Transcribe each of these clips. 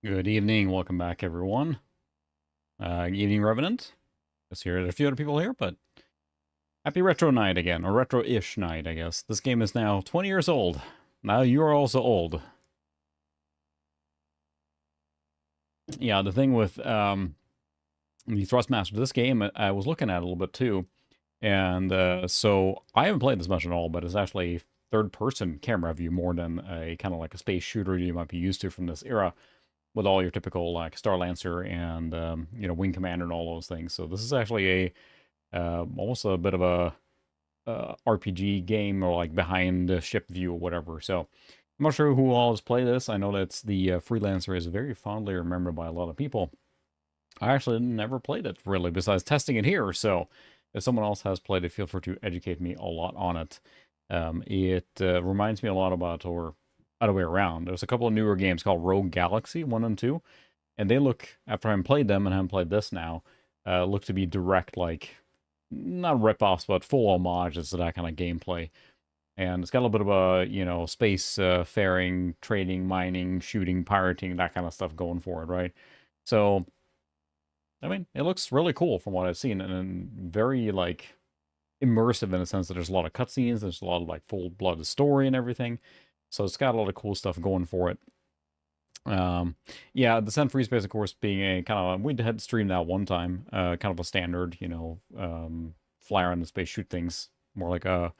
Good evening, welcome back everyone. Evening Revenant. Just here, a few other people here, but happy retro night again, or retro-ish night, I guess. This game is now 20 years old. Now you are also old. Yeah, the thing with the Thrustmaster, this game, I was looking at a little bit too, and so I haven't played this much at all, but it's actually third-person camera view more than a kind of like a space shooter you might be used to from this era, with all your typical like Starlancer and Wing Commander and all those things. So this is actually a almost a bit of a RPG game, or like behind the ship view or whatever. So I'm not sure who all has played this. I know that the Freelancer is very fondly remembered by a lot of people. I actually never played it really, besides testing it here. So if someone else has played it, feel free to educate me a lot on it. It reminds me a lot about, or other way around. There's a couple of newer games called Rogue Galaxy 1 and 2, and they look, after having played them and haven't played this now, look to be direct, like, not rip-offs, but full homages to that kind of gameplay. And it's got a little bit of a, space faring, trading, mining, shooting, pirating, that kind of stuff going for it, right? So, I mean, it looks really cool from what I've seen, and very, like, immersive in the sense that there's a lot of cutscenes, there's a lot of, like, full-blooded story and everything. So it's got a lot of cool stuff going for it. Yeah, the Descent Free Space, of course, being a kind of, we had streamed that one time, kind of a standard, fly around in space, shoot things, more like a,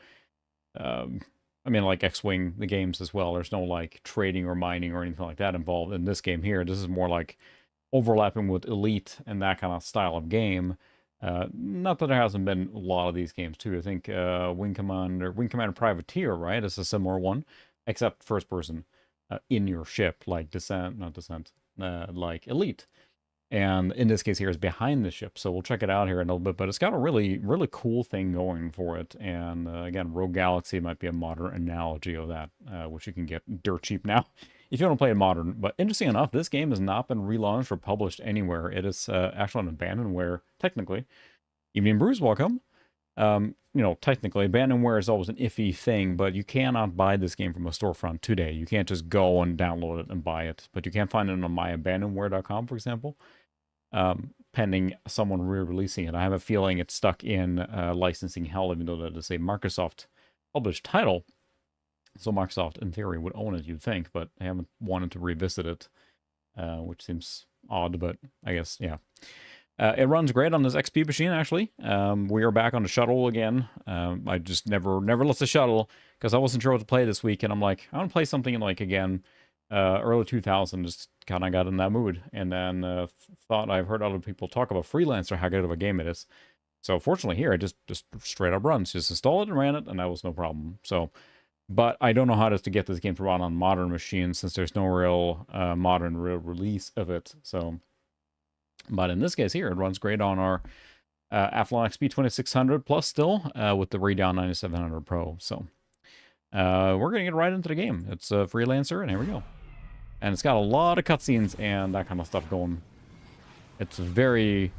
like X-Wing, the games as well. There's no, like, trading or mining or anything like that involved in this game here. This is more like overlapping with Elite and that kind of style of game. Not that there hasn't been a lot of these games, too. I think Wing Commander Privateer, right, is a similar one, except first person in your ship, like like Elite. And in this case here is behind the ship, so we'll check it out here in a little bit, but it's got a really, really cool thing going for it. And again, Rogue Galaxy might be a modern analogy of that, which you can get dirt cheap now if you don't play it modern. But interesting enough, this game has not been relaunched or published anywhere. It is actually an abandonware, technically. Evening Brews, welcome. Technically, abandonware is always an iffy thing, but you cannot buy this game from a storefront today. You can't just go and download it and buy it, but you can find it on myabandonware.com, for example, pending someone re-releasing it. I have a feeling it's stuck in licensing hell, even though that is a Microsoft-published title. So Microsoft, in theory, would own it, you'd think, but they haven't wanted to revisit it, which seems odd, but I guess, yeah. It runs great on this XP machine, actually. We are back on the shuttle again. I just never left the shuttle, because I wasn't sure what to play this week, and I'm like, I want to play something like, again, early 2000s, just kind of got in that mood, and then thought I've heard other people talk about Freelancer, how good of a game it is. So fortunately here, I just straight up runs. Just installed it and ran it, and that was no problem. So, but I don't know how to get this game to run on modern machines, since there's no real modern release of it, so... But in this case here, it runs great on our Athlon XP 2600 Plus still, with the Radeon 9700 Pro. So we're going to get right into the game. It's a Freelancer, and here we go. And it's got a lot of cutscenes and that kind of stuff going. It's very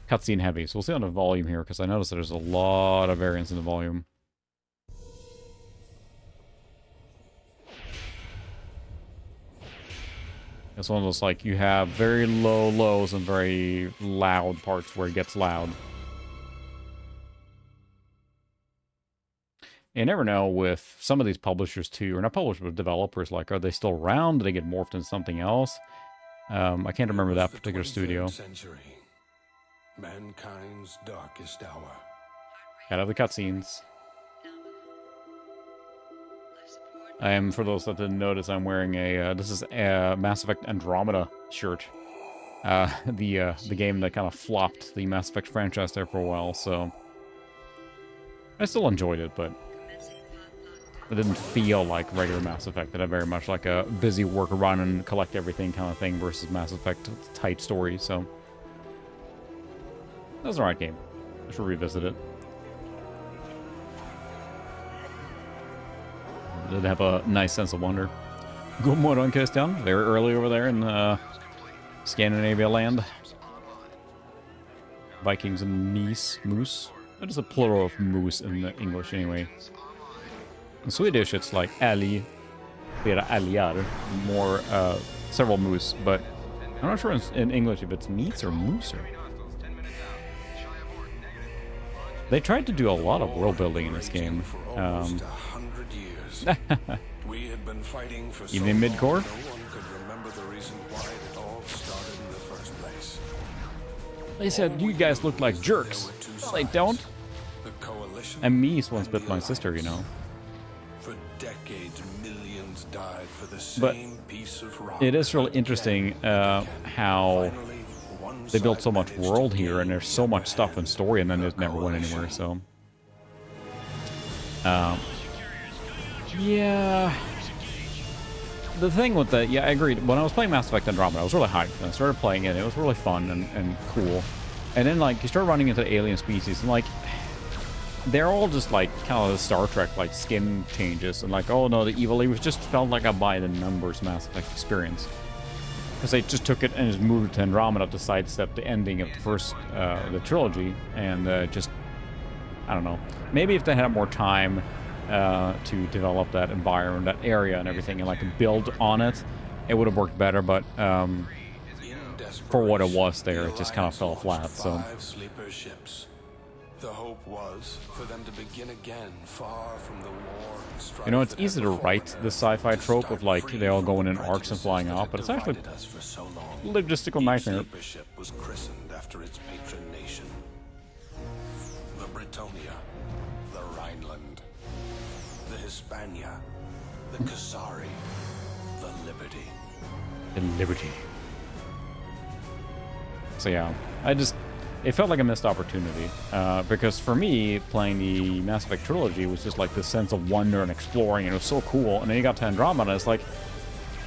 cutscene heavy. So we'll see on the volume here, because I noticed that there's a lot of variance in the volume. It's one of those, like, you have very low lows and very loud parts where it gets loud. You never know with some of these publishers, too, or not publishers, but developers, like, are they still around? Do they get morphed into something else? I can't remember that particular studio. Century, mankind's darkest hour. Gotta have the cutscenes. For those that didn't notice, I'm wearing a, this is a Mass Effect Andromeda shirt. The game that kind of flopped the Mass Effect franchise there for a while, so... I still enjoyed it, but... it didn't feel like regular Mass Effect. It had very much like a busy work, run and collect everything kind of thing versus Mass Effect tight story, so... That was the right game. I should revisit it. Did have a nice sense of wonder. Good morning, Christian. Very early over there in Scandinavia land. Vikings and moose. That is a plural of moose in English, anyway. In Swedish, it's like älg, flera älgar, more several moose. But I'm not sure in English if it's meats or mooser. They tried to do a lot of world building in this game. For almost 100 years. We had been fighting for so Even in mid-core? long, no one could remember the reason why it all started in the first place. They said, you guys look like jerks. Well, they don't. The coalition And Mies once bit my sister, you know. for decades, millions died for the But same piece of rock. it is really interesting how Finally, one they built side so much managed to world here, gain and there's so the much stuff upper in story, and then hand. it never went Coalition. anywhere, so... yeah... The thing with the... yeah, I agreed. When I was playing Mass Effect Andromeda, I was really hyped, and I started playing it. It was really fun and cool. And then, like, you start running into alien species, and, like... they're all just, like, kind of the Star Trek, like, skin changes. And, like, oh, no, the evil... it was just felt like a by-the-numbers Mass Effect experience. Because they just took it and just moved it to Andromeda to sidestep the ending of the first... the trilogy. And, just... I don't know. Maybe if they had more time... to develop that environment, that area and everything, and like build on it, it would have worked better, but for what it was there, it just kind of fell flat, so... 5 sleeper ships. The hope was for them to begin again far from the war. You know, it's easy to write the sci-fi trope of, like, they all going in arcs and flying off, but it's actually a logistical nightmare. Sleeper ship was christened after its patron nation. The Britonia, the Rhineland, the Hispania, the Kasari, the Liberty. The Liberty. So yeah, it felt like a missed opportunity, because for me, playing the Mass Effect trilogy was just like this sense of wonder and exploring, and it was so cool, and then you got to Andromeda, and it's like,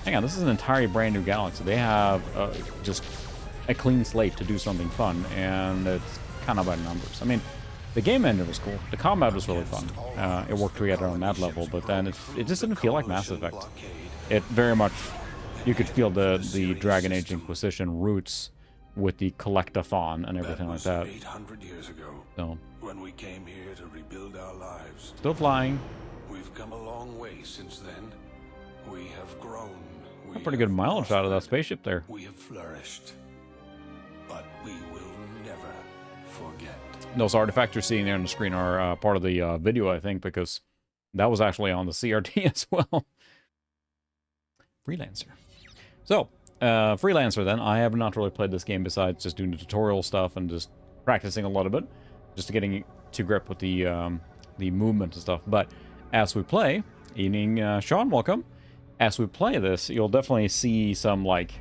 hang on, this is an entirely brand new galaxy. They have just a clean slate to do something fun, and it's kind of by numbers. I mean, the game engine was cool. The combat was really fun. It worked together on that level, but then it just didn't feel like Mass Effect. It very much, you could feel the Dragon Age Inquisition roots with the collectathon and everything like that. 800 years ago, So, when we came here to rebuild our lives. still flying. We've come a long way since then. We have grown. A pretty good mileage out of that spaceship there. We have flourished. But we will never forget. Those artifacts you're seeing there on the screen are part of the video, I think, because that was actually on the CRT as well. Freelancer. So, Freelancer then. I have not really played this game besides just doing the tutorial stuff and just practicing a lot of it. Just getting to grip with the movement and stuff. But as we play, evening Sean, welcome. As we play this, you'll definitely see some, like,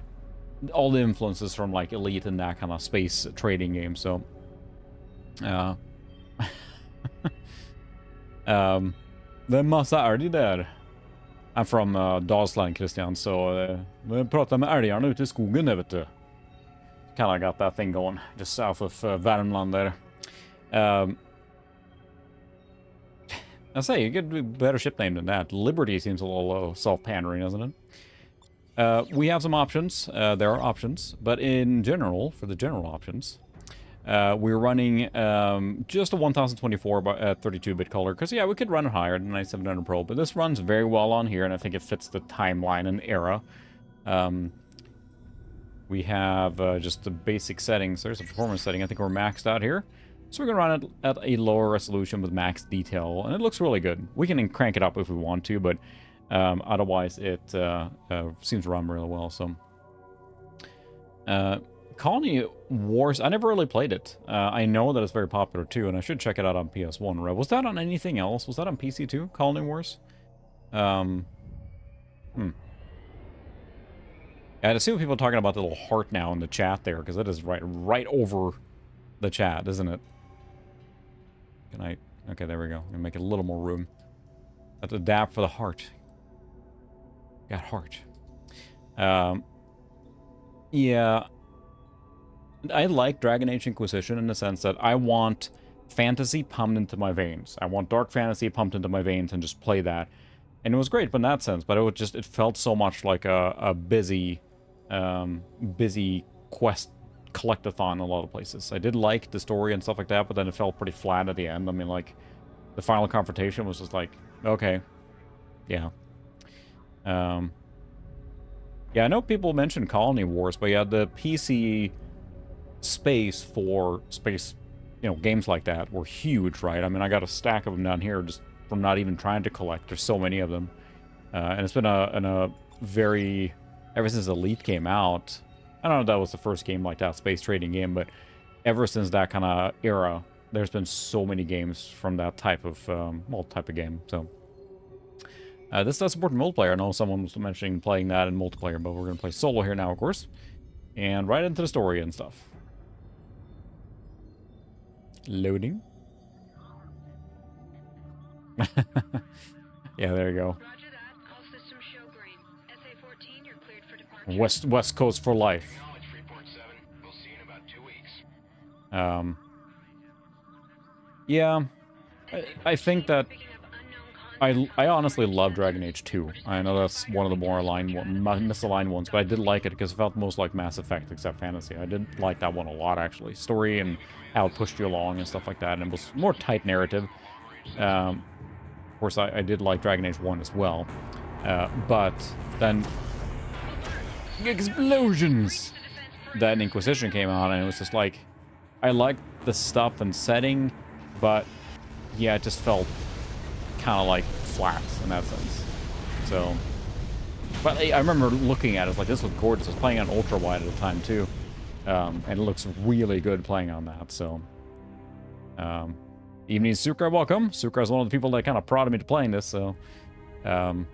all the influences from, like, Elite and that kind of space trading game, so... det är massa älg där. I'm from Dalsland, Christian, så vi pratar med älgarna ute i skogen där, vet du. Kind of got that thing going just south of Värmland there. I say, you get a better ship name than that. Liberty seems a little self-pandering, doesn't it? We have some options. There are options, but in general, for the general options, we're running just a 1024 by 32-bit color, because yeah, we could run it higher than 9700 Pro, but this runs very well on here, and I think it fits the timeline and era. We have just the basic settings. There's a performance setting. I think we're maxed out here. So we're going to run it at a lower resolution with max detail, and it looks really good. We can crank it up if we want to, but otherwise it seems to run really well. So, Colony Wars, I never really played it. I know that it's very popular too, and I should check it out on PS1. Right? Was that on anything else? Was that on PC too? Colony Wars? I see people talking about the little heart now in the chat there, because that is right over the chat, isn't it? Can I... Okay, there we go. I'm gonna make it a little more room. Have to adapt for the heart. Got heart. Yeah. I like Dragon Age Inquisition in the sense that I want fantasy pumped into my veins. I want dark fantasy pumped into my veins and just play that. And it was great in that sense, but it felt so much like a busy quest collectathon in a lot of places. I did like the story and stuff like that, but then it felt pretty flat at the end. I mean, like, the final confrontation was just like, okay, yeah. Yeah, I know people mention Colony Wars, but yeah, the PC space for space, you know, games like that were huge, right? I mean, I got a stack of them down here just from not even trying to collect. There's so many of them. And it's been a very... Ever since Elite came out, I don't know if that was the first game like that, space trading game, but ever since that kind of era, there's been so many games from that type of, type of game, so... this does support multiplayer. I know someone was mentioning playing that in multiplayer, but we're going to play solo here now, of course. And right into the story and stuff. Loading. Yeah, there you go. West Coast for life. Yeah, I think that I honestly love Dragon Age 2. I know that's one of the more misaligned ones, but I did like it because it felt most like Mass Effect except fantasy. I did like that one a lot, actually. Story and how it pushed you along and stuff like that, and it was more tight narrative. Of course, I did like Dragon Age 1 as well. But then... explosions! Then Inquisition came out, and it was just like... I liked the stuff and setting, but... yeah, it just felt... kind of like flat in that sense. So, but I remember looking at it, like, this was gorgeous. I was playing on ultra wide at the time too, and it looks really good playing on that. So, evening, Sukra, welcome. Sukra is one of the people that kind of prodded me to playing this. So, know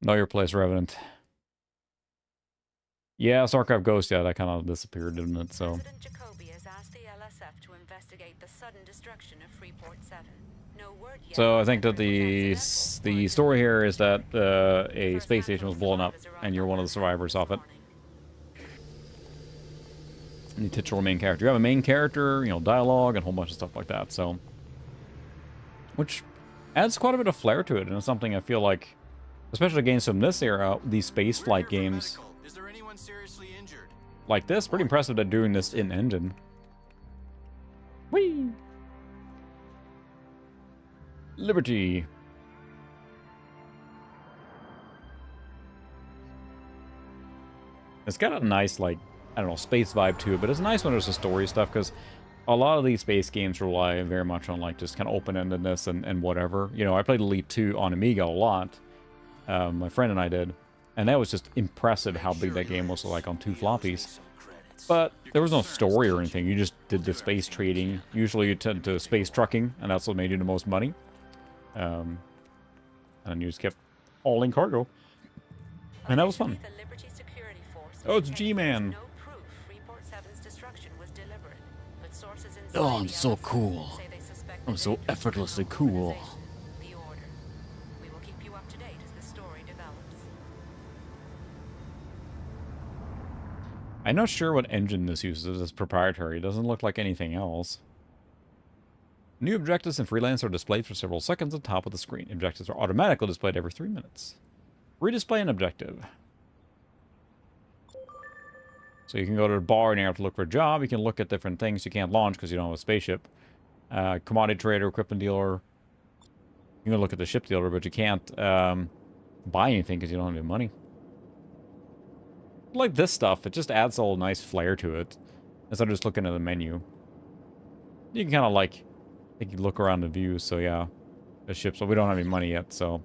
your place, Revenant. Yeah, Sarkov Ghost. Yeah, that kind of disappeared, didn't it? So. So I think that the story here is that a space station was blown up, and you're one of the survivors off it. And the titular main character. You have a main character, you know, dialogue, and a whole bunch of stuff like that. So, which adds quite a bit of flair to it, and it's something I feel like, especially games from this era, these space flight games like this, pretty impressive at doing this in engine. Whee! Liberty. It's got a nice, like, I don't know, space vibe to it, but it's nice when there's a story stuff, because a lot of these space games rely very much on, like, just kind of open-endedness and whatever. You know, I played Elite 2 on Amiga a lot. My friend and I did. And that was just impressive how big that game was, like, on 2 floppies. But there was no story or anything. You just did the space trading. Usually you tend to space trucking, and that's what made you the most money. And you just kept hauling cargo. And that was fun. Oh, it's G-Man. Oh, I'm so cool. I'm so effortlessly cool. I'm not sure what engine this uses. It's proprietary. It doesn't look like anything else. New objectives in Freelancer are displayed for several seconds at the top of the screen. Objectives are automatically displayed every 3 minutes. Redisplay an objective. So you can go to the bar and you have to look for a job. You can look at different things. You can't launch because you don't have a spaceship. Commodity trader, equipment dealer. You can look at the ship dealer, but you can't buy anything because you don't have any money. Like this stuff, it just adds a little nice flair to it. Instead of just looking at the menu. You can kind of like, you look around the view, so yeah. The ships, but we don't have any money yet, so.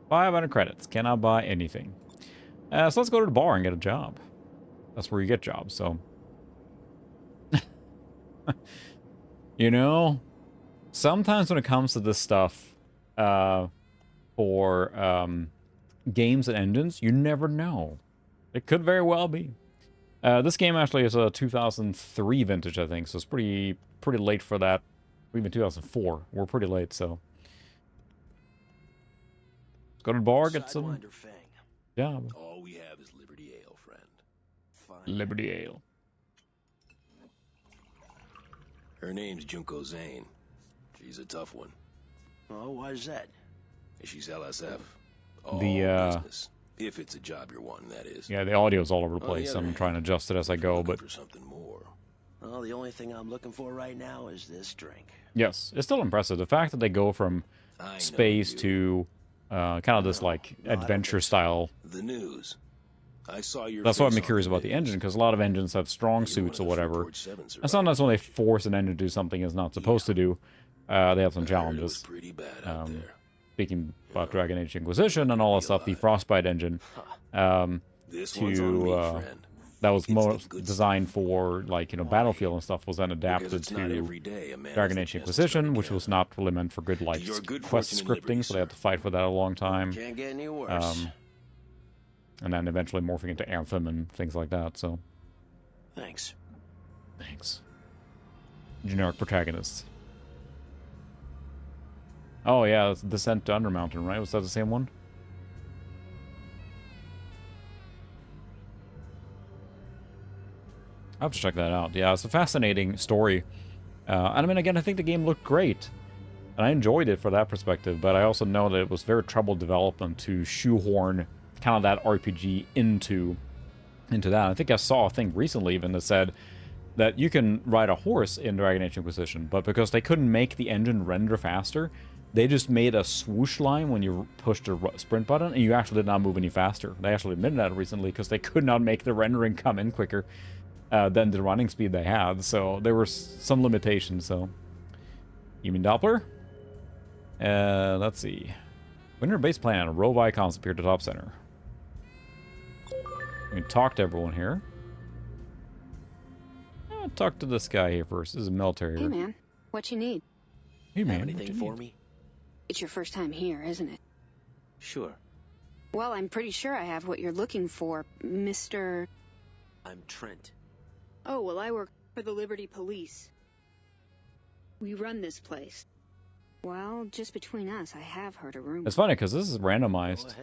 500 credits, cannot buy anything. So let's go to the bar and get a job. That's where you get jobs, so. You know, sometimes when it comes to this stuff, for games and engines, you never know. It could very well be. This game actually is a 2003 vintage, I think, so it's pretty late for that. Even 2004. We're pretty late, so. Let's go to the bar, get some job. All we have is Liberty Ale, friend. Fine. Liberty Ale. Her name's Junko Zane. She's a tough one. Oh, why's that? She's LSF. All The, business. If it's a job you're wanting, that is. Yeah, the audio's all over the place. I'm trying to adjust it as I go, but... For something more. Well, the only thing I'm looking for right now is this drink. Yes, it's still impressive. The fact that they go from space to kind of this like No, I don't adventure think so. style. The news. I saw your That's why I'm face on curious about the news. engine, because a lot of engines have strong You're one suits of or the whatever. Freeport 7 And survivors. sometimes when they force an engine to do something it's not supposed to do, they have some I heard it was challenges. pretty bad out there. Speaking about Dragon Age Inquisition and all that stuff, the Frostbite engine, This one's on me, friend. that was It's the most good designed stuff. for, like, Battlefield and stuff, was then Because adapted it's not to every day a man Dragon has Age the chance to start Inquisition, which again. was not really meant for good, like, your good quest fortune and scripting, liberty, so they had sir. to fight for that a long time. Can't get any worse. And then eventually morphing into Anthem and things like that, so... Thanks. Thanks. Generic protagonists. Oh yeah, it's Descent to Undermountain, right? Was that the same one? I'll have to check that out. Yeah, it's a fascinating story. And I mean, again, I think the game looked great. And I enjoyed it for that perspective, but I also know that it was very troubled development to shoehorn kind of that RPG into that. I think I saw a thing recently even that said that you can ride a horse in Dragon Age Inquisition, but because they couldn't make the engine render faster, they just made a swoosh line when you pushed the sprint button, and you actually did not move any faster. They actually admitted that recently because they could not make the rendering come in quicker than the running speed they had. So there were some limitations. So, you mean Doppler? Let's see. Winter base plan. Row of icons appear at the top center. We can talk to everyone here. Talk to this guy here first. This is a military. Hey, man. What you need? Hey, man. Have what anything you for need? me? It's your first time here, isn't it? Sure. Well, I'm pretty sure I have what you're looking for, Mr... I'm Trent. Oh, well, I work for the Liberty Police. We run this place. Well, just between us, I have heard a rumor. It's funny because this is Go Okay, randomized.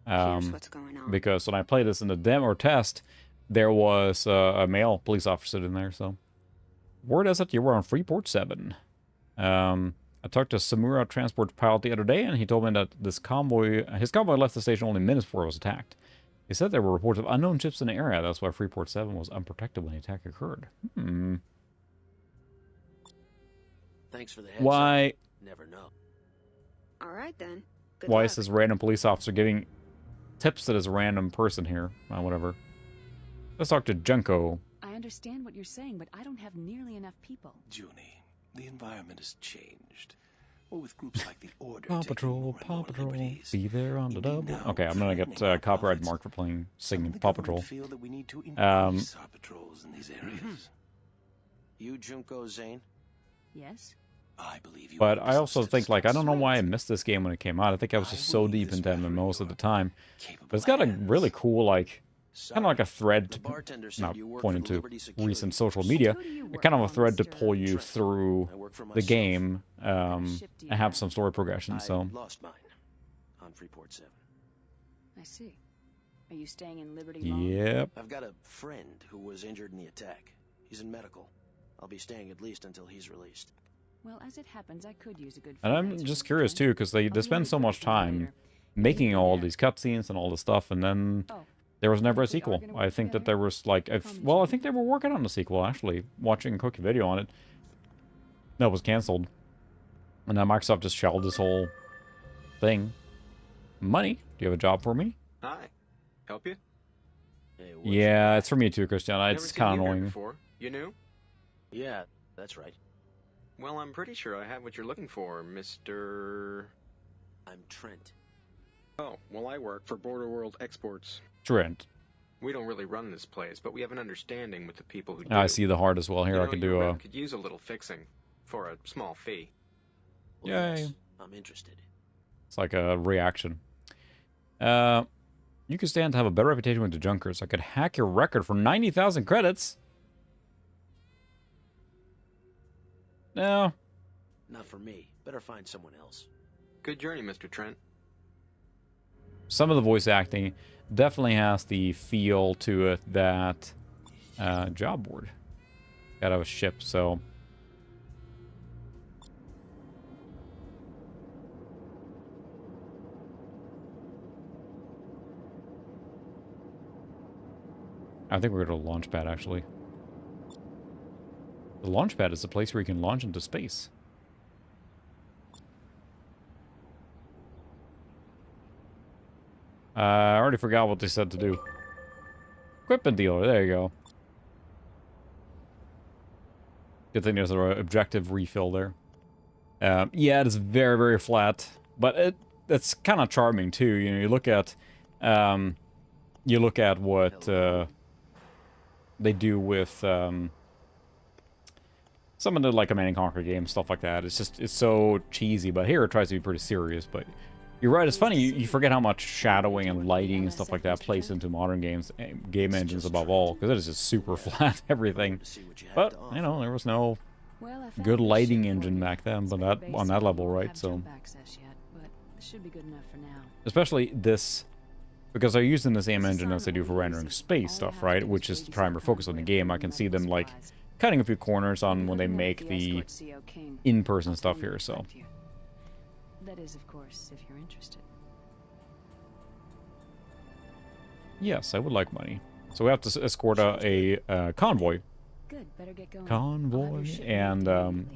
here's what's going on. Because when I played this in the demo or test, there was a male police officer in there. So, word is that you were on Freeport 7. I talked to Samura transport pilot the other day, and he told me that his convoy left the station only minutes before it was attacked. He said there were reports of unknown ships in the area. That's why Freeport 7 was unprotected when the attack occurred. Thanks for the heads up. Why? Never know. All right, then. Good Why luck. is this random police officer giving tips to this random person here? Whatever. Let's talk to Junko. I understand what you're saying, but I don't have nearly enough people. Junie, the environment has changed. Well, with groups like the Order Paw taking Patrol, more and Paw more Patrol, liberties, be there on the indeed double. now Okay, I'm gonna get threatening our copyright profits. mark for playing, Some singing in the Paw government Patrol. feel that we need to Um, increase our patrols in these areas. You Junko Zane? Yes? I believe you. But are I also think, like, I don't know why I substance missed this game when it came out. I think I was just so believe deep this into matter in MMOs at your the time. capable But it's got a hands. really cool, like, kind of like a thread The to, bartender said not you work pointing for the to Liberty Security recent Force. social media, Who do you work kind of a for, thread to Mr. pull you Trent? through I work for the myself. game ship do you and have have? some story progression. I So lost mine on Freeport 7. I see. Are you staying in Liberty long? yep. I've got a friend who was injured in the attack. He's in medical. I'll be staying at least until he's released. Well, as it happens, I could use a good And I'm freelancer just with curious Trent. too, because they I'll be spend so ready much for everything time later. making all there. these cutscenes and all this stuff, and then Oh, there was never a think we are sequel. gonna I work think that together? there was like, Call me well, I Jimmy. think they were working on the sequel actually. Watching a quick video on it, that was canceled, and now Microsoft just shelved this whole thing. Money? Do you have a job for me? Hi. Help you? Hey, what's Yeah, it's for me too, Christian. Never It's seen kind you of here annoying. before. You new? Yeah, that's right. Well, I'm pretty sure I have what you're looking for, Mr. I'm Trent. Oh, well, I work for Border World Exports. Trent. We don't really run this place, but we have an understanding with the people who do. I see the heart as well. Here, You I know, can your do a. rep could use a little fixing for a small fee. Well, Yay. yes, I'm interested. It's like a reaction. You could stand to have a better reputation with the Junkers. I could hack your record for 90,000 credits. No. Not for me. Better find someone else. Good journey, Mr. Trent. Some of the voice acting definitely has the feel to it that job board. Gotta have a ship, so. I think we're going to launch pad actually. The launch pad is the place where you can launch into space. I already forgot what they said to do. Equipment dealer, there you go. Good thing there's an objective refill there. Yeah, it is very, very flat, but it's kind of charming too. You know, you look at what they do with some of the like Command and Conquer games, stuff like that. It's so cheesy, but here it tries to be pretty serious. But you're right, it's funny, you forget how much shadowing and lighting and stuff like that plays into modern games, game engines above all, because it is just super flat, everything. But, you know, there was no good lighting engine back then, but on that level, right? So, especially this, because they're using the same engine as they do for rendering space stuff, right? Which is the primary focus on the game. I can see them, like, cutting a few corners on when they make the in-person stuff here, so. That is, of course, if you're interested. Yes, I would like money. So we have to escort a convoy. Good, better get going. Convoy, and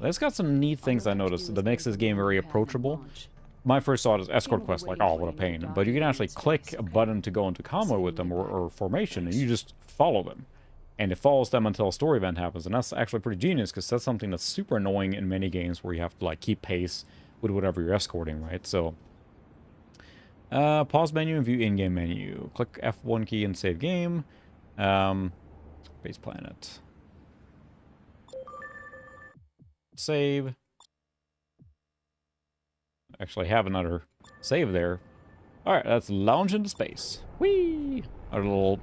it's got some neat things I noticed that makes this game very approachable. My first thought is escort quest, like, oh, what a pain. But you can actually click a button to go into convoy with them, or formation, and you just follow them. And it follows them until a story event happens, and that's actually pretty genius, because that's something that's super annoying in many games where you have to, like, keep pace with whatever you're escorting, right? So, pause menu and view in-game menu. Click F1 key and save game. Base planet. Save. Actually have another save there. Alright, that's launch into space. Whee! Our little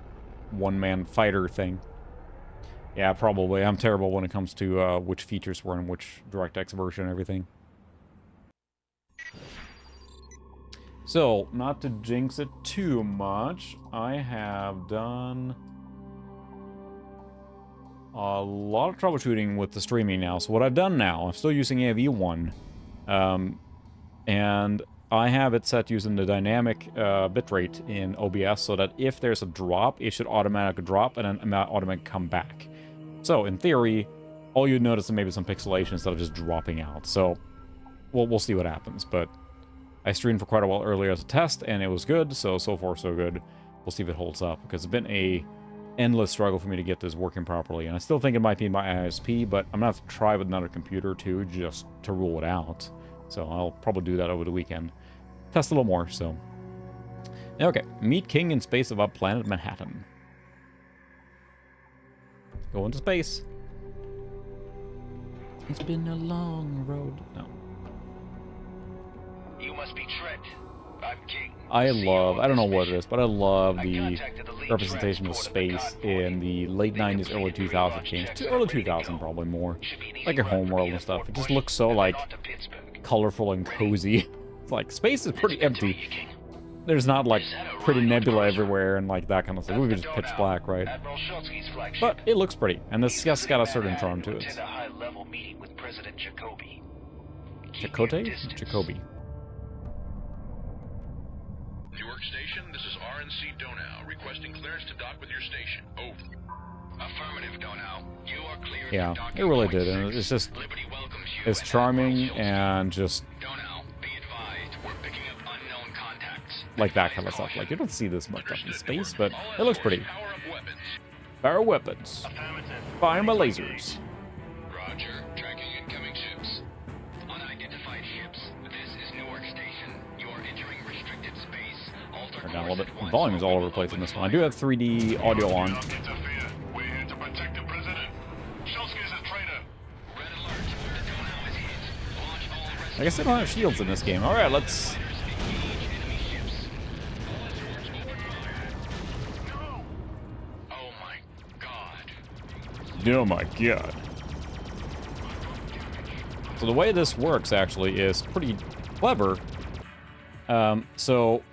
one-man fighter thing. Yeah, probably. I'm terrible when it comes to which features were in which DirectX version and everything. So, not to jinx it too much, I have done a lot of troubleshooting with the streaming now. So what I've done now, I'm still using AV1, and I have it set using the dynamic bitrate in OBS so that if there's a drop, it should automatically drop and then automatically come back. So, in theory, all you'd notice is maybe some pixelation instead of just dropping out. So, we'll see what happens, but I streamed for quite a while earlier as a test, and it was good, so far so good. We'll see if it holds up, because it's been a endless struggle for me to get this working properly, and I still think it might be my ISP, but I'm gonna have to try with another computer too, just to rule it out. So I'll probably do that over the weekend. Test a little more, so. Okay, meet King in space above planet Manhattan. Go into space. It's been a long road. No. You must be Trent. I'm King. I don't know what it is, but I love the representation of space in the late 90s, early 2000s games. Early 2000 probably more. Like your Homeworld and stuff. It just looks so, like, colorful and cozy. It's like, space is pretty empty. There's not, like, pretty nebula everywhere and, like, that kind of stuff. We just pitch black, right? But it looks pretty, and it's just got a certain charm to it. Chakotay? Jacoby. Newark Station, this is RNC Donau, requesting clearance to dock with your station. Over. Affirmative, Donau. You are cleared. Yeah, it really did, and it's just, it's charming and just, Donau, be advised, we're picking up unknown contacts. like that kind of stuff. Like, you don't see this much up in space, but it looks pretty. Power weapons. Fire my lasers. Roger. Tracking incoming ships. Unidentified ships. This is Newark Station. You are entering restricted space. Alter Turn down a little bit. The volume is all over the place in this one. I do have 3D audio on. We're here to protect the president. Shulsky's a traitor. Red alert. The Donau is hit. Launch all rescue. I guess they don't have shields in this game. Alright, let's... Oh my god. So the way this works, actually, is pretty clever. So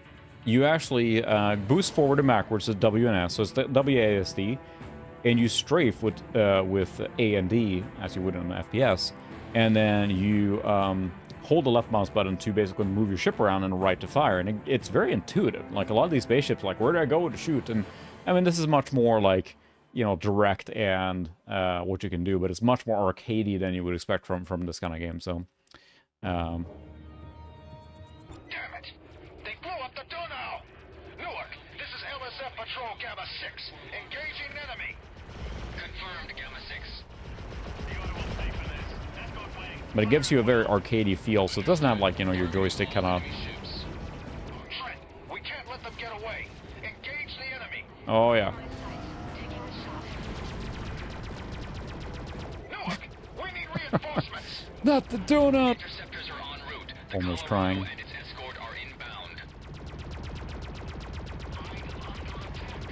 you actually boost forward and backwards to W and S, so it's the WASD, and you strafe with A and D, as you would in an FPS, and then you hold the left mouse button to basically move your ship around and right to fire, and it's very intuitive. Like, a lot of these spaceships, like, where do I go to shoot? And, I mean, this is much more, like, you know, direct and what you can do, but it's much more arcadey than you would expect from this kind of game. So, Damn it! They blew up the Donau. Newark, Patrol Gamma 6. Engaging enemy. Confirmed, Gamma 6. But it gives you a very arcadey feel, so it doesn't have like, you know, your joystick kind of... Trent, we can't let them get away. Engage the enemy. Oh, yeah. Newark, we need reinforcements. Not the donut! Interceptors are en route. The Almost Colorado crying. and its escort are inbound.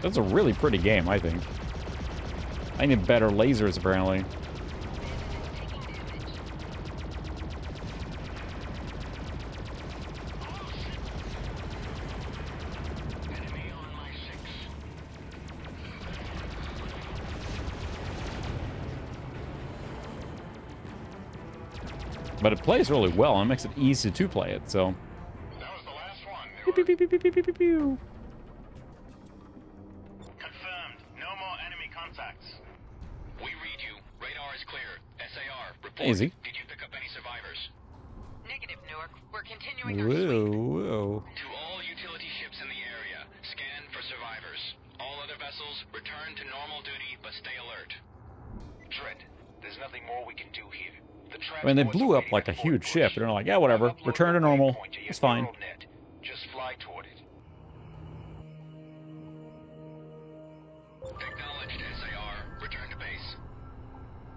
That's a really pretty game, I think. I need better lasers, apparently. But it plays really well, and it makes it easy to play it, so... That was the last one. Pew, pew, pew, pew, pew, pew, pew, pew. Confirmed. No more enemy contacts. We read you. Radar is clear. SAR, report. Easy. Did you pick up any survivors? Negative, Newark. We're continuing our Whoa, sweep. whoa. To all utility ships in the area, scan for survivors. All other vessels, return to normal duty, but stay alert. Trent, there's nothing more we can do here. I mean, they blew up like a huge ship, and they're like, yeah, whatever, return to normal, it's fine. Just fly toward it. Acknowledged, SAR. Return to base.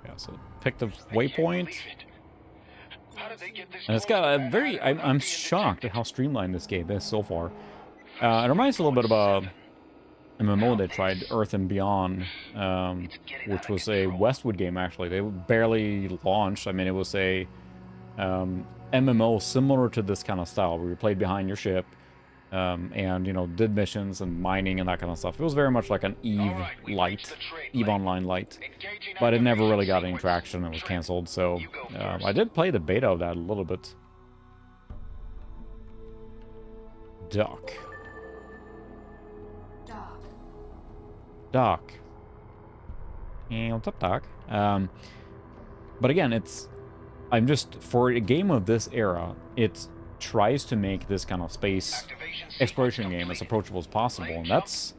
Yeah, so pick the waypoint. How did they get this And it's got a very... I'm shocked at how streamlined this game is so far. It reminds me a little bit of a MMO they tried, Earth and Beyond, which was a Westwood game, actually. They barely launched. I mean, it was a MMO similar to this kind of style, where you played behind your ship, and, you know, did missions and mining and that kind of stuff. It was very much like an EVE Light, EVE Online Light. But it never really got any traction. It was canceled, so I did play the beta of that a little bit. Doc. Doc. Yeah, what's up, Doc? But again, I'm just, for a game of this era, it tries to make this kind of space exploration game as approachable as possible, and that's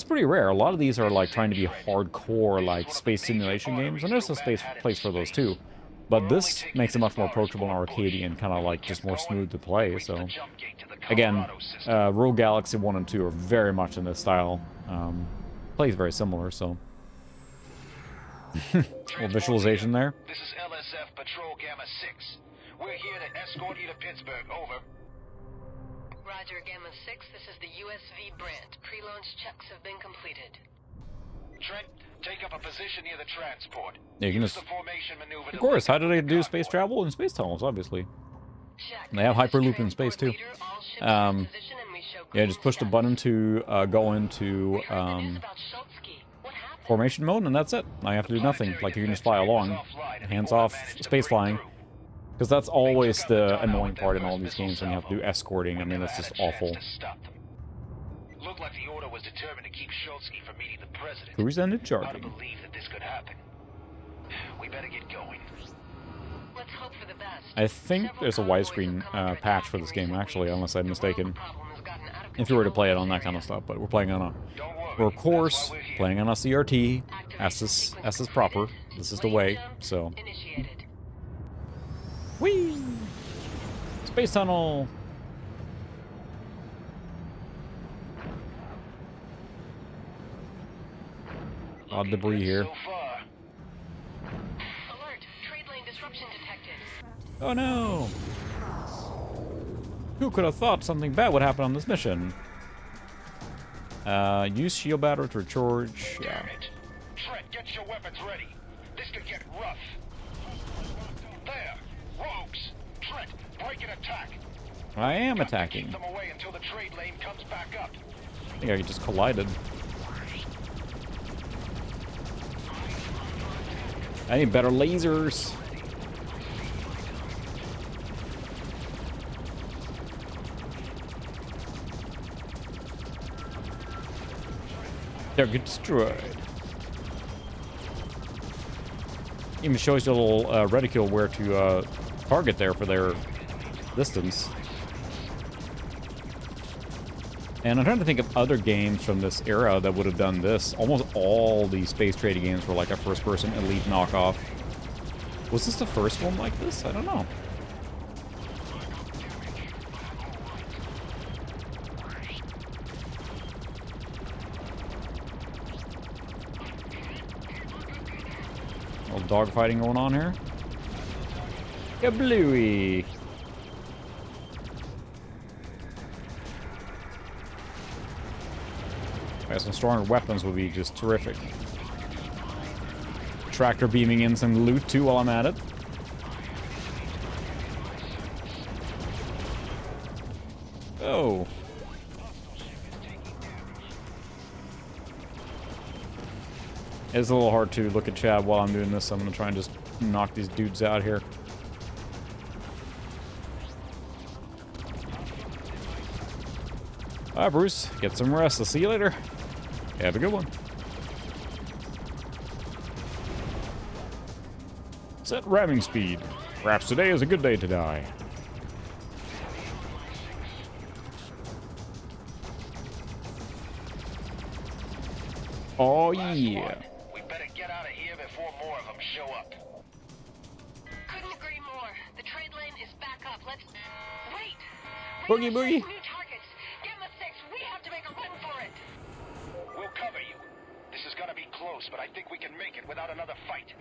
pretty rare. A lot of these are like trying to be hardcore, like space simulation games, and there's a place for those too. But this makes it much more approachable and arcadey and kind of like just more smooth to play. So again, Rogue Galaxy 1 and 2 are very much in this style. Plays very similar, so. Little visualization there. This is LSF Patrol Gamma 6. We're here to escort you to Pittsburgh. Over. Roger, Gamma 6. This is the USV Brant. Pre-launch checks have been completed. Trent, take up a position near the transport. Yeah, you can Use just... the formation maneuver. Of course, how do they do space travel? In space tunnels, obviously. And they have Hyperloop in space, too. Yeah, just push the button to go into formation mode, and that's it. Now you have to do nothing. Like, you can just fly along. Hands off, space flying. Because that's always the annoying part in all these games when you have to do escorting. I mean, that's just awful. Looked like the order was determined to keep Schultzky from meeting the president. Who's in Hard to charging? believe that this could happen. We better get going. Let's hope for the best. I think there's a widescreen patch for this game, actually, unless I'm mistaken. If you were to play it on that kind of stuff, but we're playing on we're of course playing on a CRT, as is proper. This is the way, so. Whee! Space tunnel! A lot of debris here. Alert! Trade lane disruption detected. Oh no! Who could have thought something bad would happen on this mission? Use shield battery to recharge. Yeah. Damn it. Trent, get your weapons ready. This could get rough. There, rogues. Trent, break an attack. I am Got to attacking. Keep them away until the trade lane comes back up. I think I just collided. I need better lasers. They're get destroyed. Even shows you a little reticule where to target there for their distance. And I'm trying to think of other games from this era that would have done this. Almost all the space trading games were like a first-person Elite knockoff. Was this the first one like this? I don't know. A little dogfighting going on here. Kablooey! Some stronger weapons would be just terrific. Tractor beaming in some loot too while I'm at it. Oh. It's a little hard to look at chat while I'm doing this, so I'm gonna try and just knock these dudes out here. Alright, Bruce. Get some rest. I'll see you later. Have a good one. Set ramming speed. Perhaps today is a good day to die. Oh yeah. We better get out of here before more of them show up. Couldn't agree more. The trade lane is back up. Let's... Wait! Boogie boogie. New targets. Gamma 6, we have to make a run for it. We'll cover you. This is gonna be close, but I think we can make it without another fight.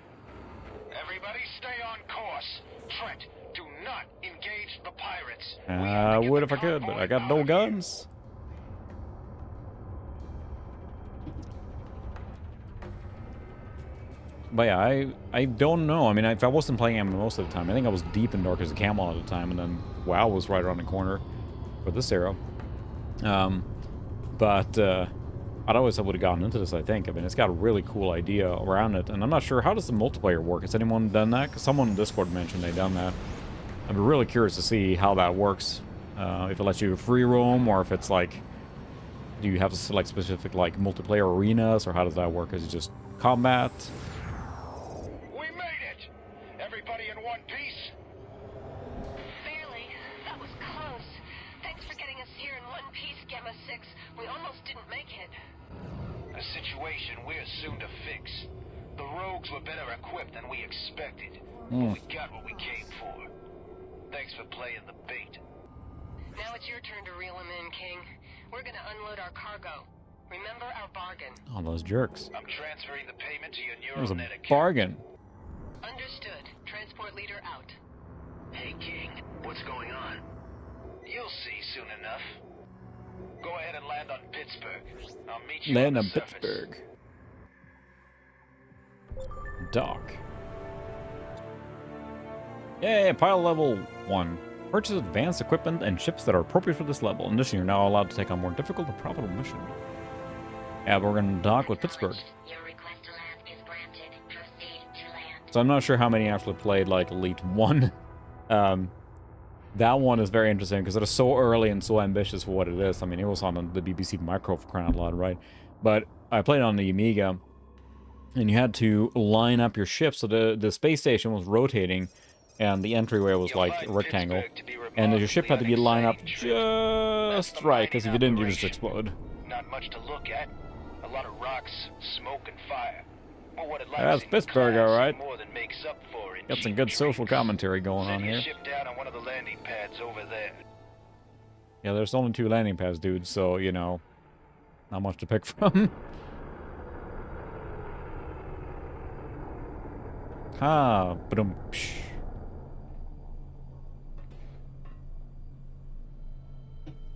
Everybody stay on course. Trent, do not engage the pirates. I would if I could, but I got no guns. But yeah, I don't know. I mean, if I wasn't playing MMO most of the time, I think I was deep in Dark as a Camel at the time, and then WoW was right around the corner for this era. But I'd always would have gotten into this, I think. I mean, it's got a really cool idea around it, and I'm not sure, how does the multiplayer work? Has anyone done that? 'Cause someone in Discord mentioned they done that. I'm really curious to see how that works. If it lets you free roam, or if it's like, do you have to select specific like multiplayer arenas, or how does that work? Is it just combat? We made it! Everybody in one piece? Barely. That was close. Thanks for getting us here in one piece, Gamma 6. We almost didn't make it. A situation we're soon to fix. The rogues were better equipped than we expected. But we got what we came for. Thanks for playing the bait. Now it's your turn to reel him in, King. We're gonna unload our cargo. Remember our bargain. Oh, those jerks. I'm transferring the payment to your It was a neural net account. bargain. Understood. Transport leader out. Hey, King, what's going on? You'll see soon enough. Go ahead and land on Pittsburgh. I'll meet you Land on on the surface. Pittsburgh. Dock. Yay, pile level 1. Purchase advanced equipment and ships that are appropriate for this level. In addition, you're now allowed to take on more difficult and profitable missions. Yeah, but we're going to dock with Pittsburgh. Your request to land is granted. Proceed to land. So I'm not sure how many actually played, like, Elite 1. That one is very interesting because it is so early and so ambitious for what it is. I mean, it was on the BBC Micro for crying out loud, right? But I played it on the Amiga, and you had to line up your ship. So the space station was rotating, and the entryway was like a rectangle. And your ship had to be lined up just right, because if you didn't, you just explode. Not much to look at. A lot of rocks, smoke, and fire. But what it That's in Pittsburgh, class all right. more than makes up for in Got some cheap good social drinks. commentary going on Send your here. ship down on one of the landing pads over there. Yeah, there's only 2 landing pads, dude, so, you know, not much to pick from. Ah, ba-dum, psh.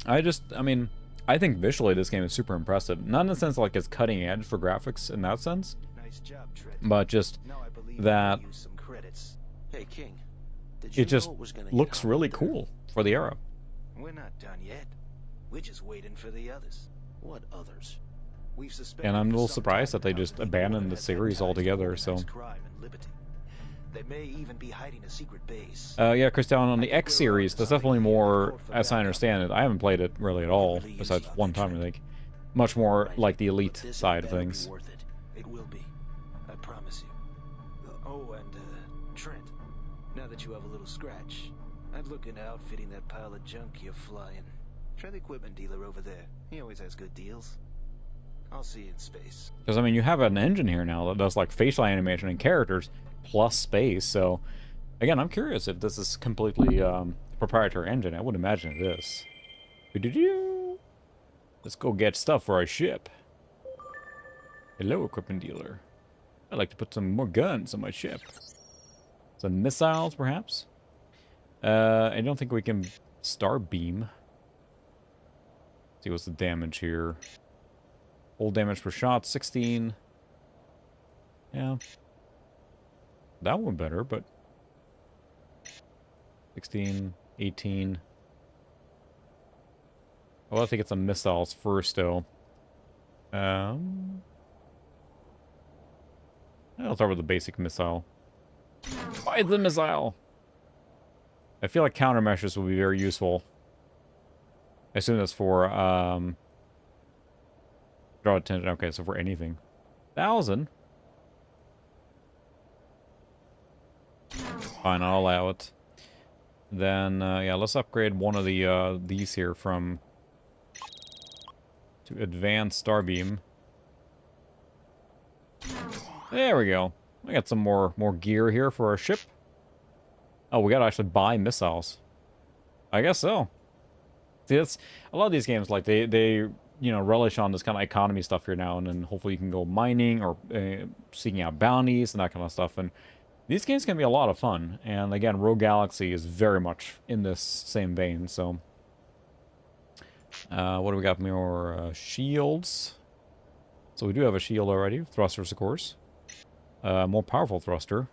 I mean, I think visually this game is super impressive. Not in the sense like it's cutting edge for graphics in that sense, Nice job, Trent. but just Now I believe that I use some credits. Hey, King. Did you it just know was gonna looks get hot really out there? cool for the era. We're not done yet. We're just waiting for the others. What others? We've suspected And I'm a for little some surprised time that they now just people abandoned the have series ties altogether, organized so... crime and liberty. They may even be hiding a secret base. Yeah, Christian, on the X series, that's definitely more, as I understand it, I haven't played it really at all, besides one time, I think. Much more like the Elite But this side of better be things. worth it. It will be. I promise you. Oh, and Trent, now that you have a little scratch, I'd look into outfitting that pile of junk you're flying. Try the equipment dealer over there. He always has good deals. I'll see you in space. Because, I mean, you have an engine here now that does, like, facial animation and characters plus space, so... Again, I'm curious if this is completely proprietary engine. I would imagine it is. Doo-doo-doo. Let's go get stuff for our ship. Hello, equipment dealer. I'd like to put some more guns on my ship. Some missiles, perhaps? I don't think we can star beam. See what's the damage here. Full damage per shot, 16. Yeah. That one better, but... 16, 18. Well, I think it's some missiles first, though. I'll start with the basic missile. Why the missile? I feel like countermeasures will be very useful. I assume that's for, draw attention. Okay, so for anything. 1,000? Fine, I'll allow it. Then, yeah, let's upgrade one of the, these here from... to Advanced Starbeam. There we go. I got some more gear here for our ship. Oh, we gotta actually buy missiles. I guess so. See, that's... A lot of these games, like, they you know, relish on this kind of economy stuff here now, and then hopefully you can go mining or seeking out bounties and that kind of stuff, and... These games can be a lot of fun, and again, Rogue Galaxy is very much in this same vein, so... what do we got? More shields. So we do have a shield already. Thrusters, of course. More powerful thruster.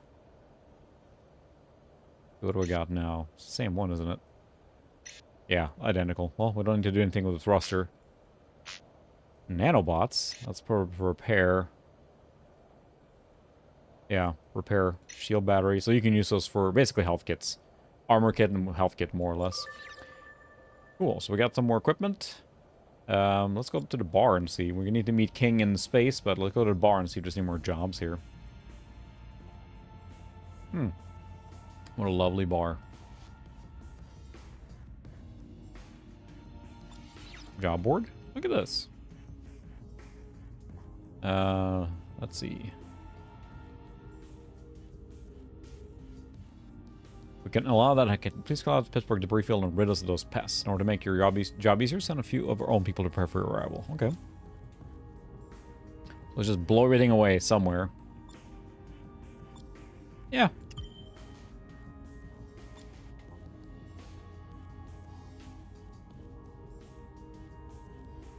What do we got now? Same one, isn't it? Yeah, identical. Well, we don't need to do anything with the thruster. Nanobots. That's for repair. Yeah, repair shield battery. So you can use those for basically health kits. Armor kit and health kit, more or less. Cool, so we got some more equipment. Let's go up to the bar and see. We need to meet King in space, but let's go to the bar and see if there's any more jobs here. What a lovely bar. Job board? Look at this. Let's see. We can allow that. I can please call out the Pittsburgh debris field and rid us of those pests. In order to make your job easier, send a few of our own people to prepare for your arrival. Okay. Let's just blow everything away somewhere. Yeah.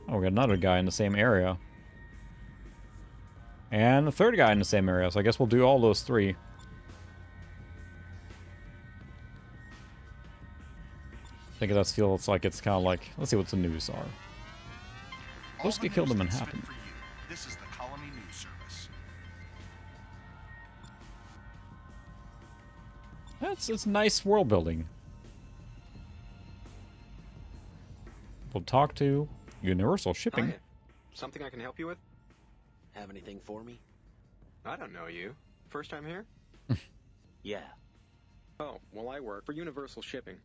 Oh, we got another guy in the same area. And a third guy in the same area, so I guess we'll do all those three. I think it does feel like it's kind of like, let's see what the news are. Let's get killed in Manhattan. This is the Colony News Service. It's nice world building. We'll talk to Universal Shipping. Hi. Something I can help you with? Have anything for me? I don't know you. First time here? Yeah. Oh, well, I work for Universal Shipping.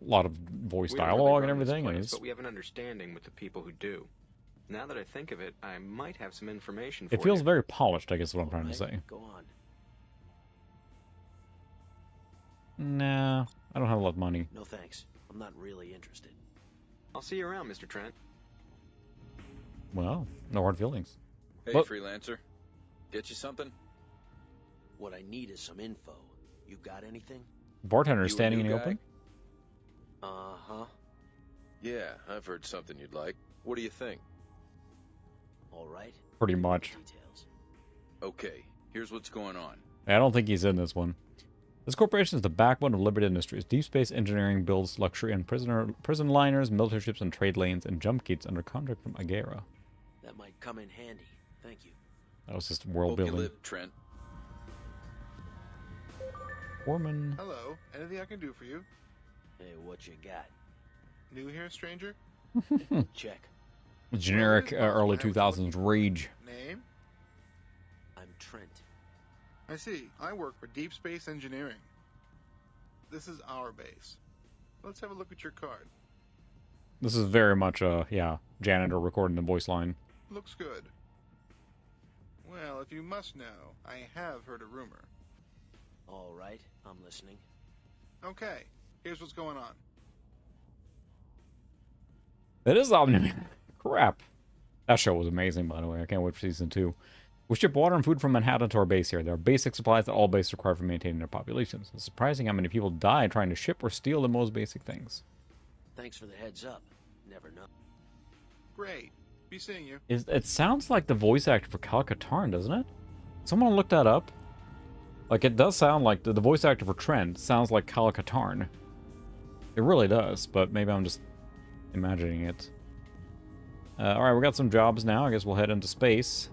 A lot of voice We don't dialogue really and run this everything. place, but we have an understanding with the people who do. Now that I think of it, I might have some information for you. It feels very polished, I guess is what I'm trying to say. Go on. Nah, I don't have a lot of money. No thanks. I'm not really interested. I'll see you around, Mr. Trent. Well, no hard feelings. Hey, But- Freelancer. Get you something? What I need is some info. You got anything? Bartender You a standing in new the guy? open? Uh-huh. Yeah, I've heard something you'd like. What do you think? All right. Pretty much. Details. Okay, here's what's going on. I don't think he's in this one. This corporation is the backbone of Liberty Industries. Deep space engineering builds luxury and prison liners, military ships, and trade lanes, and jump gates under contract from Agera. That might come in handy. Thank you. That was just world Hope you building. live, Trent. Foreman. Hello. Anything I can do for you? Hey, what you got? New here, stranger? Check. Generic early 2000s rage. Name? I'm Trent. I see. I work for Deep Space Engineering. This is our base. Let's have a look at your card. This is very much a, yeah, janitor recording the voice line. Looks good. Well, if you must know, I have heard a rumor. All right, I'm listening. Okay, here's what's going on. It is Omni-Man. Crap. That show was amazing, by the way. I can't wait for season 2. We ship water and food from Manhattan to our base here. There are basic supplies that all bases require for maintaining their populations. It's surprising how many people die trying to ship or steal the most basic things. Thanks for the heads up. Never know. Great. Be seeing you. It sounds like the voice actor for Cal Katarn, doesn't it? Someone look that up? Like, it does sound like the voice actor for Trent sounds like Cal Katarn. It really does, but maybe I'm just imagining it. Alright, we got some jobs now. I guess we'll head into space.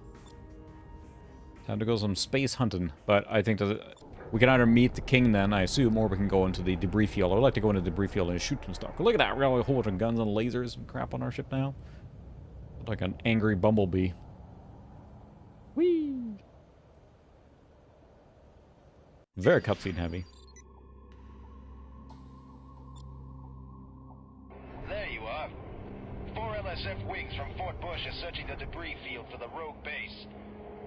Time to go some space hunting. But I think that we can either meet the king then, I assume, or we can go into the debris field. I would like to go into the debris field and shoot some stuff. Look at that. We got a whole bunch of guns and lasers and crap on our ship now. Like an angry bumblebee. Whee! Very cutscene heavy. There you are. 4 LSF wings from Fort Bush are searching the debris field for the rogue base.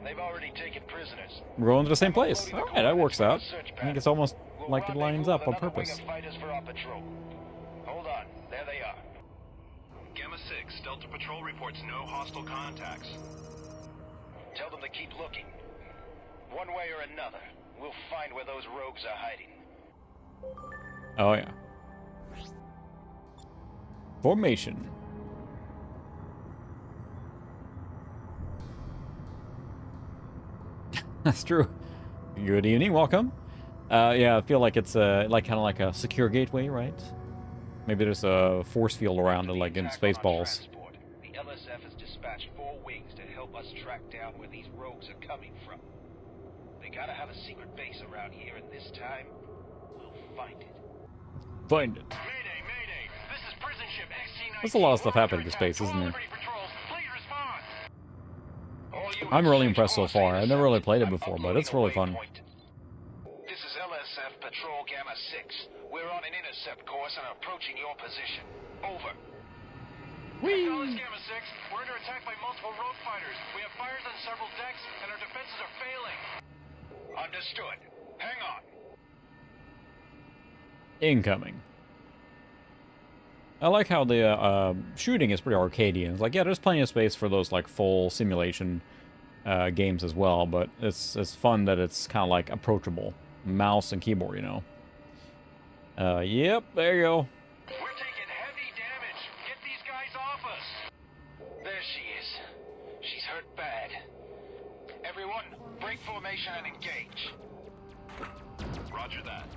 They've already taken prisoners. We're going to the same place. Alright, that works out. I think it's almost like it lines up on purpose. Hold on, there they are. Gamma 6, Delta Patrol reports no hostile contacts. Tell them to keep looking. One way or another, we'll find where those rogues are hiding. Oh, yeah. Formation. That's true. Good evening, welcome. Yeah, I feel like it's like kind of like a secure gateway, right? Maybe there's a force field around it, like in Spaceballs. The LSF has dispatched 4 wings to help us track down where these rogues are coming from. They gotta have a secret base around here, and this time, we'll find it. Find it. Mayday, mayday! This is prison ship XT-19. There's a lot of stuff happening in space, isn't there? I'm really impressed so far. I've never really played it before, but it's really fun. This is LSF Patrol Gamma 6. We're on an intercept course and approaching your position. Over. Acknowledge Gamma 6. We're under attack by multiple rogue fighters. We have fires on several decks, and our defenses are failing. Understood. Hang on. Incoming. I like how the shooting is pretty arcadey. It's like, yeah, there's plenty of space for those like full simulation games as well, but it's fun that it's kind of like approachable. Mouse and keyboard, you know. Yep, there you go. We're taking heavy damage. Get these guys off us. There she is. She's hurt bad. Everyone, break formation and engage. Roger that.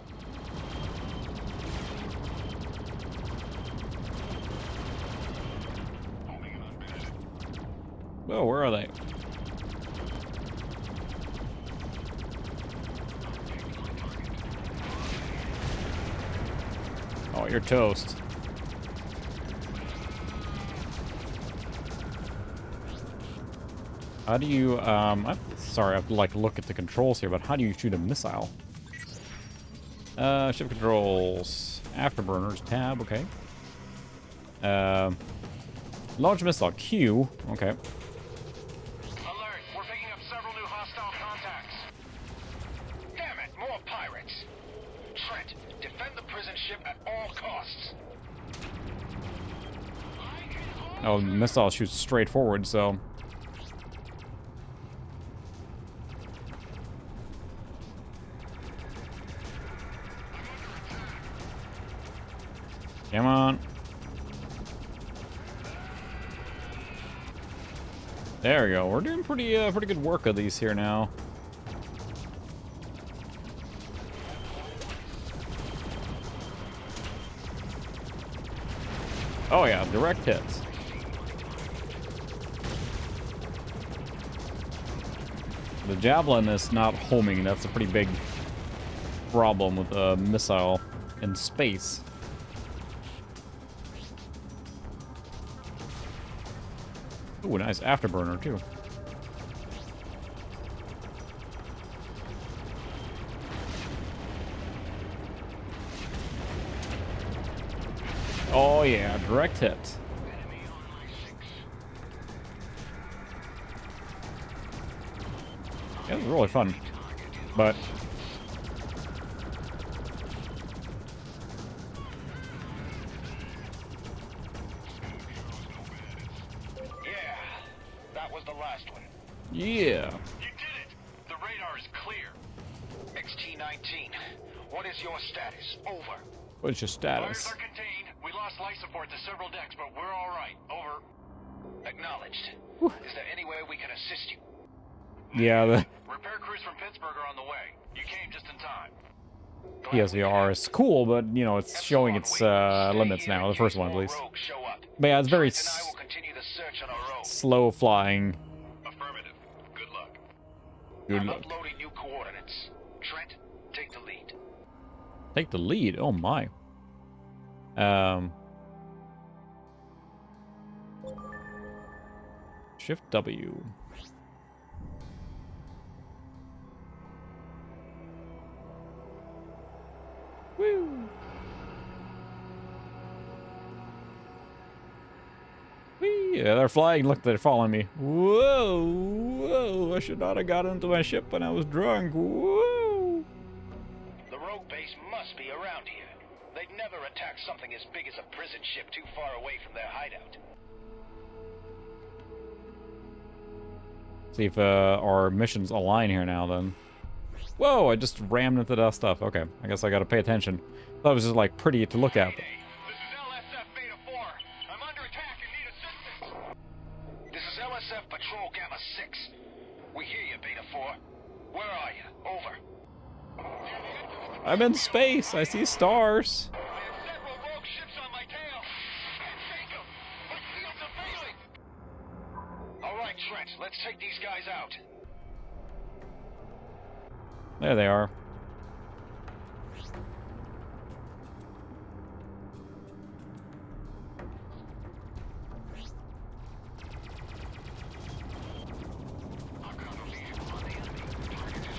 Oh, where are they? Oh, you're toast. How do you, I'm sorry, I have to like look at the controls here, but how do you shoot a missile? Ship controls, afterburners, tab, okay. Launch missile, Q, okay. Alert, we're picking up several new hostile contacts. Damn it, more pirates. Trent, defend the prison ship at all costs. Oh, the missile shoots straight forward, so... Come on. There we go. We're doing pretty good work of these here now. Oh yeah, direct hits. The javelin is not homing. That's a pretty big problem with a missile in space. Ooh, nice afterburner, too. Oh yeah, direct hit. Yeah, it was really fun, but Yeah, that was the last one. yeah. You did it! The radar is clear. XT-19, what is your status? Over. What's your status? Fires are contained. We lost life support to several decks, but we're all right. Over. Acknowledged. Is there any way we can assist you? Yeah, the Repair crews from Pittsburgh are on the way. You came just in time. PSVR is cool, but you know it's showing its limits now. The first one, at least. But yeah, it's very slow flying. Affirmative. Good luck. Good I'm luck. uploading new coordinates. Trent, take the lead. Take the lead. Oh my. Shift W. Woo. Whee! Yeah, they're flying. Look, they're following me. Whoa! Whoa! I should not have got into my ship when I was drunk. Whoa! The rogue base must be around here. They'd never attack something as big as a prison ship too far away from their hideout. See if our missions align here now, then. Whoa, I just rammed into that stuff. Okay, I guess I gotta pay attention. That was just, like, pretty to look at. This is LSF Beta 4. I'm under attack and need assistance. This is LSF Patrol Gamma 6. We hear you, Beta 4. Where are you? Over. I'm in space. I see stars. I have several rogue ships on my tail. Can't take them. My shields are failing. All right, Trent. Let's take these guys out. There they are.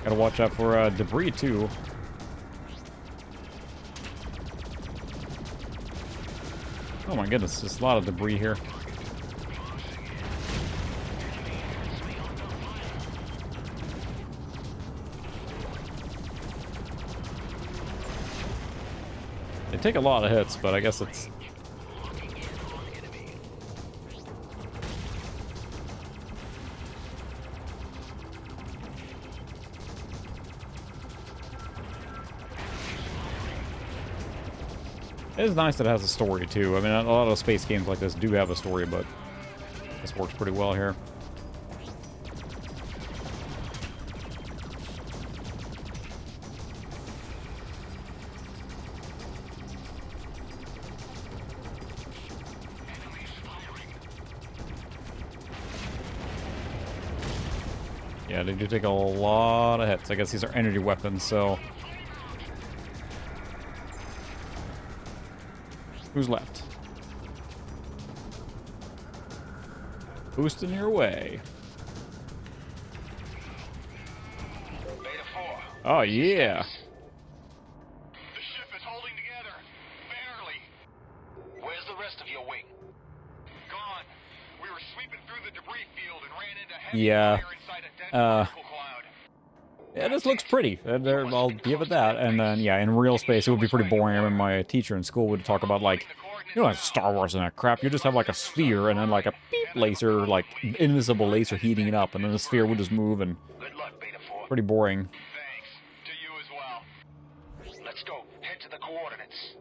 Gotta watch out for debris too. Oh my goodness, there's a lot of debris here. They take a lot of hits, but I guess it's... It is nice that it has a story, too. I mean, a lot of space games like this do have a story, but this works pretty well here. Yeah, they do take a lot of hits. I guess these are energy weapons, so... Who's left? Boosting your way. Beta 4. Oh, yeah. The ship is holding together. Barely. Where's the rest of your wing? Gone. We were sweeping through the debris field and ran into heavy fire inside a dense particle cloud. Yeah, this looks pretty. I'll give it that. And then, yeah, in real space, it would be pretty boring. I mean, my teacher in school would talk about, like, you don't have Star Wars and that crap. You just have, like, a sphere and then, like, a beep laser, like, invisible laser heating it up. And then the sphere would just move and... Good luck, Beta 4. Pretty boring. Thanks. To you as well. Let's go. Head to the coordinates.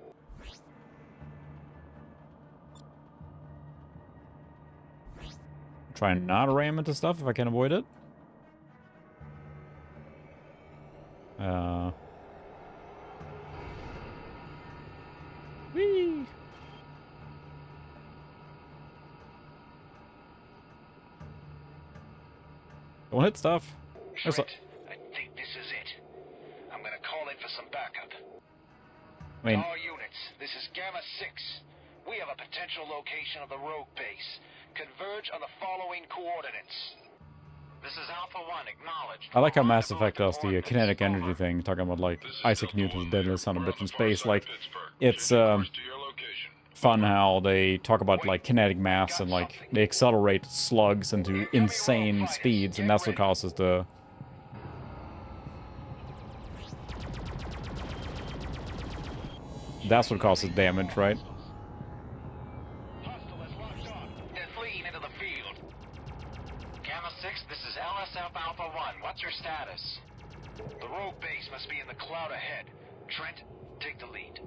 Try and not ram into stuff if I can avoid it. Whee! Don't hit stuff. Trent, I think this is it. I'm gonna call in for some backup. I mean, All units, this is Gamma 6. We have a potential location of the rogue base. Converge on the following coordinates. This is Alpha 1, acknowledged. I like how Mass Effect does the kinetic energy thing, talking about, like, Isaac Newton's deadliest son of a bitch in space. Like, it's, fun how they talk about like kinetic mass and like they accelerate slugs into insane speeds, and that's what causes the damage, right? They're fleeing into the field. Gamma 6, this is LSF Alpha 1. What's your status? The rogue base must be in the cloud ahead. Trent, take the lead.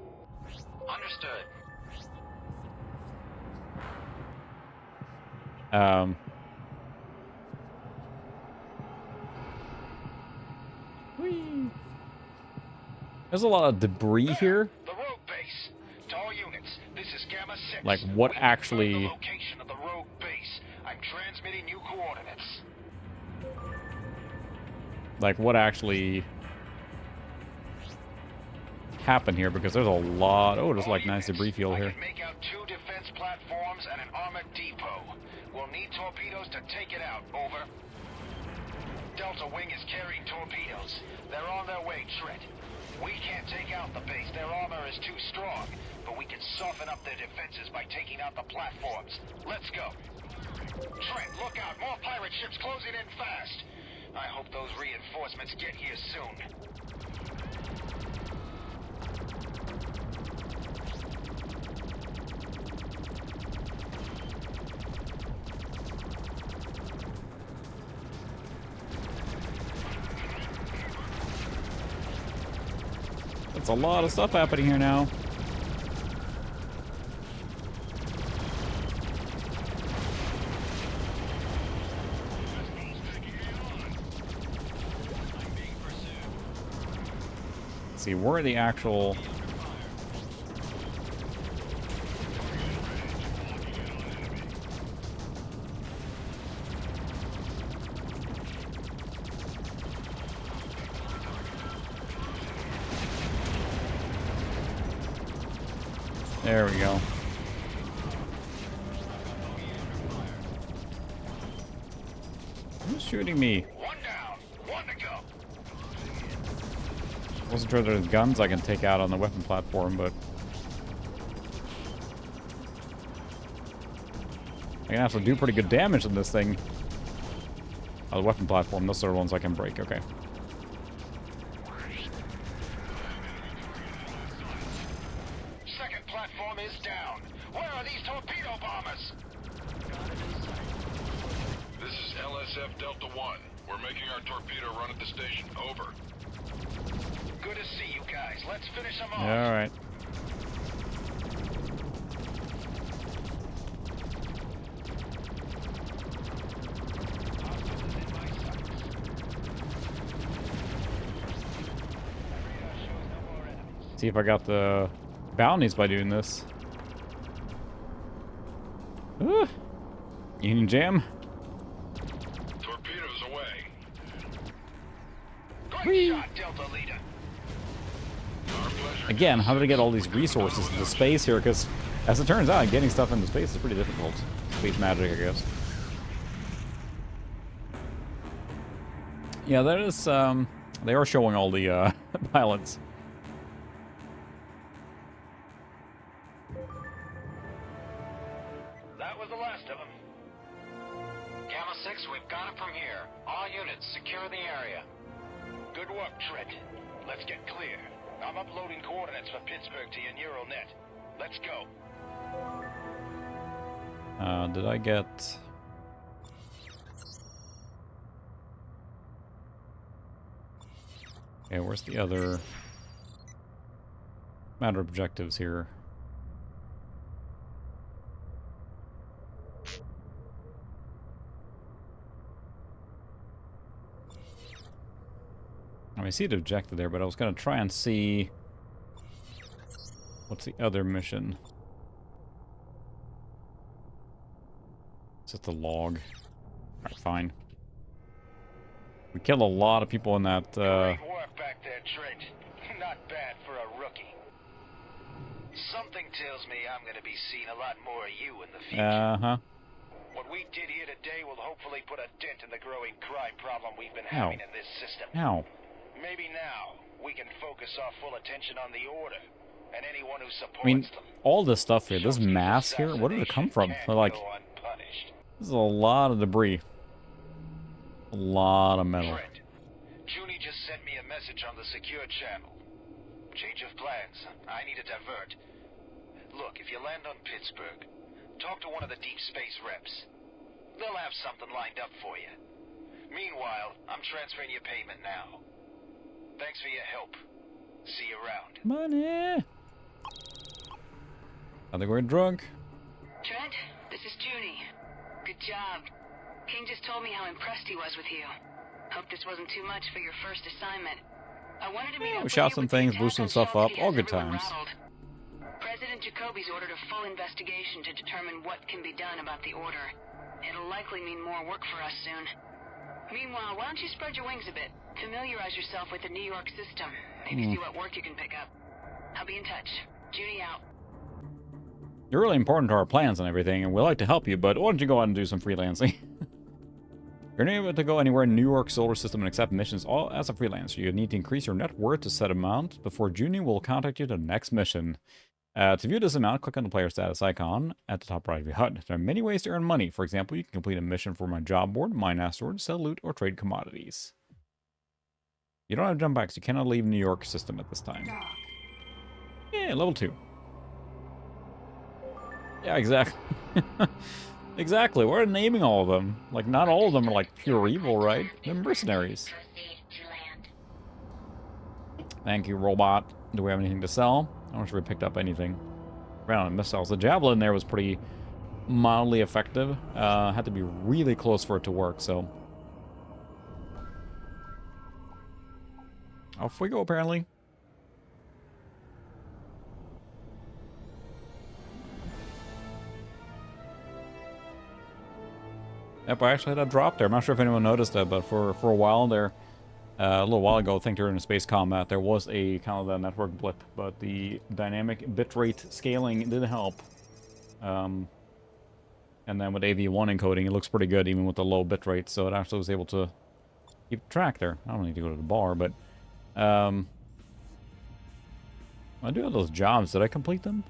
Understood. Whee. There's a lot of debris here. The rogue base. To all units, this is Gamma 6. Like, what We actually... confirmed the location of the rogue base. I'm transmitting new coordinates. Like, what actually happened here? Because there's a lot... Oh, there's like nice debris field here. I can make out 2 defense platforms and an armored depot. We'll need torpedoes to take it out. Over. Delta Wing is carrying torpedoes. They're on their way, Trent. We can't take out the base. Their armor is too strong. But we can soften up their defenses by taking out the platforms. Let's go. Trent, look out. More pirate ships closing in fast. I hope those reinforcements get here soon. That's a lot of stuff happening here now. Let's see, where are the actual... There we go. Who's shooting me? One down. One to go. Wasn't sure there's guns I can take out on the weapon platform, but I'm gonna have to do pretty good damage on this thing. Oh, the weapon platform, those are the ones I can break, okay. Second platform is down. Where are these torpedo bombers? This is LSF Delta 1. We're making our torpedo run at the station. Over. Good to see you guys. Let's finish them off. All right. See if I got the bounties by doing this. Ooh. Union Jam. Torpedoes away. Great shot, Delta Leader. Again, how did I get all these resources into space here? Because, as it turns out, getting stuff into space is pretty difficult. Space magic, I guess. Yeah, that is, they are showing all the, pilots. That was the last of them. Gamma 6, we've got it from here. All units, secure the area. Good work, Trent. Let's get clear. I'm uploading coordinates for Pittsburgh to your neural net. Let's go. Did I get... Okay, where's the other... matter objectives here? I see the objective there, but I was going to try and see what's the other mission. It's just a log. Alright, fine. We killed a lot of people in that, Great work back there, Trent. Not bad for a rookie. Something tells me I'm going to be seeing a lot more of you in the future. Uh-huh. What we did here today will hopefully put a dent in the growing crime problem we've been having in this system. Ow. Maybe now we can focus our full attention on the order. and anyone who supports I mean, them. all this stuff here, this mass here, where did it come from? So, like, this is a lot of debris. A lot of metal. Fred, Junie just sent me a message on the secure channel. Change of plans. I need to divert. Look, if you land on Pittsburgh, talk to one of the deep space reps. They'll have something lined up for you. Meanwhile, I'm transferring your payment now. Thanks for your help. See you around. Money! I think we're drunk. Trent, this is Junie. Good job. King just told me how impressed he was with you. Hope this wasn't too much for your first assignment. I wanted to meet up We with shot you some with the things, attack boosted on stuff Chelsea up. All has good everyone times. rattled. President Jacoby's ordered a full investigation to determine what can be done about the order. It'll likely mean more work for us soon. Meanwhile, why don't you spread your wings a bit? Familiarize yourself with the New York system. Maybe see what work you can pick up. I'll be in touch. Junie out. You're really important to our plans and everything, and we like to help you, but why don't you go out and do some freelancing? You're not able to go anywhere in New York solar system and accept missions all as a freelancer. You need to increase your net worth to set amount before Junie will contact you to the next mission. To view this amount, click on the player status icon at the top right of your HUD. There are many ways to earn money. For example, you can complete a mission for my job board, mine asteroids, sell loot, or trade commodities. You don't have jump backs. You cannot leave New York system at this time. Yeah, level 2. Yeah, exactly. Exactly. We're naming all of them. Like, not all of them are like pure evil, right? They're mercenaries. Thank you, robot. Do we have anything to sell? I'm not sure we picked up anything. Ran out of missiles. The javelin there was pretty mildly effective. Had to be really close for it to work, so. Off we go, apparently. Yep, I actually had a drop there. I'm not sure if anyone noticed that, but for a while there, a little while ago, I think during space combat, there was a kind of a network blip, but the dynamic bitrate scaling did help. And then with AV1 encoding, it looks pretty good even with the low bitrate, so it actually was able to keep track there. I don't need to go to the bar, but I do have those jobs. Did I complete them?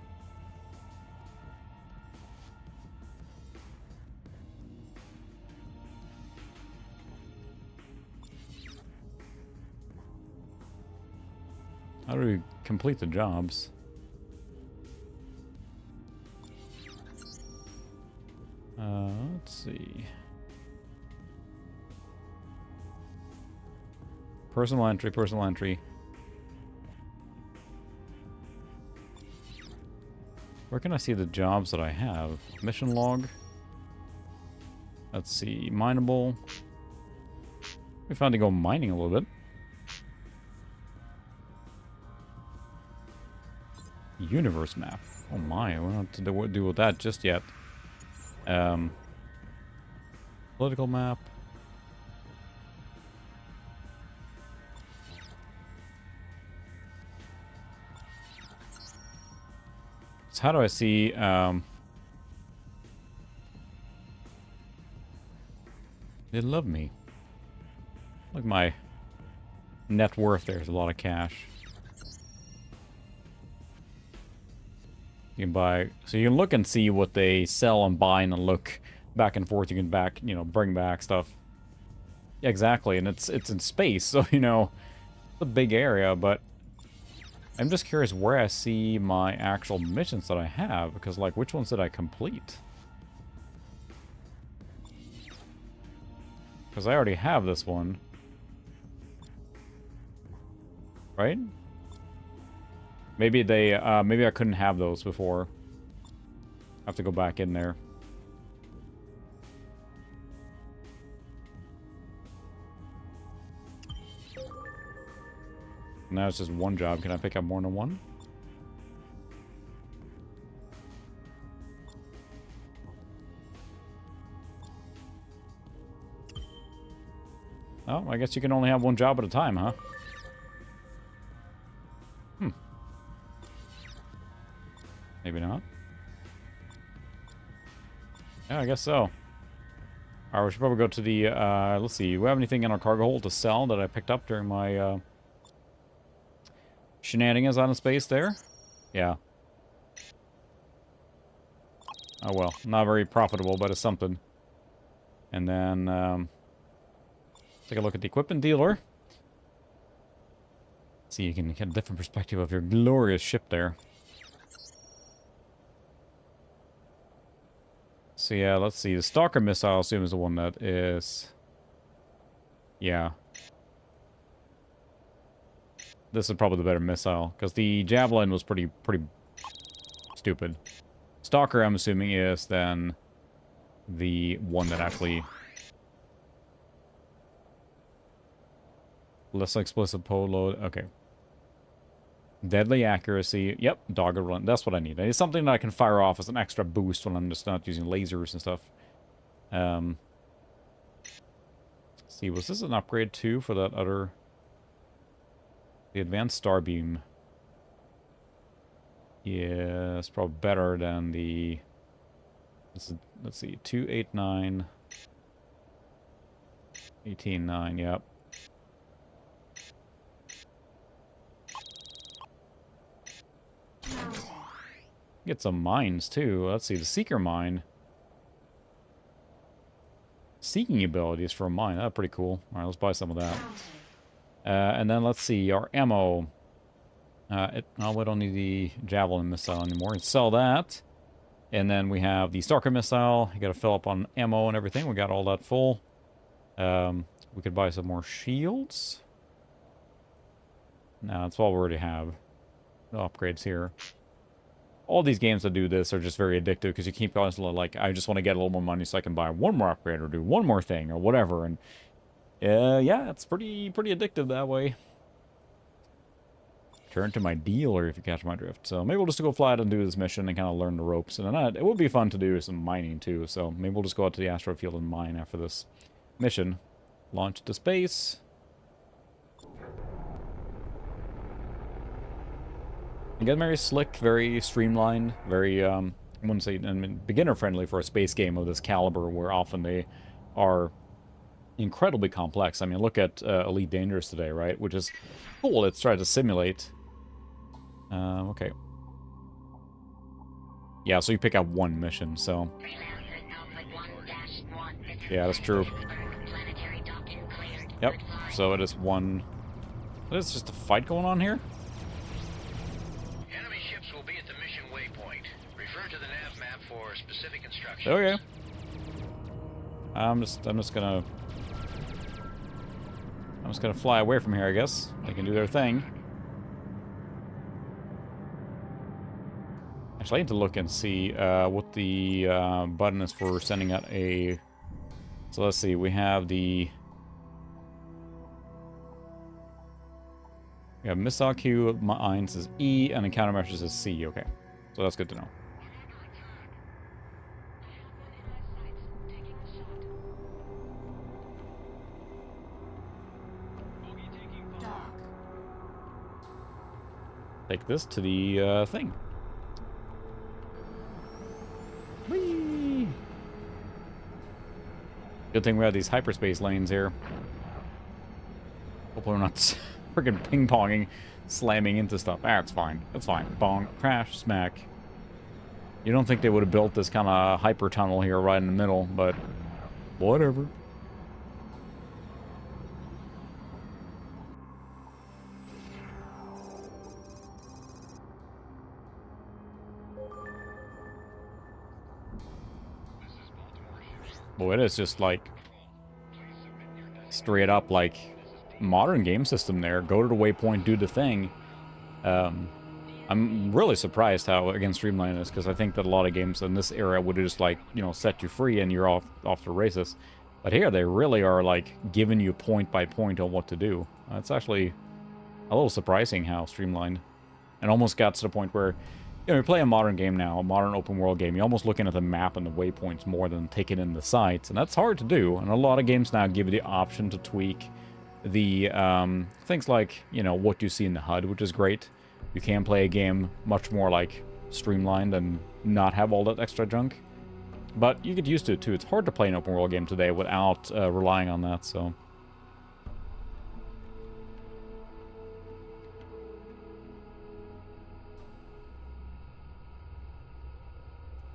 How do we complete the jobs? Let's see. Personal entry, personal entry. Where can I see the jobs that I have? Mission log. Let's see. Mineable. We found to go mining a little bit. Universe map. Oh my, we don't have to do with that just yet. Political map. So how do I see they love me. Look, my net worth there's a lot of cash. You can buy, so you can look and see what they sell and buy and look back and forth. You can bring back stuff. Yeah, exactly, and it's in space, so it's a big area, but I'm just curious where I see my actual missions that I have, because like which ones did I complete? Because I already have this one. Right? Maybe they, maybe I couldn't have those before. I have to go back in there. Now it's just one job. Can I pick up more than one? Oh, I guess you can only have one job at a time, huh? Maybe not. Yeah, I guess so. Alright, we should probably go to the, let's see. Do we have anything in our cargo hold to sell that I picked up during my, shenanigans out in space there? Yeah. Oh well, not very profitable, but it's something. And then, take a look at the equipment dealer. See, you can get a different perspective of your glorious ship there. So yeah, let's see. The Stalker missile, I assume, is the one that is... Yeah. This is probably the better missile, because the Javelin was pretty stupid. Stalker, I'm assuming, is then the one that actually... Less explosive payload. Okay. Deadly accuracy. Yep, dogged run. That's what I need. I need something that I can fire off as an extra boost when I'm just not using lasers and stuff. See, was this an upgrade too for that other... The advanced starbeam. Yeah, it's probably better than the... Let's see, 289... 18.9, yep. Get some mines, too. Let's see, the Seeker Mine. Seeking abilities for a mine. That's pretty cool. Alright, let's buy some of that. And then let's see, our ammo. Oh, we don't need the Javelin missile anymore. Let's sell that. And then we have the Stalker missile. You gotta fill up on ammo and everything. We got all that full. We could buy some more shields. No, that's all we already have. No upgrades here. All these games that do this are just very addictive because you keep constantly like, I just want to get a little more money so I can buy one more upgrade or do one more thing or whatever. And yeah, it's pretty addictive that way. Turn to my dealer if you catch my drift. So maybe we'll just go fly out and do this mission and kind of learn the ropes. And then it would be fun to do some mining too. So maybe we'll just go out to the asteroid field and mine after this mission. Launch to space. Again, very slick, very streamlined, very, I wouldn't say, I mean, beginner-friendly for a space game of this caliber, where often they are incredibly complex. I mean, look at Elite Dangerous today, right? Which is cool. It's trying to simulate. Okay. Yeah, so you pick out one mission, so... Yeah, that's true. Yep, so it is one... What is just a fight going on here? Specific instructions. Okay. I'm just gonna fly away from here, I guess. They can do their thing. Actually, I need to look and see what the button is for sending out a... So let's see, we have the... We have missile queue, mines is E, and the countermeasures is C. Okay. So that's good to know. Take this to the thing. Whee! Good thing we have these hyperspace lanes here. Hopefully we're not freaking ping-ponging, slamming into stuff. Ah, it's fine. It's fine. Bonk, crash, smack. You don't think they would have built this kind of hyper tunnel here right in the middle, but whatever. Well, it is just like straight up like modern game system there. Go to the waypoint, do the thing. I'm really surprised how, again, streamlined it is, because I think that a lot of games in this era would just like, you know, set you free and you're off the races. But here they really are like giving you point by point on what to do. It's actually a little surprising how streamlined. And almost got to the point where, you know, you play a modern game now, a modern open world game, you're almost looking at the map and the waypoints more than taking in the sights, and that's hard to do. And a lot of games now give you the option to tweak the things like, you know, what you see in the HUD, which is great. You can play a game much more like streamlined and not have all that extra junk. But you get used to it too. It's hard to play an open world game today without relying on that, so...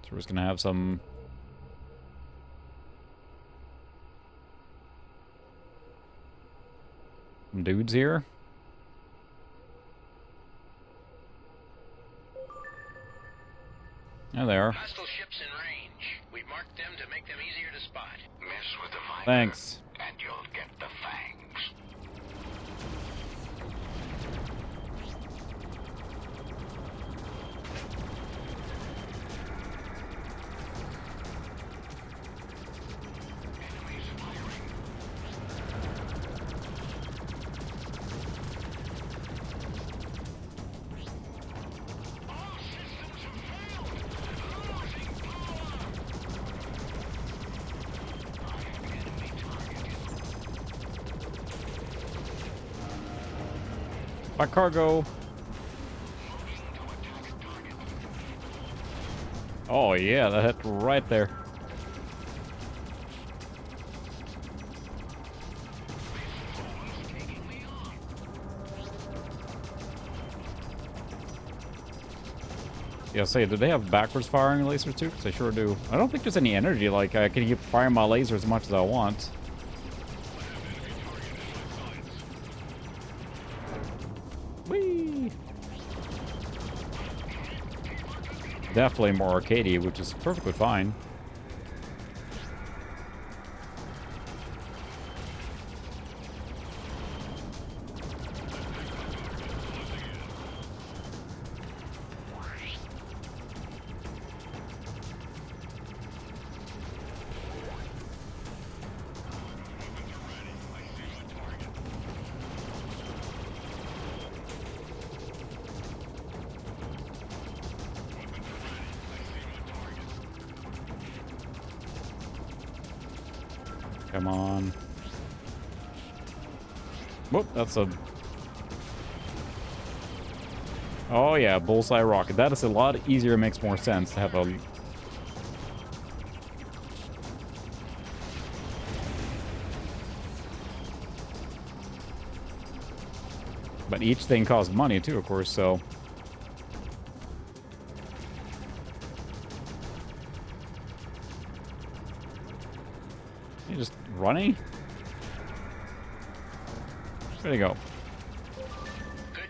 So we're just gonna have some... dudes here. There they are. Hostile ships in range. We've marked them to make them easier to spot. Mess with the fighter, Thanks. and you'll get the fangs. Enemies firing. All systems have failed. Losing power. I have enemy targeted. My cargo. Oh yeah, that hit right there. Yeah, say, do they have backwards firing lasers too? Because I sure do. I don't think there's any energy. Like, I can keep firing my laser as much as I want. Whee! Definitely more arcadey, which is perfectly fine. Come on. Whoop, that's a... oh yeah, bullseye rocket. That is a lot easier, makes more sense to have a... but each thing costs money too, of course, so... just running? Where'd he go?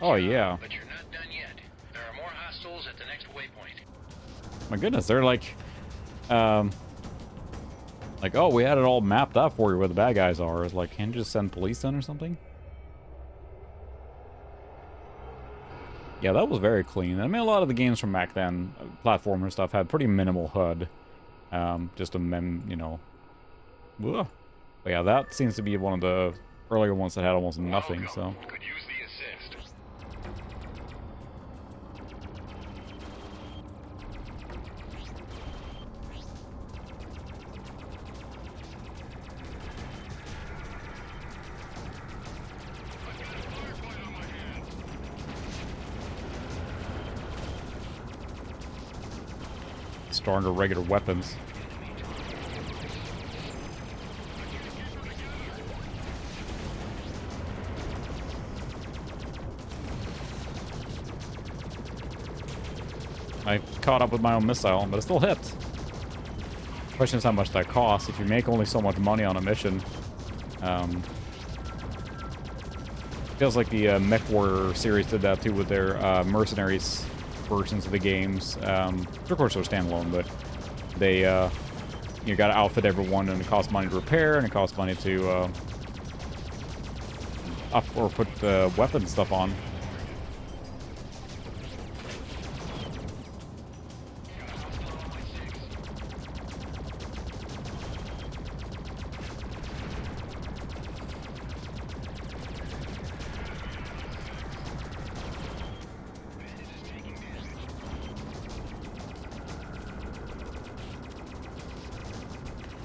Oh yeah. But you're not done yet. There are more hostiles at the next waypoint. My goodness, they're like, oh, we had it all mapped up for you where the bad guys are. It's like, can't you just send police in or something? Yeah, that was very clean. I mean, a lot of the games from back then, platformer stuff, had pretty minimal HUD. Just a you know. Ugh. But yeah, that seems to be one of the earlier ones that had almost nothing, so. Could use the assist. Stronger regular weapons. I caught up with my own missile, but it still hit. Question is how much that costs. If you make only so much money on a mission, feels like the MechWarrior series did that too with their mercenaries versions of the games. Of course, they're standalone, but they you got to outfit everyone, and it costs money to repair, and it costs money to up or put the weapon stuff on.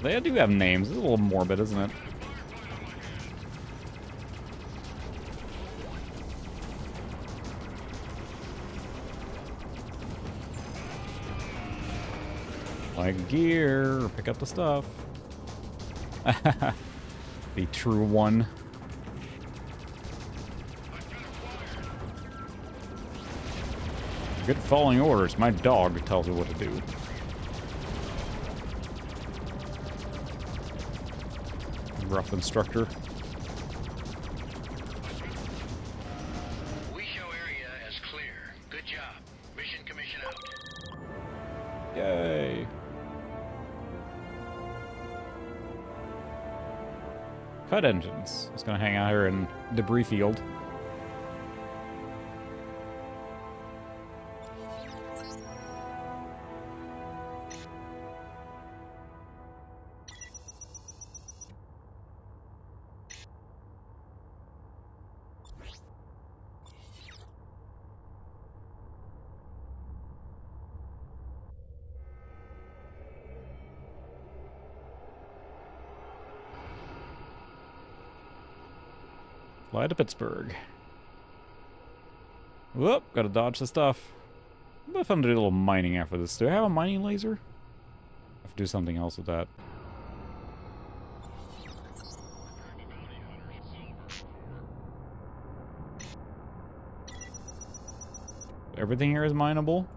They do have names. It's a little morbid, isn't it? Like gear, pick up the stuff. The true one. Good following orders. My dog tells me what to do. rough instructor. We show area as clear. Good job. Mission commission out. Yay! Cut engines. It's gonna hang out here in debris field. Fly to Pittsburgh. Whoop, gotta dodge the stuff. It'd be fun to do a little mining after this. Do I have a mining laser? I have to do something else with that. Everything here is mineable.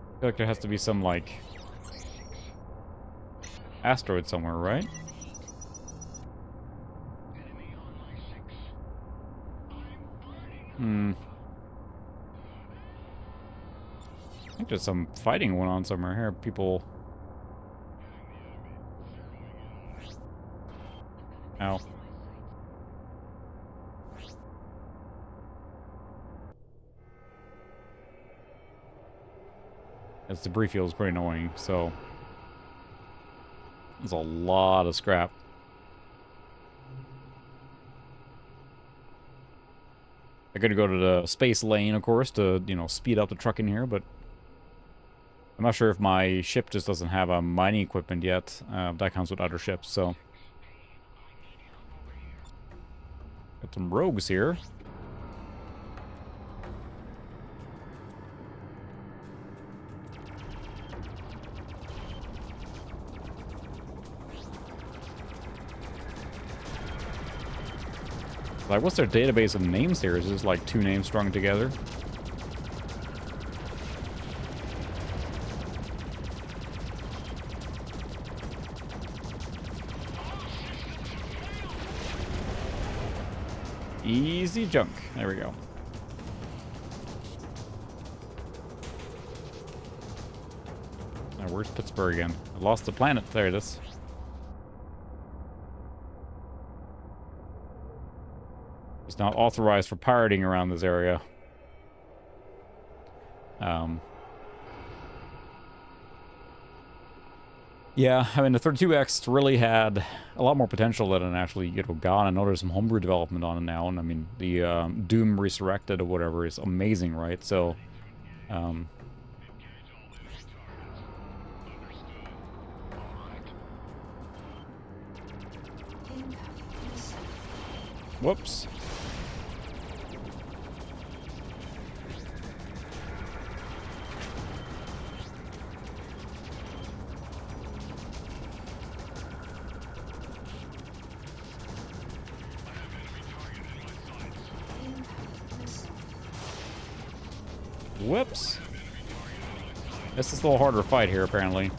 I feel like there has to be some, like, asteroid somewhere, right? I think there's some fighting going on somewhere here. People... Ow. This debris field is pretty annoying, so... There's a lot of scrap. I'm gonna go to the space lane, of course, to, you know, speed up the truck in here, but... I'm not sure if my ship just doesn't have a mining equipment yet. That comes with other ships, so... Got some rogues here. Like, what's their database of names here? Is this like 2 names strung together? Easy junk. There we go. Now, where's Pittsburgh again? I lost the planet. There it is. It's not authorized for pirating around this area. Yeah, I mean, the 32X really had a lot more potential than it actually, you know, got. I know there's some homebrew development on it now, and I mean, the Doom Resurrected or whatever is amazing, right? So, whoops. Whoops. This is a little harder to fight here, apparently.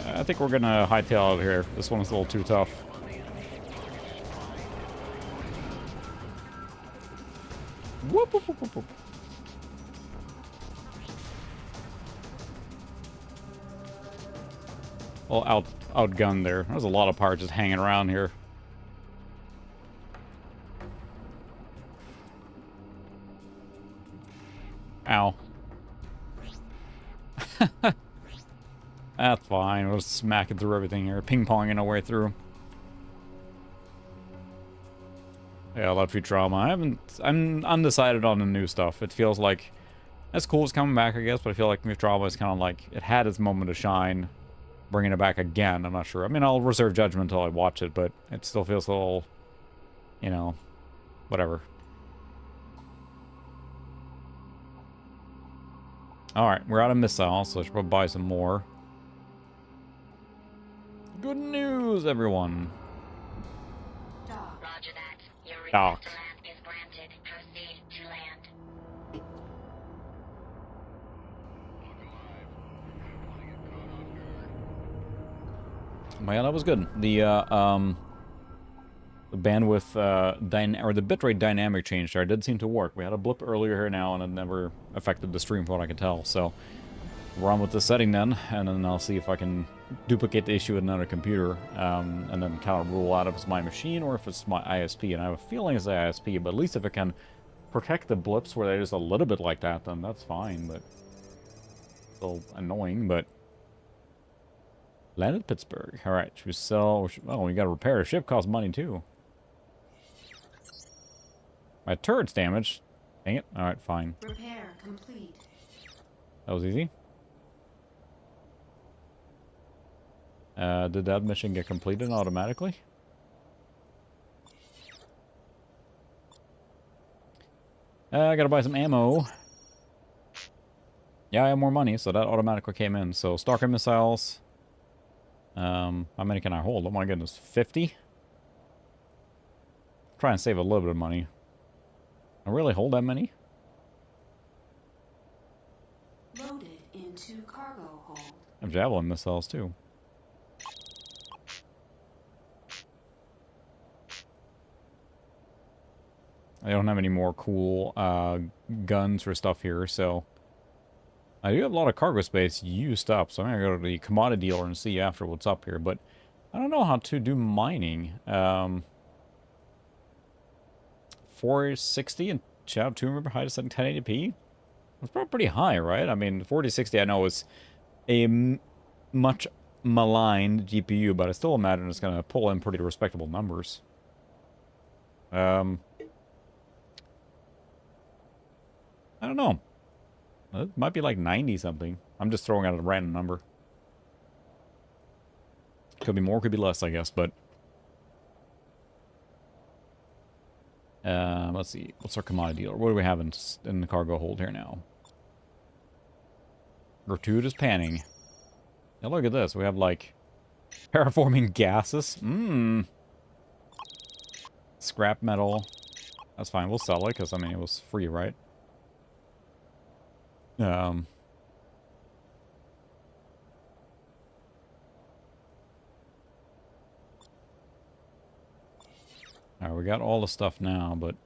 I think we're gonna hightail out here. This one's a little too tough. Whoop, whoop, whoop, whoop, whoop. Well, outgunned there. There's a lot of parts just hanging around here. Ow. That's fine. We'll just smack it through everything here. Ping-ponging our way through. Yeah, I love Futurama. I'm undecided on the new stuff. It feels like... That's cool, it's coming back, I guess, but I feel like Futurama is kind of like... It had its moment to shine. Bringing it back again, I'm not sure. I mean, I'll reserve judgment until I watch it, but it still feels a little... You know... Whatever. Alright, we're out of missiles, so I should probably buy some more. Good news, everyone. Roger that. Your Doc. request to land is granted. Proceed to land. Man, that was good. The bandwidth, or the bitrate dynamic change there did seem to work. We had a blip earlier here now, and it never affected the stream from what I can tell. So we're on with the setting then, and then I'll see if I can duplicate the issue with another computer, and then kind of rule out if it's my machine or if it's my ISP. And I have a feeling it's the ISP, but at least if it can protect the blips where they're just a little bit like that, then that's fine. But still annoying, but... Landed Pittsburgh. Alright, should we sell... Oh, we gotta repair a ship. Costs money, too. My turret's damaged. Dang it. Alright, fine. Repair complete. That was easy. Did that mission get completed automatically? I gotta buy some ammo. Yeah, I have more money, so that automatically came in. So, Stalker missiles... how many can I hold? Oh my goodness, 50? Try and save a little bit of money. I really hold that many? Loaded into cargo hold. I have javelin missiles too. I don't have any more cool guns or stuff here, so... I do have a lot of cargo space used up, so I'm going to go to the commodity dealer and see after what's up here, but I don't know how to do mining. 460 and shadow 2, remember, high to 1080p? That's probably pretty high, right? I mean, 4060 I know is a much maligned GPU, but I still imagine it's going to pull in pretty respectable numbers. I don't know. It might be like 90 something. I'm just throwing out a random number. Could be more, could be less, I guess, but... let's see. What's our commodity dealer? What do we have in the cargo hold here now? Gratuitous panning. Now look at this. We have, like, paraforming gases. Scrap metal. That's fine. We'll sell it, because, I mean, it was free, right? Alright, we got all the stuff now, but...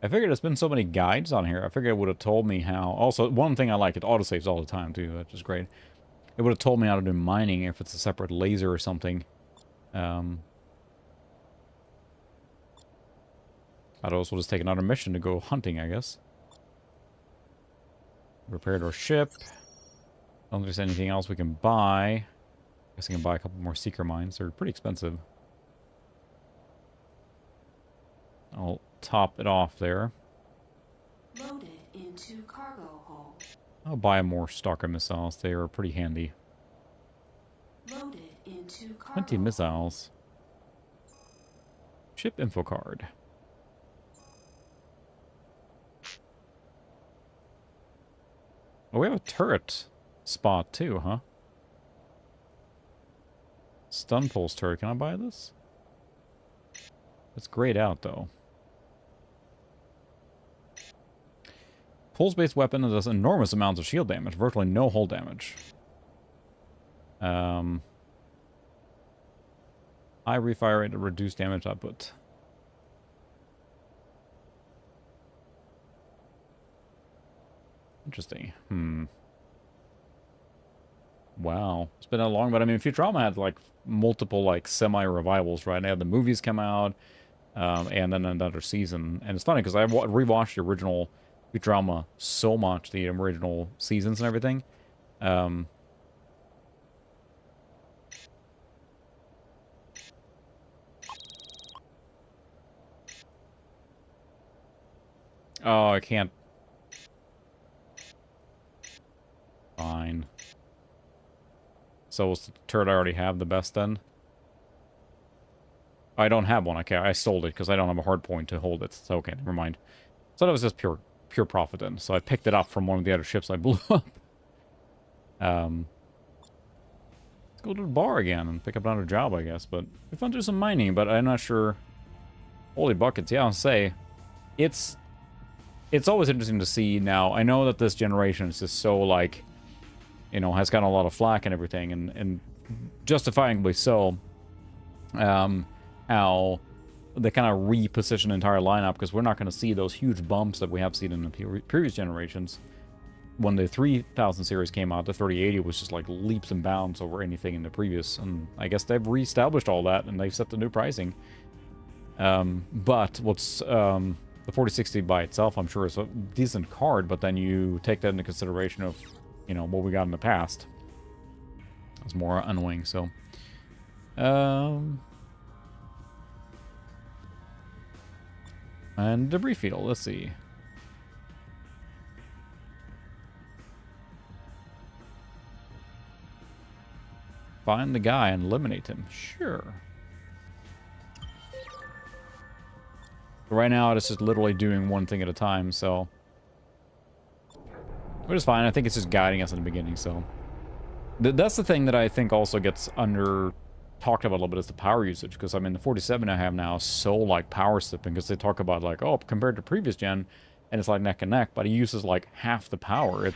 I figured there's been so many guides on here, I figured it would have told me how... Also, one thing I like, it autosaves all the time, too, which is great. It would have told me how to do mining if it's a separate laser or something. I'd also just take another mission to go hunting, I guess. Repaired our ship. I don't think there's anything else we can buy. I guess I can buy a couple more seeker mines. They're pretty expensive. I'll top it off there. Loaded into cargo hold. I'll buy more stalker missiles. They are pretty handy. Loaded into cargo 20 missiles. Ship info card. Oh, we have a turret spot too, huh? Stun pulse turret. Can I buy this? It's grayed out, though. Pulse-based weapon that does enormous amounts of shield damage. Virtually no hull damage. High refire rate to reduce damage output. Interesting. Wow. It's been that long, but I mean, Futurama had, like, multiple, like, semi-revivals, right? They had the movies come out, and then another season. And it's funny, because I rewatched the original Futurama so much, the original seasons and everything. Oh, I can't... Fine. So was the turret I already have the best then? I don't have one. Okay, I sold it because I don't have a hard point to hold it. So okay, never mind. So that was just pure pure profit in. So I picked it up from one of the other ships I blew up. Let's go to the bar again and pick up another job, I guess. But we found to do some mining, but I'm not sure. Holy buckets, yeah, I'll say. It's always interesting to see now. I know that this generation is just so, like, you know, has gotten a lot of flack and everything, and justifiably so. How they kind of reposition the entire lineup, because we're not going to see those huge bumps that we have seen in the previous generations. When the 3000 series came out, the 3080 was just like leaps and bounds over anything in the previous, and I guess they've reestablished all that, and they've set the new pricing. But what's the 4060 by itself, I'm sure, is a decent card, but then you take that into consideration of, you know, what we got in the past. It's more annoying, so. And debris field, let's see. Find the guy and eliminate him. Sure. Right now, it's just literally doing one thing at a time, so. Which is fine. I think it's just guiding us in the beginning, so. That's the thing that I think also gets talked about a little bit, is the power usage, because I mean the 47 I have now is so like power slipping, because they talk about like, oh, compared to previous gen, and it's like neck and neck, but it uses like half the power.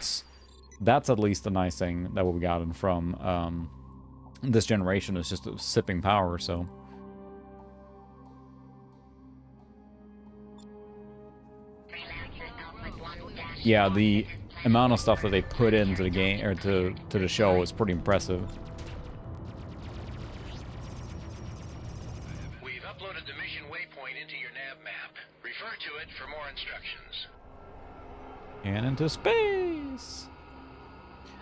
That's at least a nice thing that we gotten from this generation, is just sipping power. So yeah, the amount of stuff that they put into the game, or to the show, is pretty impressive. And into space.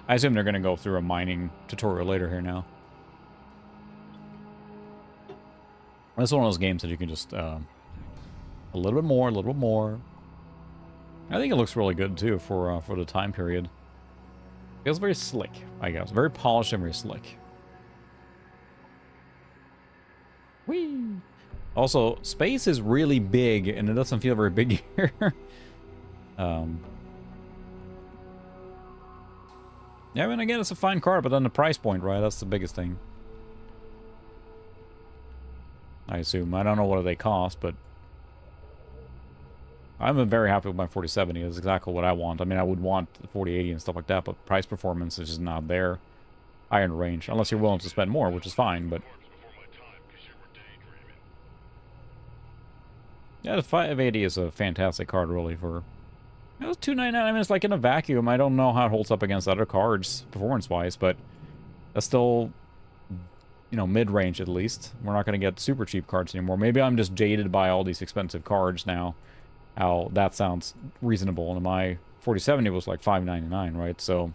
I assume they're going to go through a mining tutorial later here now. It's one of those games that you can just a little bit more, a little bit more. I think it looks really good too for the time period. It feels very slick, I guess. Very polished and very slick. Whee! Also, space is really big, and it doesn't feel very big here. Yeah, I mean, again, it's a fine card, but then the price point, right? That's the biggest thing. I assume. I don't know what they cost, but I'm very happy with my 4070. It's exactly what I want. I mean, I would want the 4080 and stuff like that, but price performance is just not there. Iron range, unless you're willing to spend more, which is fine, but yeah, the 580 is a fantastic card, really, for. It was $299. I mean, it's like in a vacuum. I don't know how it holds up against other cards, performance-wise, but that's still, you know, mid-range at least. We're not going to get super cheap cards anymore. Maybe I'm just jaded by all these expensive cards now. How that sounds reasonable. And my 4070 was like $599, right? So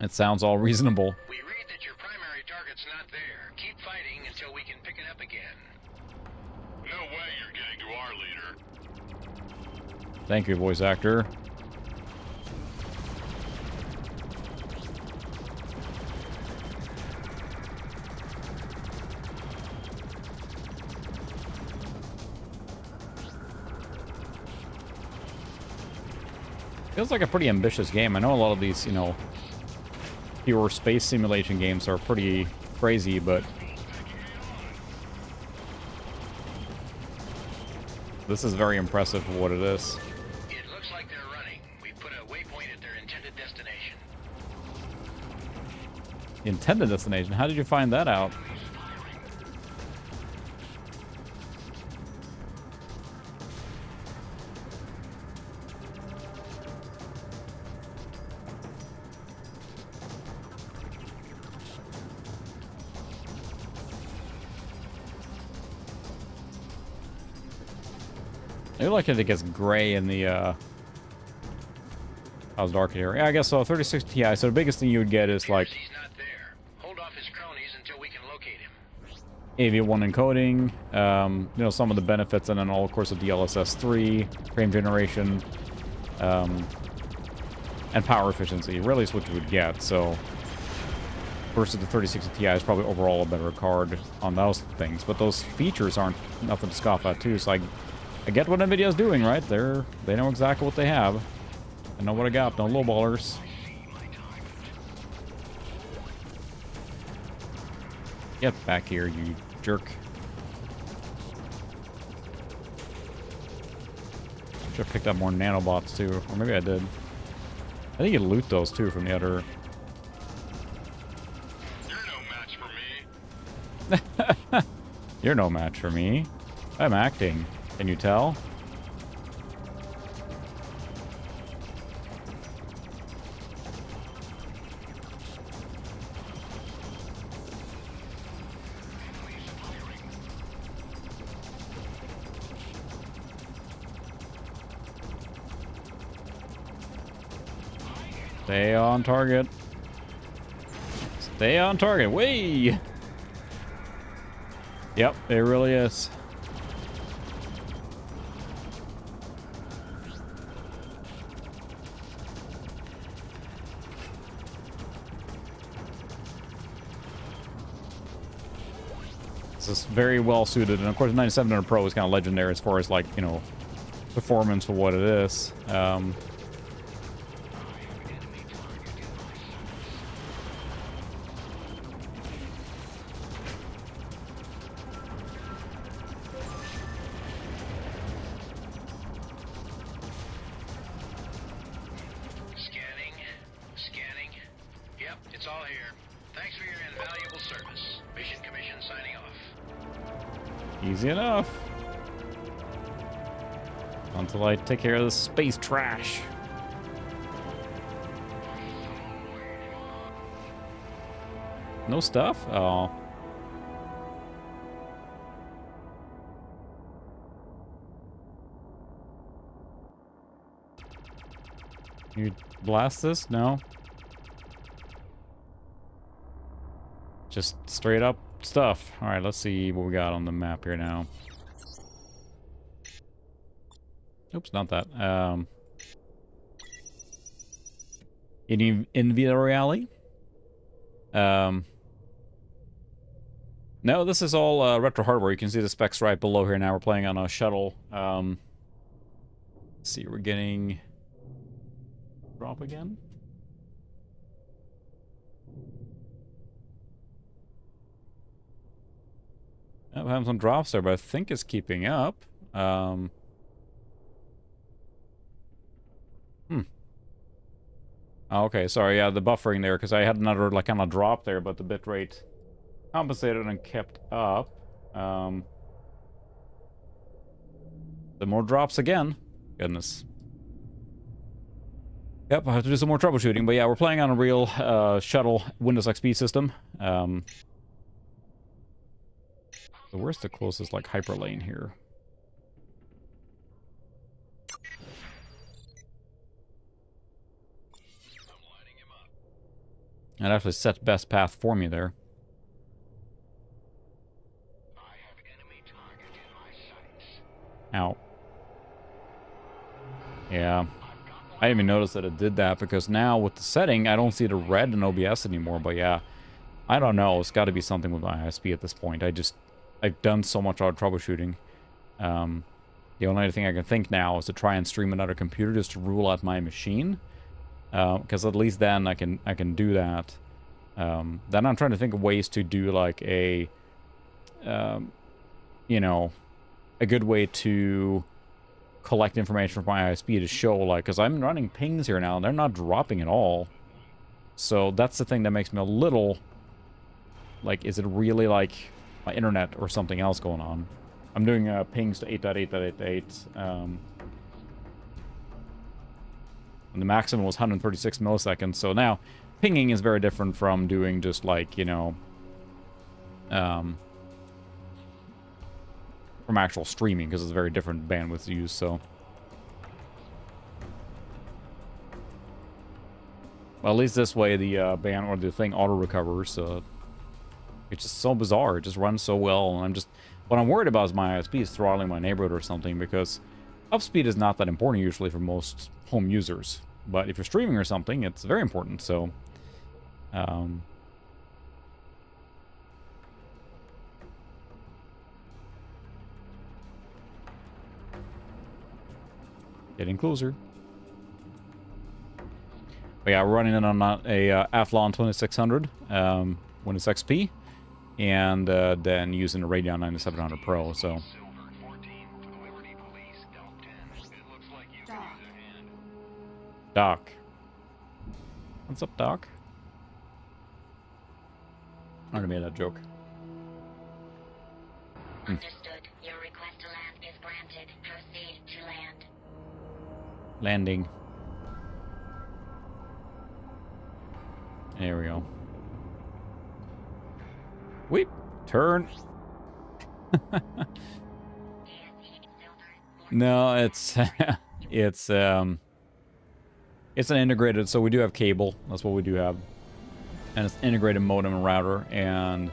it sounds all reasonable. We read that your primary target's not there. Keep fighting until we can pick it up again. No way you're getting to our leader. Thank you, voice actor. Feels like a pretty ambitious game. I know a lot of these, you know, pure space simulation games are pretty crazy, but this is very impressive for what it is. It looks like they're running. We put a waypoint at their intended destination. Intended destination? How did you find that out? I like it gets gray in the, how's dark here? Yeah, I guess so. 36 Ti. So the biggest thing you would get is like He's not there. Hold off his cronies until we can locate him. AV1 encoding, you know, some of the benefits, and then all, of course, the DLSS 3, frame generation, and power efficiency. Really is what you would get. So versus the 3060 Ti is probably overall a better card on those things. But those features aren't nothing to scoff at too. So I get what NVIDIA's doing, right? They know exactly what they have. I know what I got. No lowballers. Get back here, you jerk. Should have picked up more nanobots too, or maybe I did. I think you loot those too from the other. You're no match for me. You're no match for me. I'm acting. Can you tell? Stay on target. Stay on target. Whee! Yep, it really is. This is very well suited, and of course 9700 Pro is kind of legendary as far as, like, you know, performance for what it is. Scanning. Yep, it's all here. Thanks for your invaluable service. Mission Commission signing off. Easy enough. Until I take care of the space trash. No stuff? Oh. You blast this? No. Just straight up stuff. Alright, let's see what we got on the map here now. Oops, not that. In Villarreal? No, this is all retro hardware. You can see the specs right below here now. We're playing on a shuttle. Let's see, we're getting... Drop again? I'm having some drops there, but I think it's keeping up. Oh, okay, sorry, yeah, the buffering there, because I had another, like, kind of drop there, but the bitrate compensated and kept up. The more drops again. Goodness. Yep, I have to do some more troubleshooting, but yeah, we're playing on a real shuttle Windows XP system. So where's the closest, like, hyperlane here? It actually set best path for me there. Ow. Yeah. I didn't even notice that it did that, because now with the setting, I don't see the red in OBS anymore, but yeah. I don't know, it's got to be something with my ISP at this point. I've done so much other troubleshooting. The only other thing I can think now is to try and stream another computer just to rule out my machine. Because at least then I can do that. Then I'm trying to think of ways to do like a, you know, a good way to collect information from my ISP to show, like, because I'm running pings here now and they're not dropping at all. So that's the thing that makes me a little, like, is it really like my internet or something else going on? I'm doing pings to 8.8.8.8. And the maximum was 136 milliseconds. So now, pinging is very different from doing just like, you know, from actual streaming, because it's a very different bandwidth to use, so. Well, at least this way the band or the thing auto-recovers. It's just so bizarre. It just runs so well, and what I'm worried about is my ISP is throttling my neighborhood or something, because upspeed is not that important usually for most home users. But if you're streaming or something, it's very important, so... Getting closer. But yeah, we're running it on a Athlon 2600 when it's XP, and then using a Radeon 9700 Pro. So. Doc. What's up, Doc? I already made that joke. Understood. Your request to land is granted. Proceed to land. Landing. There we go. Wait. Turn. No, it's it's an integrated, so we do have cable. That's what we do have. And it's integrated modem and router, and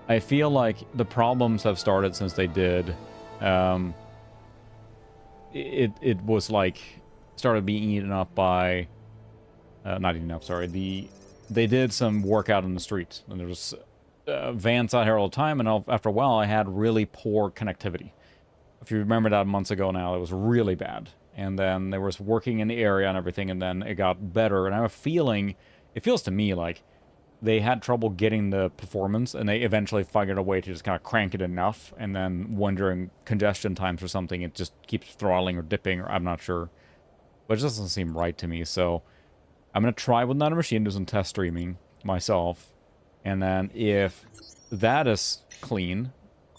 I feel like the problems have started since they did. It was like started being eaten up by not eaten up, sorry. They did some work out in the streets, and there was vans out here all the time, and after a while I had really poor connectivity. If you remember that months ago now, it was really bad. And then there was working in the area and everything, and then it got better. And I have a feeling, it feels to me like they had trouble getting the performance, and they eventually figured a way to just kind of crank it enough, and then when during congestion times or something, it just keeps throttling or dipping, or I'm not sure. But it just doesn't seem right to me, so I'm going to try with another machine, do some test streaming myself, and then if that is clean,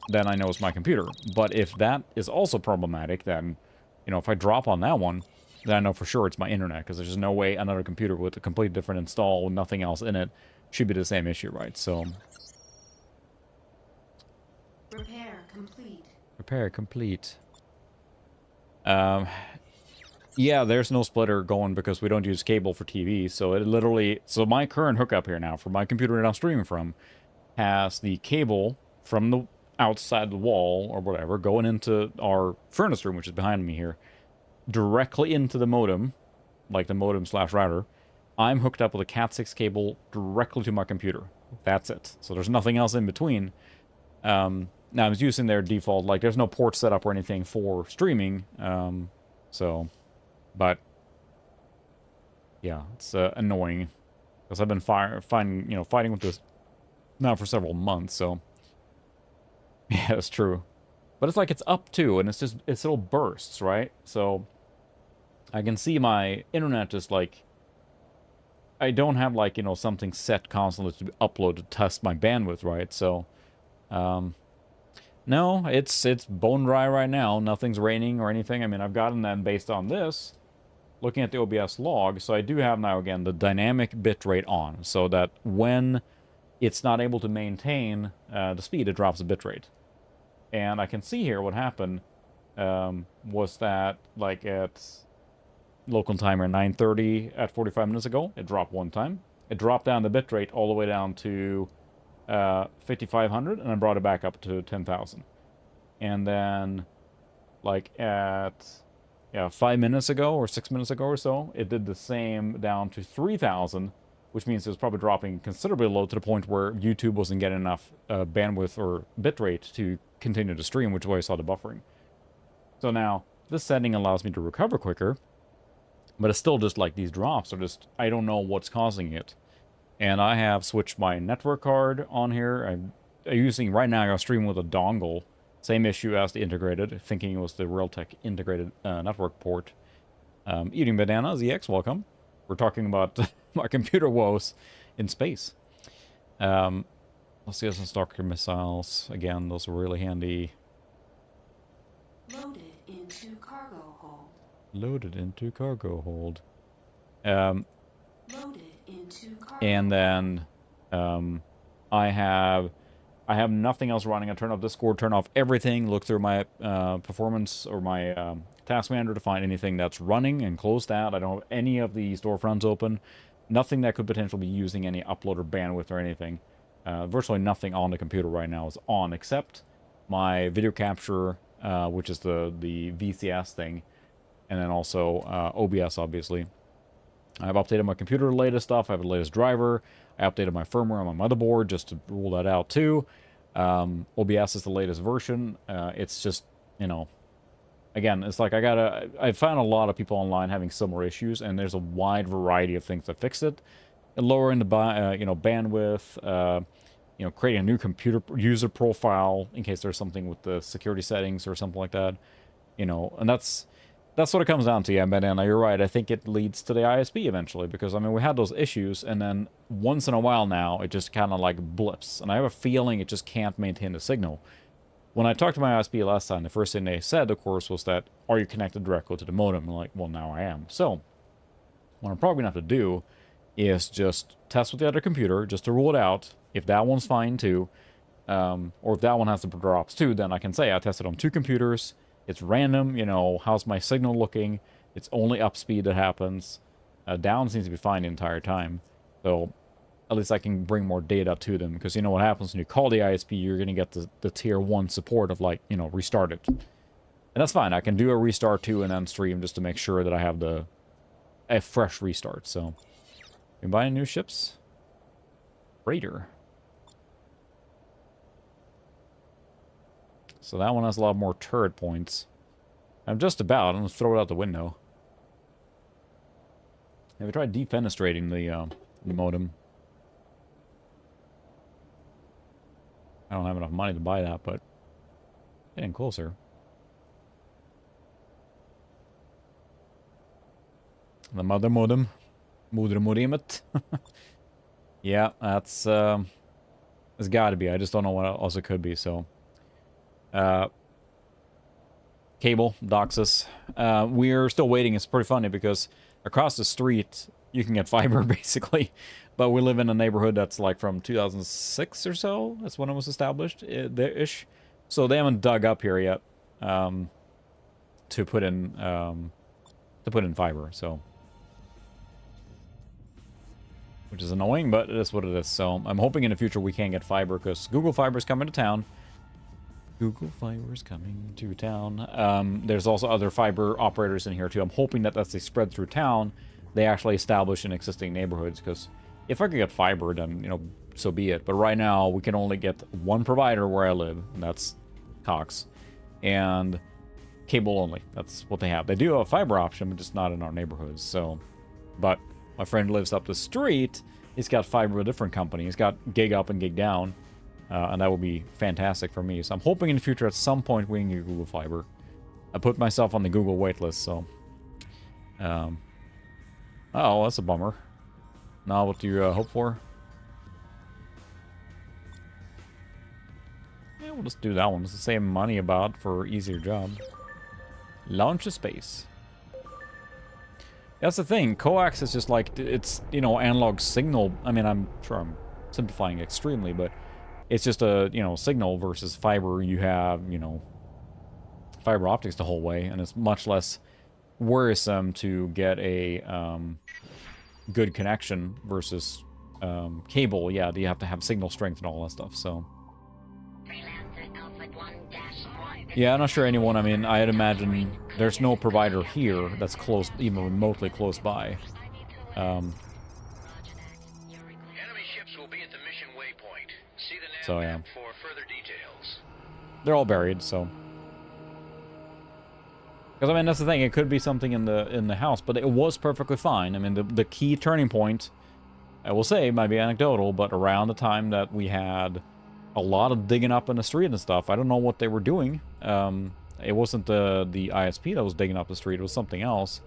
then I know it's my computer. But if that is also problematic, then, you know, if I drop on that one, then I know for sure it's my internet, because there's no way another computer with a completely different install with nothing else in it should be the same issue, right? So... Repair complete. Repair complete. Yeah, there's no splitter going because we don't use cable for TV, so it literally... So my current hookup here now, for my computer that I'm streaming from, has the cable from the outside the wall, or whatever, going into our furnace room, which is behind me here, directly into the modem, like the modem slash router. I'm hooked up with a Cat6 cable directly to my computer. That's it. So there's nothing else in between. Now I was using their default, like there's no port set up or anything for streaming, so, but yeah, it's annoying because I've been fighting with this now for several months. So yeah, that's true. But it's like it's up too, and it's little bursts, right? So I can see my internet just like, I don't have like, you know, something set constantly to upload to test my bandwidth, right? So, no, it's bone dry right now. Nothing's raining or anything. I mean, I've gotten them based on this, looking at the OBS log. So I do have now, again, the dynamic bitrate on, so that when it's not able to maintain the speed, it drops the bitrate. And I can see here what happened was that, like, at local timer 9:30 at 45 minutes ago, it dropped one time. It dropped down the bitrate all the way down to 5500, and I brought it back up to 10,000. And then, like, at 5 minutes ago or 6 minutes ago or so, it did the same down to 3000, which means it was probably dropping considerably low to the point where YouTube wasn't getting enough bandwidth or bitrate to continue to stream, which is why I saw the buffering. So now, this setting allows me to recover quicker, but it's still just like these drops are just, I don't know what's causing it. And I have switched my network card on here. I'm using, right now, I'm streaming with a dongle. Same issue as the integrated, thinking it was the Realtek integrated network port. Eating Banana, ZX, welcome. We're talking about my computer woes in space. Let's see some Stalker missiles. Again, those are really handy. Loaded into cargo hold. Loaded into cargo hold. Loaded into cargo. And then I have nothing else running. I turn off Discord, turn off everything, look through my performance or my task manager to find anything that's running and close that. I don't have any of the storefronts open. Nothing that could potentially be using any uploader bandwidth or anything. Virtually nothing on the computer right now is on except my video capture, which is the VCS thing, and then also OBS, obviously. I've updated my computer the latest stuff. I have the latest driver. I updated my firmware on my motherboard just to rule that out too. OBS is the latest version. It's just, you know, again, it's like I found a lot of people online having similar issues, and there's a wide variety of things that fix it. Lowering the bandwidth, creating a new computer user profile in case there's something with the security settings or something like that. And that's what it comes down to. Yeah, Banana, you're right. I think it leads to the ISP eventually, because I mean, we had those issues, and then once in a while now it just kind of like blips, and I have a feeling it just can't maintain the signal. When I talked to my ISP last time, the first thing they said, of course, was that, are you connected directly to the modem? I'm like, well, now I am. So what I'm probably going to have to do is just test with the other computer, just to rule it out. If that one's fine too, or if that one has the drops too, then I can say I tested on 2 computers. It's random, how's my signal looking? It's only up speed that happens. Down seems to be fine the entire time. So at least I can bring more data to them, because you know what happens when you call the ISP, you're going to get the tier 1 support of like, restart it. And that's fine. I can do a restart too and then stream just to make sure that I have a fresh restart. So, you buying new ships? Raider. So that one has a lot more turret points. I'm just about. I'm going to throw it out the window. Have we tried defenestrating the modem? I don't have enough money to buy that, but getting closer. The mother modem. Modermodemet. Yeah, that's it's gotta be. I just don't know what else it could be, so. Cable, DOCSIS. We're still waiting. It's pretty funny because across the street you can get fiber basically, but we live in a neighborhood that's like from 2006 or so. That's when it was established, there-ish. So they haven't dug up here yet to put in fiber. So, which is annoying, but it is what it is. So I'm hoping in the future we can get fiber, because Google Fiber is coming to town. Google Fiber is coming to town. There's also other fiber operators in here too. I'm hoping that as they spread through town, they actually establish in existing neighborhoods, because if I could get fiber, then, so be it. But right now, we can only get one provider where I live, and that's Cox. And cable only. That's what they have. They do have a fiber option, but just not in our neighborhoods. So, but my friend lives up the street. He's got fiber with a different company. He's got gig up and gig down. And that would be fantastic for me. So I'm hoping in the future at some point we can get Google Fiber. I put myself on the Google waitlist, so... oh, that's a bummer. Now what do you hope for? Yeah, we'll just do that one. It's the same money about for easier job. Launch a space. That's the thing. Coax is just like, it's, analog signal. I mean, I'm sure I'm simplifying extremely, but it's just a, signal versus fiber. You have, fiber optics the whole way, and it's much less worrisome to get a good connection versus cable. Yeah, you have to have signal strength and all that stuff, so. Yeah, I'm not sure anyone, I mean, I'd imagine there's no provider here that's close, even remotely close by. Enemy ships will be at the mission waypoint. See the nav So, yeah. map for further details. They're all buried, so. Because, I mean, that's the thing, it could be something in the house, but it was perfectly fine. I mean, the key turning point, I will say, might be anecdotal, but around the time that we had a lot of digging up in the street and stuff, I don't know what they were doing. It wasn't the ISP that was digging up the street, it was something else.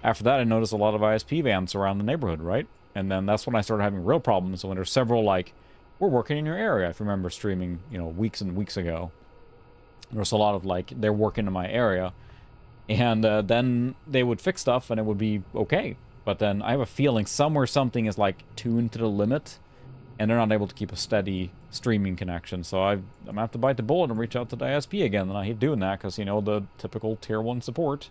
After that, I noticed a lot of ISP vans around the neighborhood, right? And then that's when I started having real problems. So when there's several, like, we're working in your area, if you remember streaming, weeks and weeks ago. There was a lot of, like, they're working in my area. And then they would fix stuff and it would be okay. But then I have a feeling somewhere something is, like, tuned to the limit. And they're not able to keep a steady streaming connection. So I'm going to have to bite the bullet and reach out to the ISP again. And I hate doing that because, the typical tier 1 support.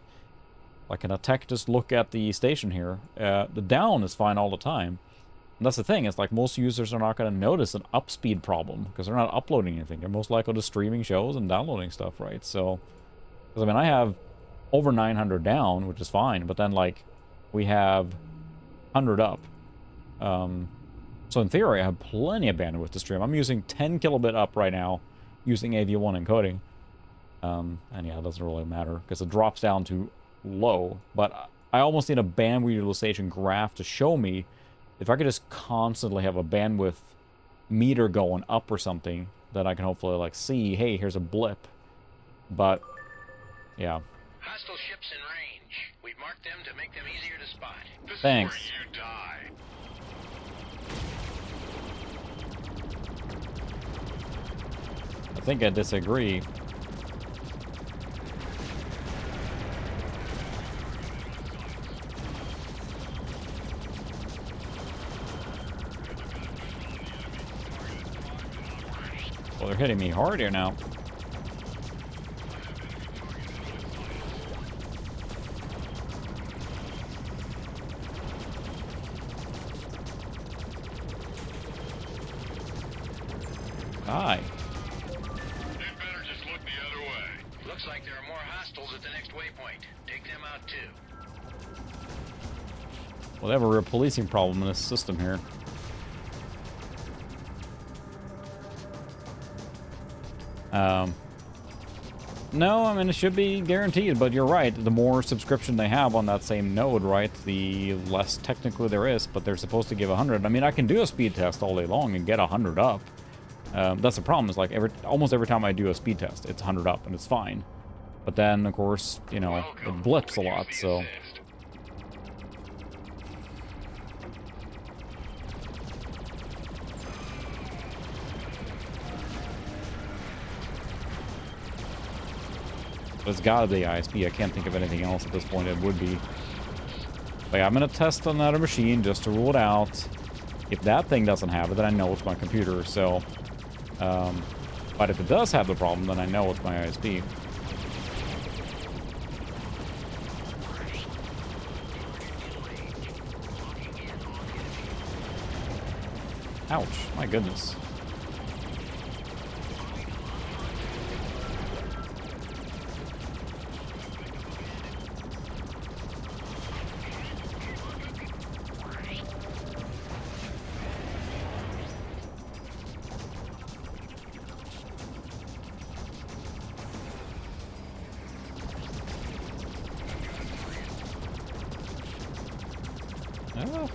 Like, in a tech, just look at the station here. The down is fine all the time. And that's the thing. It's like most users are not going to notice an upspeed problem because they're not uploading anything. They're most likely to streaming shows and downloading stuff, right? So, because, I mean, I have over 900 down, which is fine. But then, like, we have 100 up. So in theory, I have plenty of bandwidth to stream. I'm using 10 kilobit up right now, using AV1 encoding. And yeah, it doesn't really matter because it drops down to low. But I almost need a bandwidth utilization graph to show me if I could just constantly have a bandwidth meter going up or something, that I can hopefully like see, hey, here's a blip. But yeah. Hostile ships in range. We've marked them to make them easier to spot. This Thanks. is where you die. I think I disagree. Well, they're hitting me hard here now. Hi. They'd better just look the other way. Looks like there are more hostiles at the next waypoint. Take them out too. Well, they have a real policing problem in this system here. No, I mean, it should be guaranteed, but you're right. The more subscription they have on that same node, right, the less technically there is, but they're supposed to give 100. I mean, I can do a speed test all day long and get 100 up. That's the problem, is like almost every time I do a speed test, it's 100 up, and it's fine. But then, of course, you know, it blips a lot, so... It's gotta be ISP. I can't think of anything else at this point it would be. But yeah, I'm gonna test another machine just to rule it out. If that thing doesn't have it, then I know it's my computer, so... but if it does have the problem, then I know it's my ISP. Ouch, my goodness. Oh.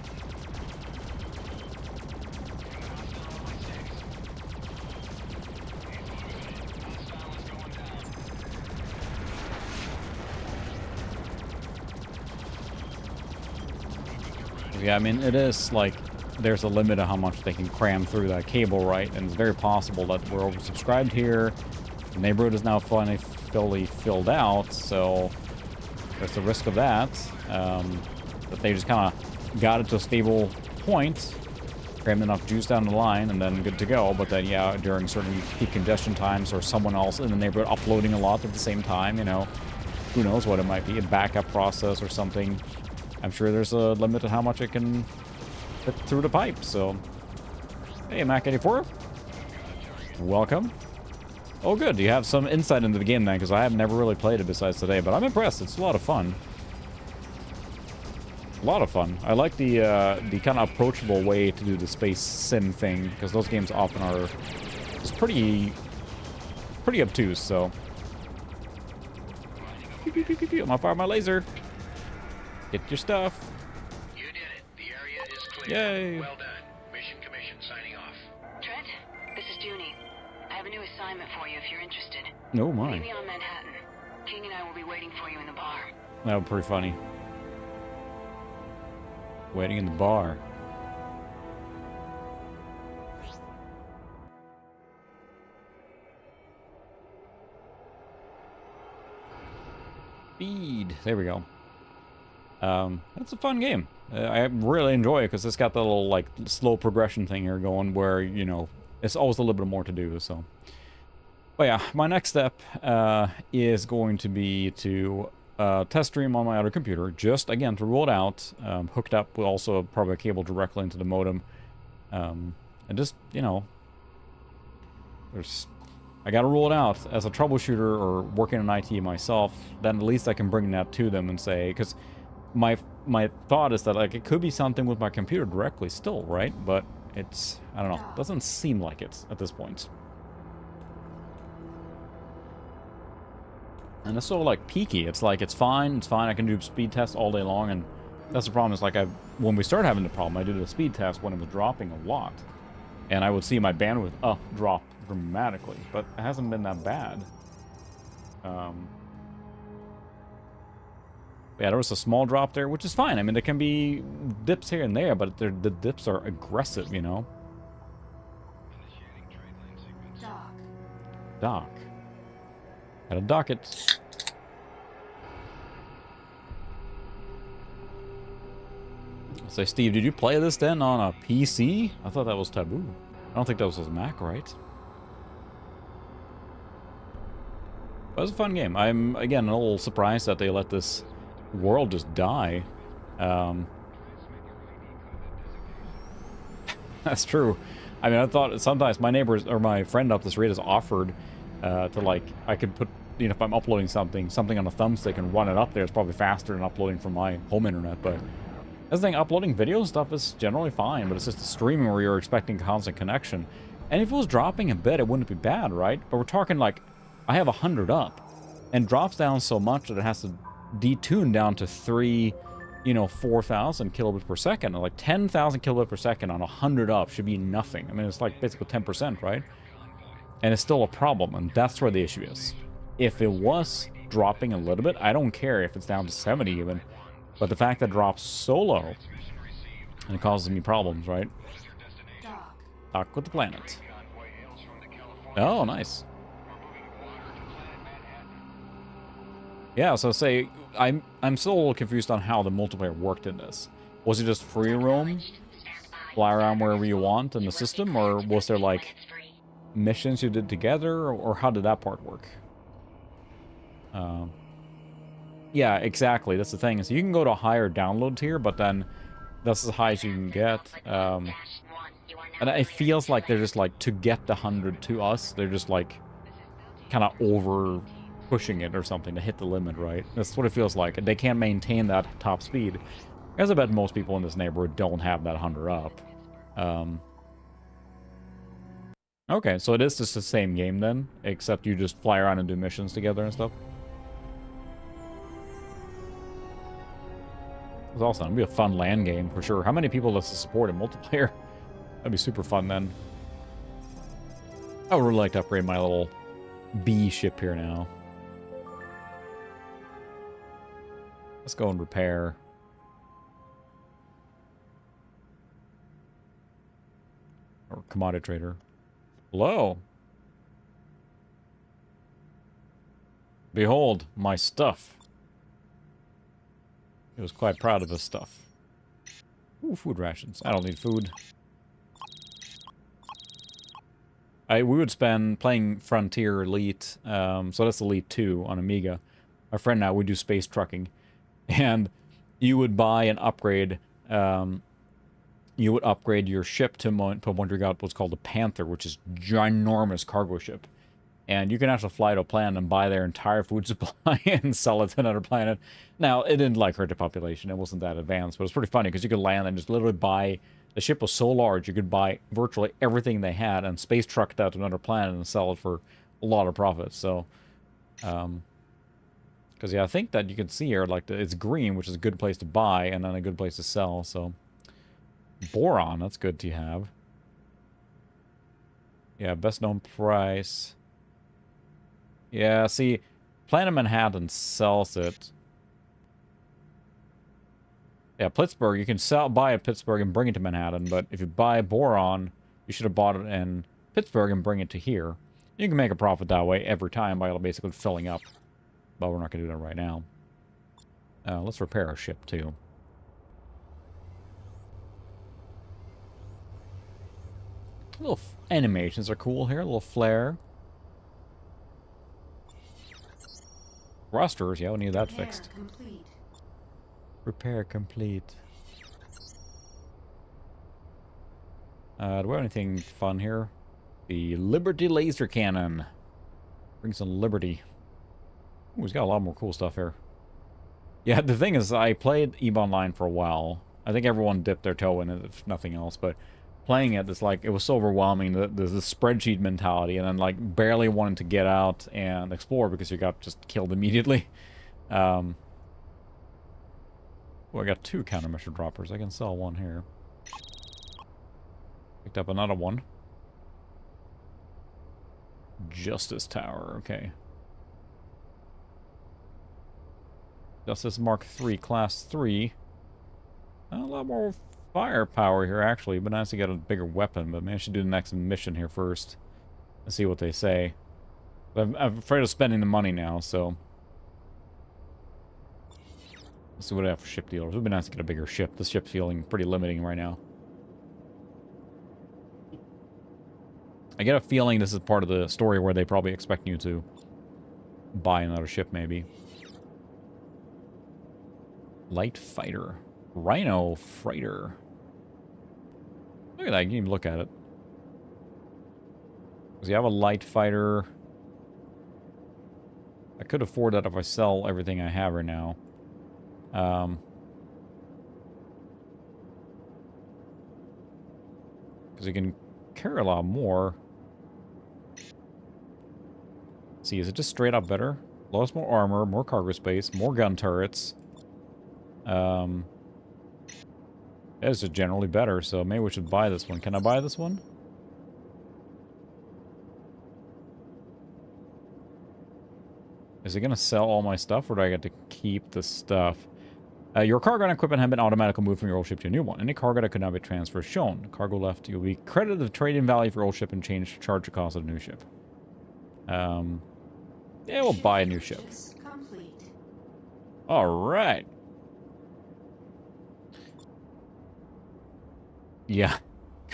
Yeah, I mean, it is like there's a limit of how much they can cram through that cable, right? And it's very possible that we're oversubscribed here. The neighborhood is now finally fully filled out, so there's the risk of that. That they just kind of got it to a stable point, crammed enough juice down the line, and then good to go. But then, yeah, during certain peak congestion times or someone else in the neighborhood uploading a lot at the same time, you know, who knows what it might be, a backup process or something. I'm sure there's a limit to how much it can fit through the pipe, so... Hey, Mac84. Welcome. Oh, good. You have some insight into the game then, because I have never really played it besides today, but I'm impressed. It's a lot of fun. A lot of fun. I like the kind of approachable way to do the space sim thing, because those games often are just pretty obtuse, so... Pew, pew, pew, pew, pew. I'm gonna fire my laser. Get your stuff. You did it. The area is clear. Yay. Well done. Mission Commission signing off. Trent, this is Junie. I have a new assignment for you if you're interested. No, my. Meet me on Manhattan. King and I will be waiting for you in the bar. That would be pretty funny. Waiting in the bar. Speed. There we go. It's a fun game. I really enjoy it because it's got the little like slow progression thing here going where, you know, it's always a little bit more to do, so. But yeah, my next step is going to be to test stream on my other computer, just again to rule it out, hooked up with also probably a cable directly into the modem, and just, you know, I gotta rule it out as a troubleshooter or working in IT myself. Then at least I can bring that to them and say, because my thought is that like it could be something with my computer directly still, right? But it's, I don't know, doesn't seem like it at this point. And it's so, like, peaky. It's like, it's fine, I can do speed tests all day long, and that's the problem. Is like, when we started having the problem, I did a speed test when it was dropping a lot. And I would see my bandwidth drop dramatically, but it hasn't been that bad. Yeah, there was a small drop there, which is fine. I mean, there can be dips here and there, but the dips are aggressive, you know? Dock. Gotta dock it. Say, Steve, did you play this then on a PC? I thought that was taboo. I don't think that was a Mac, right? But it was a fun game. I'm, again, a little surprised that they let this world just die. That's true. I mean, I thought sometimes my neighbors or my friend up the street has offered to, like, I could put, you know, if I'm uploading something on a thumbstick and run it up there. It's probably faster than uploading from my home internet, but that's the thing, uploading video stuff is generally fine, but it's just the streaming where you're expecting constant connection. And if it was dropping a bit, it wouldn't be bad, right? But we're talking like, I have 100 up, and drops down so much that it has to detune down to 4,000 kilobits per second. Like 10,000 kilobits per second on 100 up should be nothing. I mean, it's like basically 10%, right? And it's still a problem, and that's where the issue is. If it was dropping a little bit, I don't care if it's down to 70 even. But the fact that it drops so low, and it causes me problems, right? Dock with the planet. Oh, nice. Yeah, so say, I'm still a little confused on how the multiplayer worked in this. Was it just free roam? Fly around wherever you want in the system? Or was there, like, missions you did together? Or how did that part work? Yeah, exactly. That's the thing. Is you can go to a higher download tier, but then that's as high as you can get. And it feels like they're just like, to get the 100 to us, they're just like kind of over pushing it or something to hit the limit, right? That's what it feels like. They can't maintain that top speed. As I bet most people in this neighborhood don't have that 100 up. Okay, so it is just the same game then, except you just fly around and do missions together and stuff. It's awesome. It'll be a fun LAN game for sure. How many people does it support in multiplayer? That'd be super fun then. I would really like to upgrade my little bee ship here now. Let's go and repair. Or commodity trader. Hello. Behold, my stuff. He was quite proud of his stuff. Ooh, food rations. I don't need food. We would spend playing Frontier Elite, so that's Elite 2 on Amiga. My friend and I would do space trucking. And you would buy and upgrade, you would upgrade your ship to one you got what's called a Panther, which is ginormous cargo ship. And you can actually fly to a planet and buy their entire food supply and sell it to another planet. Now, it didn't, like, hurt the population. It wasn't that advanced, but it was pretty funny because you could land and just literally buy... The ship was so large, you could buy virtually everything they had and space truck that to another planet and sell it for a lot of profit. So, because, yeah, I think that you can see here, like, it's green, which is a good place to buy and then a good place to sell, so... Boron, that's good to have. Yeah, best known price... Yeah, see, Planet Manhattan sells it. Yeah, Pittsburgh, you can buy at Pittsburgh and bring it to Manhattan, but if you buy boron, you should have bought it in Pittsburgh and bring it to here. You can make a profit that way every time by basically filling up. But we're not going to do that right now. Let's repair our ship, too. Little animations are cool here, a little flare. Thrusters, yeah, we need that fixed. Complete. Repair complete. Do we have anything fun here? The Liberty Laser Cannon. Bring some liberty. Ooh, he's got a lot more cool stuff here. Yeah, the thing is, I played EVE Online for a while. I think everyone dipped their toe in it, if nothing else, but playing it, it's like, it was so overwhelming, the spreadsheet mentality, and then, like, barely wanting to get out and explore because you got just killed immediately. Well, I got 2 countermeasure droppers. I can sell 1 here. Picked up another one. Justice Tower, okay. Justice Mark III, Class 3. A lot more firepower here, actually. It'd be nice to get a bigger weapon, but maybe I should do the next mission here first. And see what they say. But I'm afraid of spending the money now, so... Let's see what I have for ship dealers. It would be nice to get a bigger ship. This ship's feeling pretty limiting right now. I get a feeling this is part of the story where they probably expect you to buy another ship, maybe. Light fighter. Rhino freighter. Look at that. You can even look at it. Because you have a light fighter. I could afford that if I sell everything I have right now. Because you can carry a lot more. See, is it just straight up better? Lost more armor, more cargo space, more gun turrets. It's just generally better, so maybe we should buy this one. Can I buy this one? Is it going to sell all my stuff, or do I get to keep the stuff? Your cargo and equipment have been automatically moved from your old ship to a new one. Any cargo that could not be transferred shown. Cargo left, you'll be credited the trade-in value for your old ship and charge the cost of the new ship. Yeah, we'll buy a new ship. Alright. Yeah.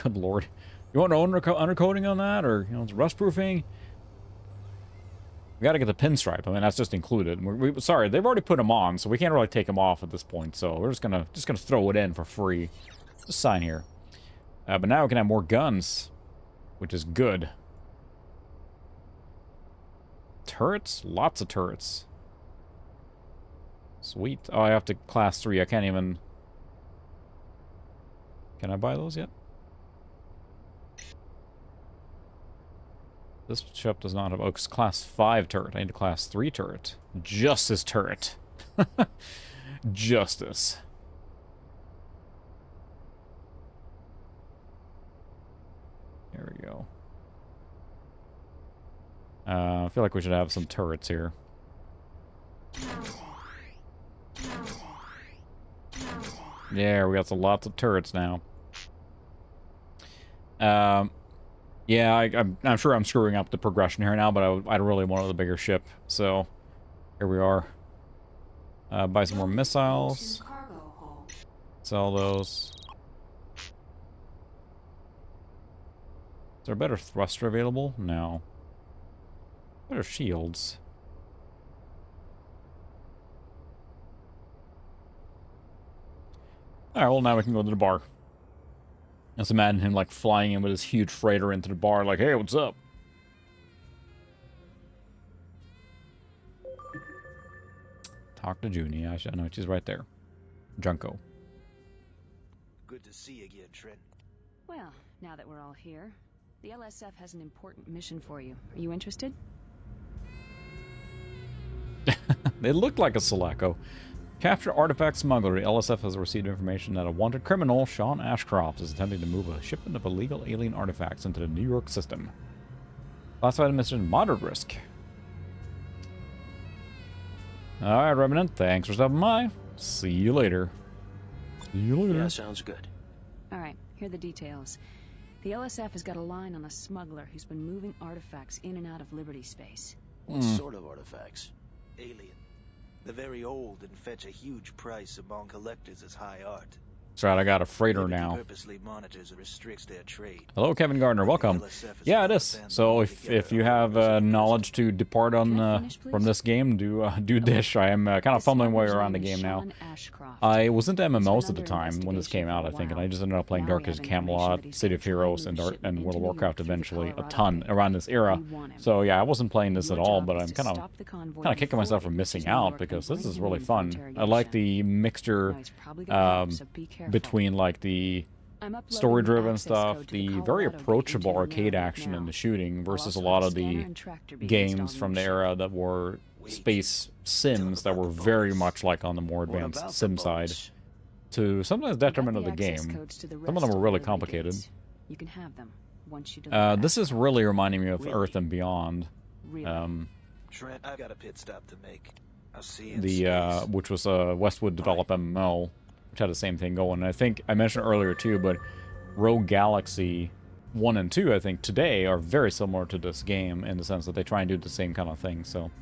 Good lord. You want undercoating on that, or, you know, it's rust-proofing? We gotta get the pinstripe. I mean, that's just included. Sorry, they've already put them on, so we can't really take them off at this point. So we're just gonna throw it in for free. Just sign here. But now we can have more guns, which is good. Turrets, lots of turrets. Sweet. Oh, I have to class 3. I can't even. Can I buy those yet? This ship does not have... Oh, it's class 5 turret. I need a class 3 turret. Justice turret. Justice. There we go. I feel like we should have some turrets here. Yeah, we got lots of turrets now. Yeah, I'm sure I'm screwing up the progression here now, but I really wanted a bigger ship, so here we are. Buy some more missiles. Sell those. Is there a better thruster available? No. Better shields. Alright, well now we can go to the bar. Just imagine him, like, flying in with his huge freighter into the bar, like, hey, what's up? Talk to Junie. I know she's right there. Junko. Good to see you again, Trent. Well, now that we're all here, the LSF has an important mission for you. Are you interested? They look like a Sulaco. Capture artifact smuggler. The LSF has received information that a wanted criminal, Sean Ashcroft, is attempting to move a shipment of illegal alien artifacts into the New York system. Classified mission moderate risk. Alright, Revenant. Thanks for stopping by. See you later. See you later. Yeah, sounds good. Alright, here are the details. The LSF has got a line on a smuggler who's been moving artifacts in and out of Liberty space. What sort of artifacts? Alien. They're very old and fetch a huge price among collectors as high art. That's right, I got a freighter now. Purposely monitors and restricts their trade. Hello, Kevin Gardner. Welcome. Yeah, it is. So if you have knowledge to depart on from this game, do dish. I am kind of fumbling my way around the game now. I was into MMOs at the time when this came out, I think, and I just ended up playing Dark Age Camelot, City of Heroes, and World of Warcraft eventually a ton around this era. So yeah, I wasn't playing this at all, but I'm kind of kicking myself for missing out because this is really fun. I like the mixture between like the I'm uploading story-driven access stuff, code to the very Colorado gate approachable into your arcade network action now. and the shooting We'll versus a also lot have of scanner the and tractor beam games installed in from the your era that were space sims that were very much like on the more advanced sim side, to sometimes detriment of the game. Some of them were really complicated. You can have them once you deliver This is really reminding me of Really? Earth and Beyond. Trent, I've got a pit stop to make. I'll see you in The space. which was a Westwood developed MMO, which had the same thing going. And I think I mentioned earlier too, but Rogue Galaxy 1 and 2, I think today are very similar to this game in the sense that they try and do the same kind of thing. So,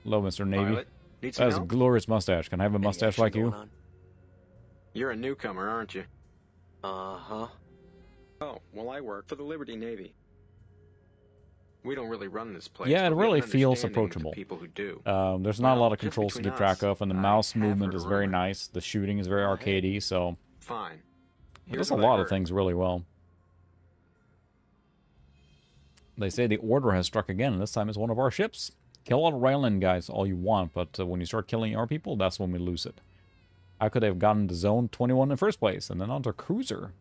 hello, Mr. Navy. Pilot, need That some is a help? glorious mustache. Can I have a mustache like you? You're a newcomer, aren't you? Uh-huh. Oh, well, I work for the Liberty Navy. We don't really run this place. Yeah, it but we have really an feels understanding with the approachable. people who do. There's not a lot of just controls to between keep track us, of, and the I mouse have movement heard is a very rumor. nice. The shooting is very arcadey, so Fine. it Here's does a what I lot of heard. things really well. They say the order has struck again, and this time it's one of our ships. Kill all the Rhineland guys all you want, but when you start killing our people, that's when we lose it. How could they have gotten to Zone 21 in the first place, and then onto Cruiser?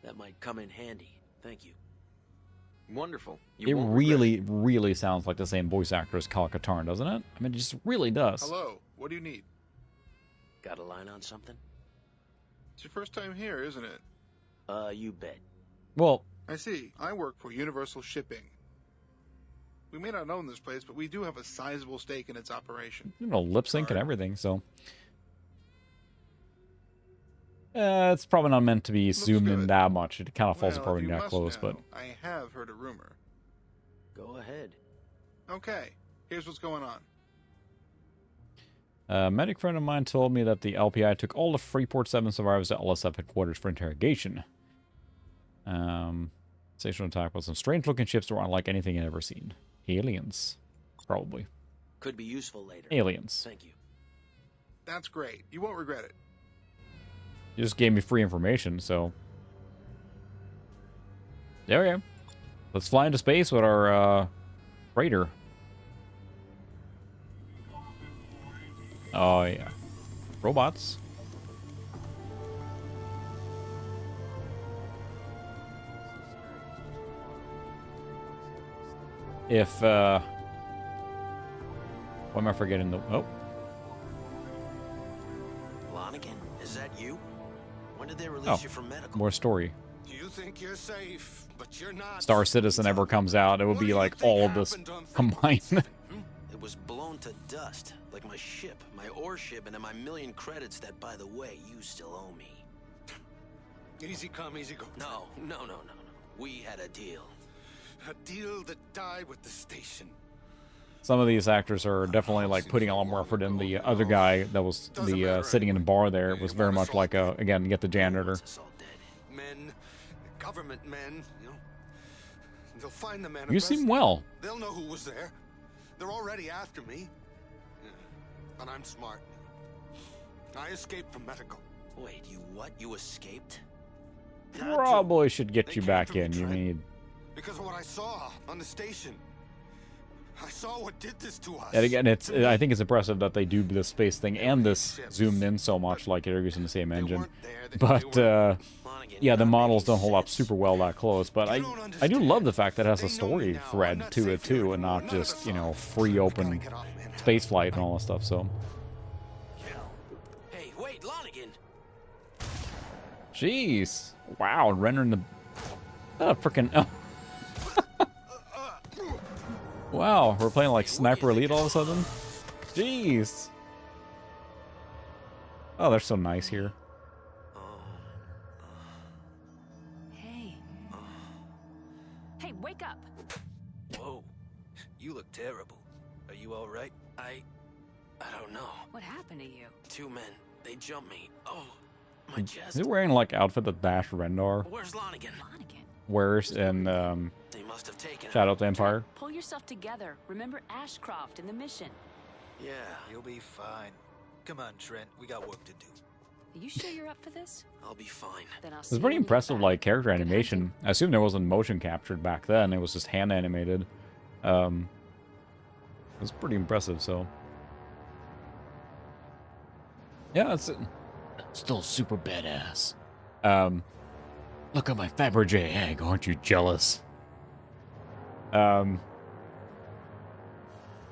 That might come in handy. Thank you. Wonderful. It really, really sounds like the same voice actor as Kyle Katarn, doesn't it? I mean, it just really does. Hello, what do you need? Got a line on something? It's your first time here, isn't it? You bet. Well, I see. I work for Universal Shipping. We may not own this place, but we do have a sizable stake in its operation. you know, lip sync and everything, so. It's probably not meant to be zoomed in that much. It kind of falls Well, apart if when you you're that must close, know, but. I have heard a rumor. Go ahead. Okay, here's what's going on. A medic friend of mine told me that the LPI took all the Freeport 7 survivors to LSF headquarters for interrogation. Stational attack with some strange-looking ships that were unlike anything I'd ever seen. Aliens. Probably. Could be useful later. Aliens. Thank you. That's great. You won't regret it. You just gave me free information, so... There we go. Let's fly into space with our, freighter. Oh, yeah. Robots. If, Why am I forgetting the... Oh. Lonigan, is that you? When did they release you from medical? More story. You think you're safe, but you're not. Star Citizen ever comes out, it would be like all of this combined. It was blown to dust, like my ship, my ore ship, and then my million credits that, by the way, you still owe me. Easy come, easy go. No. We had a deal. A deal that died with the station. Some of these actors are definitely like putting a lot more effort in. The other guy that was the sitting in the bar there was very much like again, get the janitor. Men, government men, you know. They'll find the manifest. You seem well. They'll know who was there. They're already after me. Yeah, but I'm smart. I escaped from medical. Wait, you what? You escaped? Probably should get you back in. You need. Because of what I saw on the station. I saw what did this to us. And again, it's I think it's impressive that they do this space thing and this zoomed in so much, like they're using the same engine. But yeah, the models don't hold up super well that close. But I do love the fact that it has a story thread to it too, and not just free open space flight and all that stuff. So. Hey, wait, Lonigan. Jeez! Wow, rendering the freaking. Oh. Wow, we're playing like Sniper Elite all of a sudden? Jeez! Oh, they're so nice here. Hey, wake up! Whoa, you look terrible. Are you all right? I don't know. What happened to you? Two men, they jumped me. Oh, my chest. Is he wearing like outfit that Dash Rendar Where's Lonigan? wears in They must have taken Shadow of the Empire? Pull yourself together. Remember Ashcroft and the mission. Yeah. You'll be fine. Come on, Trent. We got work to do. Are you sure you're up for this? I'll be fine. Then I'll It see was pretty you when you get impressive, back. like character animation. I assume there wasn't motion captured back then. It was just hand animated. It was pretty impressive. So yeah, Still super badass. Look at my Fabergé egg, aren't you jealous?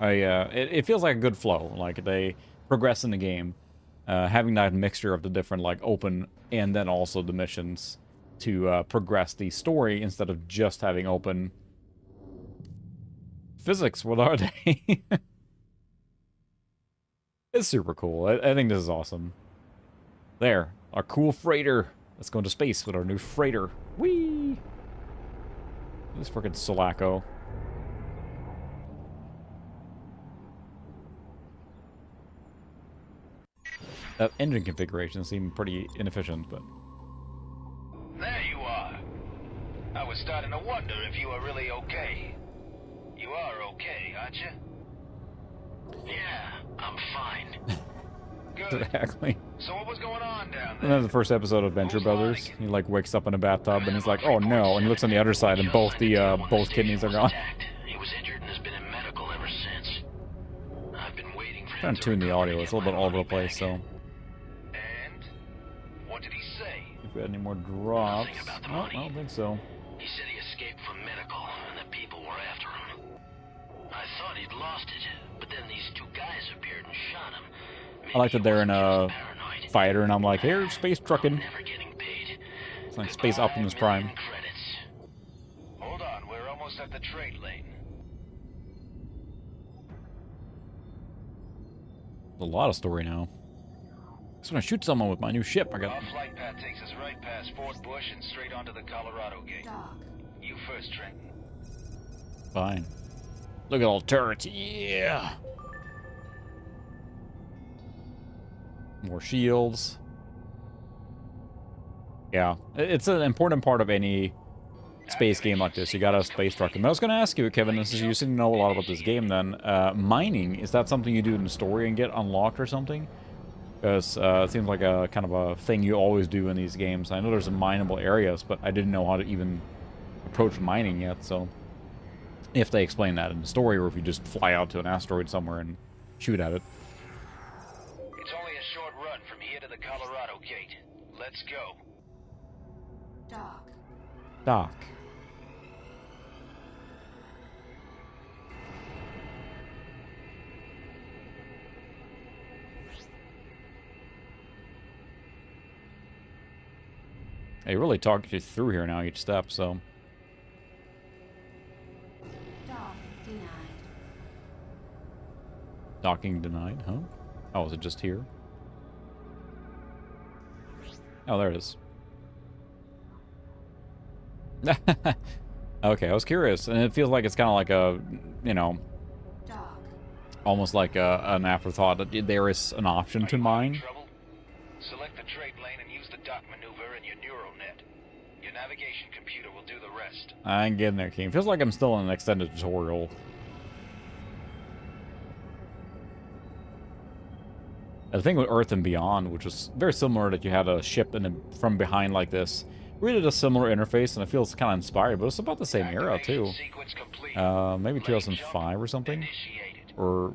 It feels like a good flow. Like they progress in the game, having that mixture of the different like open and then also the missions to progress the story instead of just having open physics. What are they? It's super cool. I think this is awesome. There, our cool freighter. Let's go into space with our new freighter. Whee! This freaking Sulaco. That engine configuration seemed pretty inefficient, but... There you are. I was starting to wonder if you were really okay. You are okay, aren't you? Yeah, I'm fine. Good. Exactly. So what was going on down there? And then the first episode of Venture Brothers, he like wakes up in a bathtub and he's like, "Oh no!" and he looks on the other side and both kidneys are gone. He was injured and has been in medical ever since. I've been waiting for Trying to tune the audio. It's a little bit all over the place, so. And what did he say? If we had any more drops, no, I don't think so. He said he escaped from medical and that people were after him. I thought he'd lost it, but then these two guys appeared and shot him. I like that they're in a fighter, and I'm like, "Here's space trucking." It's like Space Optimus Prime. Hold on, we're almost at the trade lane. There's a lot of story now. I just want to shoot someone with my new ship. I got. Our flight path takes us right past Fort Bush and straight onto the Colorado Gate. You first, Trenton. Fine. Look at all the turrets. Yeah. More shields. Yeah, it's an important part of any space game like this. You gotta space truck. And I was gonna ask you, Kevin, since you seem to know a lot about this game, then mining, is that something you do in the story and get unlocked or something? Because it seems like a kind of a thing you always do in these games. I know there's mineable areas, but I didn't know how to even approach mining yet. So if they explain that in the story, or if you just fly out to an asteroid somewhere and shoot at it. It's only a short run from here to the Colorado Gate. Let's go. Doc. They really talk you through here now each step, so. Docking denied, huh? Oh, is it just here? Oh, there it is. Okay, I was curious, and it feels like it's kind of like a, you know, almost like an afterthought that there is an option to mine. Select the trade lane and use the dock maneuver in your neural net. Your navigation computer will do the rest. I ain't getting there, King. Feels like I'm still in an extended tutorial. The thing with Earth and Beyond, which was very similar, that you had a ship from behind like this. Really a similar interface, and it feels kind of inspired, but it's about the same era, too. Maybe 2005 or something? Or,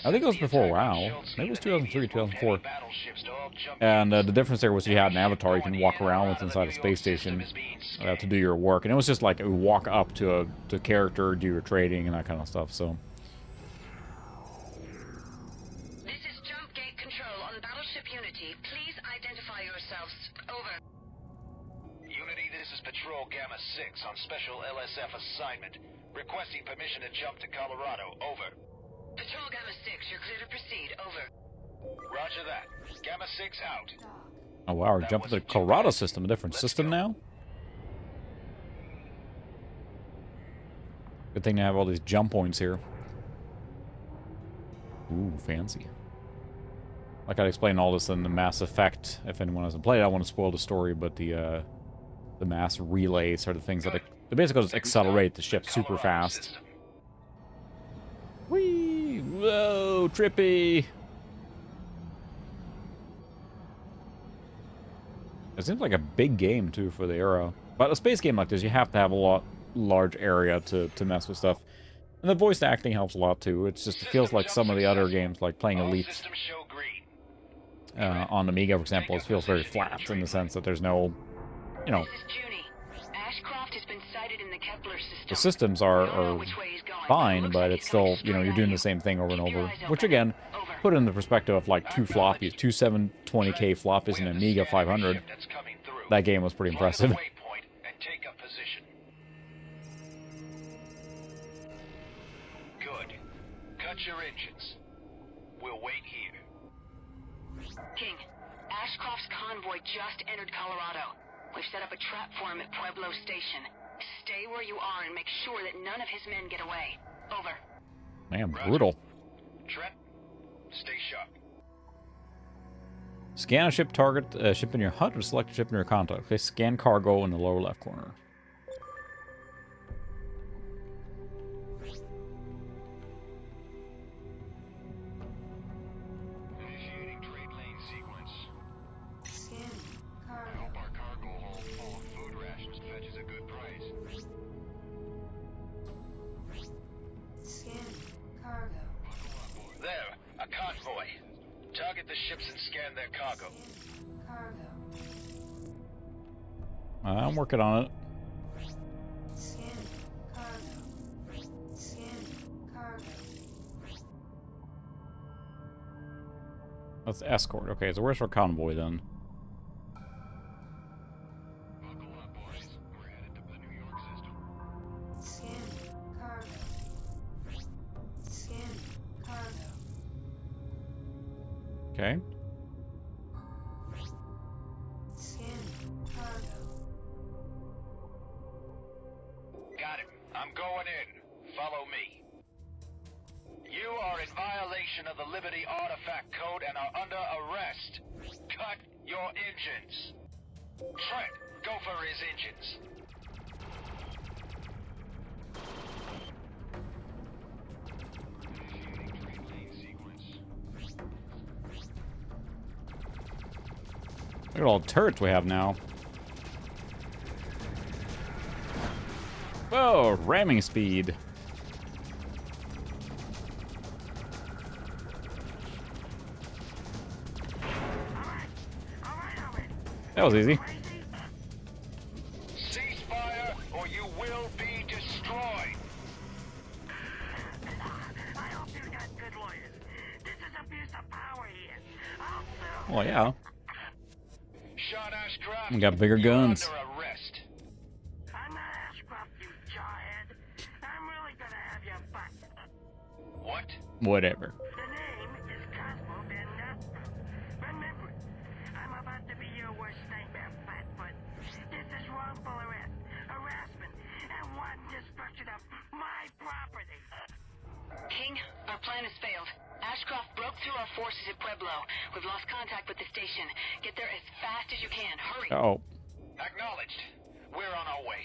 I think it was before WoW. Maybe it was 2003, 2004. And the difference there was you had an avatar you can walk around with inside a space station to do your work. And it was just like, walk up to a character, do your trading, and that kind of stuff, so... Patrol Gamma 6 on special LSF assignment. Requesting permission to jump to Colorado. Over. Patrol Gamma 6, you're clear to proceed. Over. Roger that. Gamma 6 out. Oh wow, we're jumping to the Colorado system, a different system now? Good thing to have all these jump points here. Ooh, fancy. Like I'd explain all this in the Mass Effect. If anyone hasn't played it, I don't want to spoil the story, but the mass relays are the things that they basically just accelerate the ship super fast. Whee! Whoa, trippy! It seems like a big game, too, for the era. But a space game like this, you have to have a large area to mess with stuff. And the voice acting helps a lot, too. It feels like some of the other games, like playing Elite. on Amiga, for example, it feels very flat in the sense that there's no, you know, Ashcroft has been sighted in the Kepler system. the systems are fine, but it's still, you know, you're doing the same thing over and over. Which again, put it in the perspective of like two floppies, two 720K floppies in an Amiga 500. That game was pretty impressive. Good. Cut your engines. We'll wait here. King, Ashcroft's convoy just entered Colorado. We've set up a trap for him at Pueblo Station. Stay where you are and make sure that none of his men get away. Over. Man, brutal. Trent, stay sharp. Scan a ship target, ship in your HUD, or select a ship in your contact. Okay, scan cargo in the lower left corner. Initiating trade lane sequence. Scan cargo. Hope our cargo hold full of food rations fetches a good price. Scan cargo. There, a convoy. Target the ships and scan their cargo. Cargo. I'm working on it. Scan cargo. Scan cargo. That's escort. Okay, so where's our convoy then? Scan cargo. Scan cargo. Okay. Scan cargo. Got it. I'm going in. Follow me. You are in violation of the Liberty Artifact Code and are under arrest. Cut your engines. Trent, go for his engines. Look at all the turrets we have now. Whoa, ramming speed. That was easy. Ceasefire, or you will be destroyed. I hope you got good lawyers. This is abuse of power here. I'll sue. Well, yeah. Sean Ashcroft, We got bigger you're guns. under arrest. I'm not Ashcroft, you jawhead. I'm really gonna have you back. What? Whatever. The name is Cosmo Van Nostra. Remember, I'm about to be your worst nightmare, Fatfoot. This is wrongful arrest, harassment, and wanton destruction of my property. King, our plan has failed. Ashcroft broke through our forces at Pueblo. We've lost contact with the station. Get there as fast as you can. Hurry. Uh-oh. Acknowledged. We're on our way.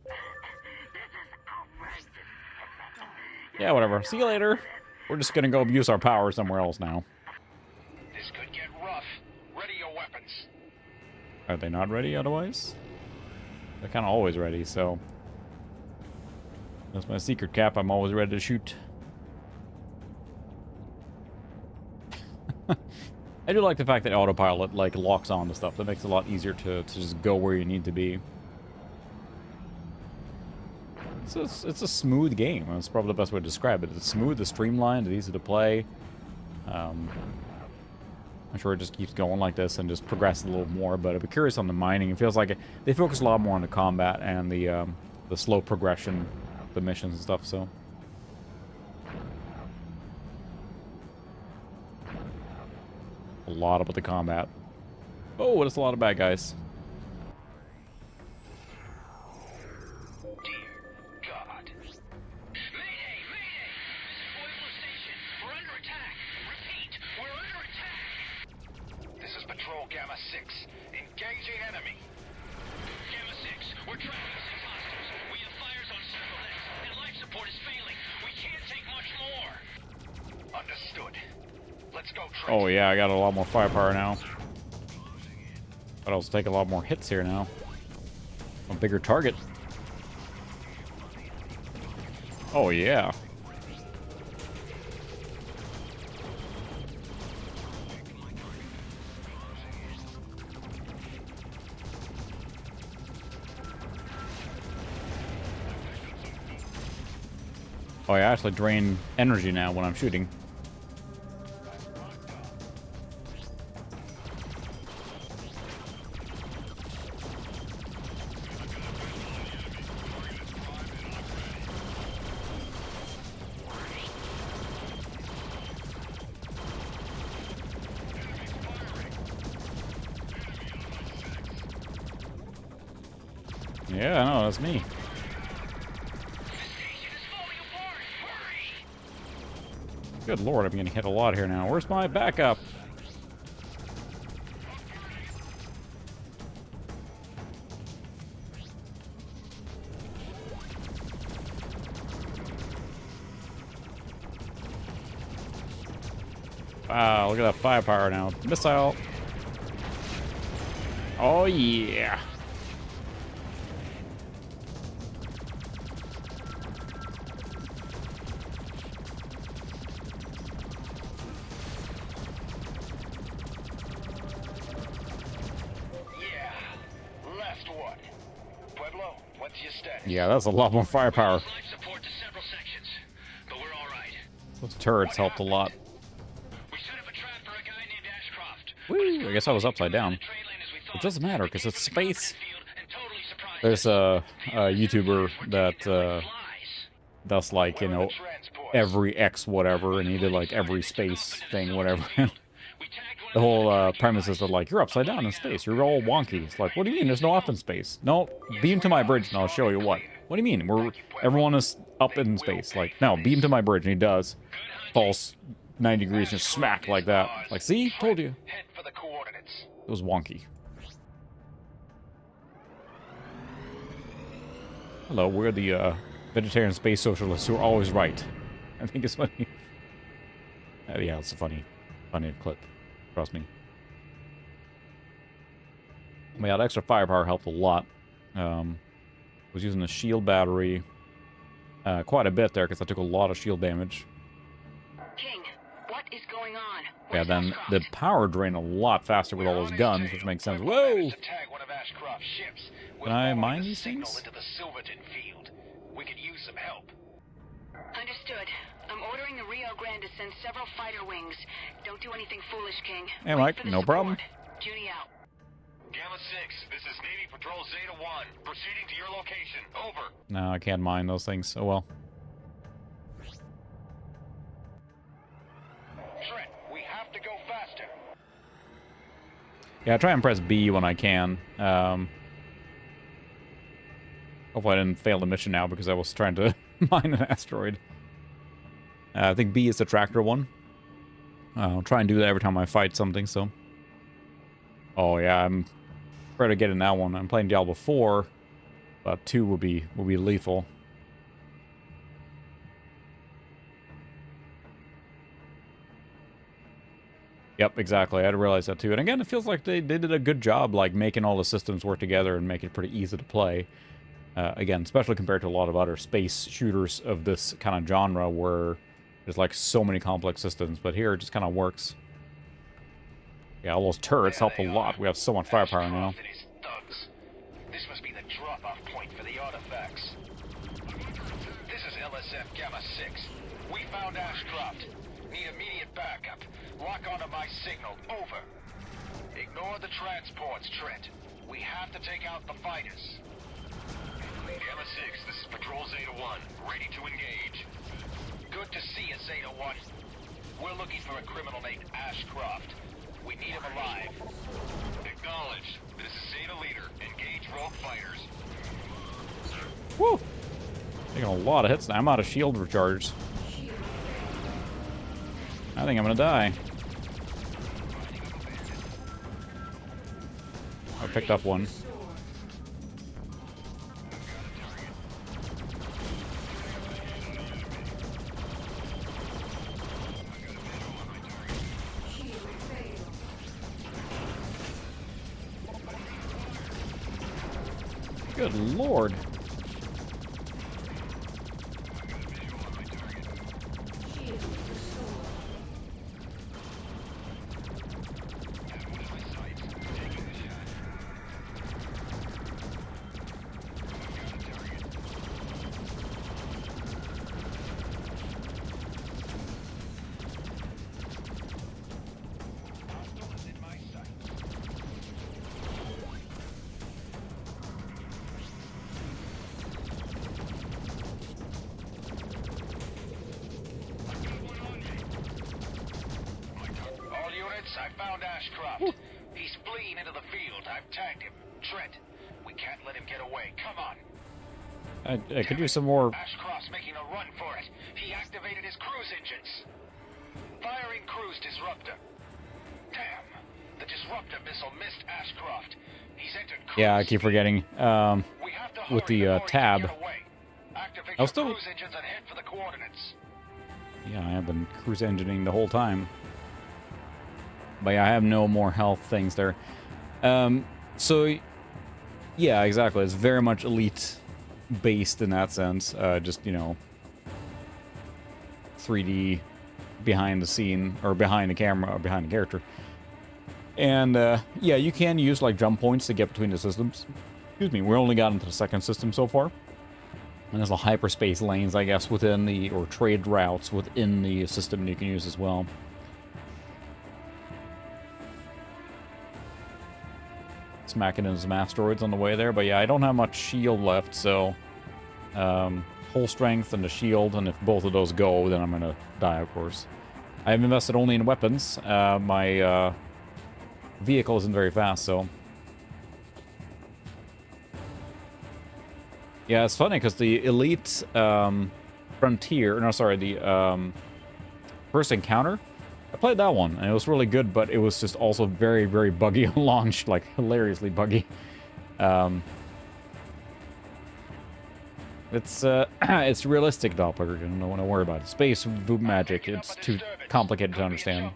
This is outrageous. Yeah, whatever. See you later. We're just gonna go abuse our power somewhere else now. This could get rough. Ready your weapons. Are they not ready otherwise? They're kind of always ready, so... That's my secret cap. I'm always ready to shoot. I do like the fact that autopilot, like, locks on to stuff. That makes it a lot easier to just go where you need to be. It's a smooth game. That's probably the best way to describe it. It's smooth, it's streamlined, it's easy to play. I'm sure it just keeps going like this and just progresses a little more, but I'd be curious on the mining. It feels like they focus a lot more on the combat and the slow progression, the missions and stuff, so... A lot about the combat. Oh, that's a lot of bad guys. This is Patrol Gamma 6. Engaging enemy. Gamma 6, we're tracking 6 hostiles. We have fires on several heads, and life support is failing. We can't take much more. Understood. Let's go, Trent. Oh yeah, I got a lot more firepower now. But I'll take a lot more hits here now. A bigger target. Oh yeah. Oh, I actually drain energy now when I'm shooting. Yeah, I know, that's me. Good lord, I'm getting hit a lot here now. Where's my backup? Wow, look at that firepower now. Missile. Oh, yeah. Yeah, that's a lot more firepower. Those turrets helped a lot. Woo! I guess I was upside down. It doesn't matter because it's space. There's a YouTuber that does like, you know, every X whatever, and he did like every space thing whatever. The whole premise is that like you're upside down in space. You're all wonky. It's like, what do you mean? There's no up in space. No, beam to my bridge and I'll show you what. What do you mean? Everyone is up in space. Like, no, beam to my bridge, and he does. False 90 degrees, just smack like that. Like, see, told you. It was wonky. Hello, we're the vegetarian space socialists who are always right. I think it's funny. Yeah, it's a funny clip. Trust me. Yeah, that extra firepower helped a lot. Was using the shield battery quite a bit there because I took a lot of shield damage. King, what is going on? Yeah, then the power drained a lot faster with all those guns, which makes sense. Whoa! Can I mine these things? Understood. I'm ordering the Rio Grande to send several fighter wings. Don't do anything foolish, King. Hey, Mike, no problem. Junie out. Gamma 6, this is Navy Patrol Zeta 1. Proceeding to your location. Over. No, I can't mine those things. Oh well. Trent, we have to go faster. Yeah, I try and press B when I can. Hopefully I didn't fail the mission now because I was trying to mine an asteroid. I think B is the tractor one. I'll try and do that every time I fight something, so... Oh yeah, I'm ready to get in that one. I'm playing Diablo 4, but 2 will be lethal. Yep, exactly. I had to realize that too. And again, it feels like they did a good job, like, making all the systems work together and make it pretty easy to play. Again, especially compared to a lot of other space shooters of this kind of genre where there's, like, so many complex systems. But here, it just kind of works. Yeah, all those turrets help a lot. We have so much firepower now. This must be the drop-off point for the artifacts. This is LSF Gamma 6. We found Ashcroft. Need immediate backup. Lock onto my signal. Over. Ignore the transports, Trent. We have to take out the fighters. Gamma 6, this is Patrol Zeta 1. Ready to engage. Good to see you, Zeta 1. We're looking for a criminal named Ashcroft. We need him alive. Acknowledged. This is Zeta Leader. Engage rogue fighters. Woo! Taking a lot of hits now. I'm out of shield recharge. I think I'm gonna die. I picked up one. Good lord. Ashcroft. He's fleeing into the field. I've tagged him. Trent, we can't let him get away. Come on. I could use some more. Ashcroft's making a run for it. He activated his cruise engines. Firing cruise disruptor. Damn. The disruptor missile missed Ashcroft. He's entered cruise. Yeah, I keep forgetting. With the tab. Activate I'll still. cruise engines and head for the coordinates. Yeah, I have been cruise engineering the whole time. But yeah, I have no more health things there. So, yeah, exactly. It's very much elite based in that sense. Just, you know, 3D behind the scene, or behind the camera, or behind the character. And, yeah, you can use, like, jump points to get between the systems. Excuse me, we're only got into the second system so far. And there's a hyperspace lanes, I guess, within the, or trade routes within the system you can use as well. Smacking into some asteroids on the way there, but yeah, I don't have much shield left, so whole strength and the shield, and if both of those go, then I'm gonna die, of course. I have invested only in weapons. My vehicle isn't very fast, so yeah, it's funny because the Elite Frontier, no, sorry, the First Encounter, I played that one, and it was really good, but it was just also very, very buggy launched, like, hilariously buggy. It's realistic doppler, you don't want to worry about it. Space Voop magic, it's too complicated to understand.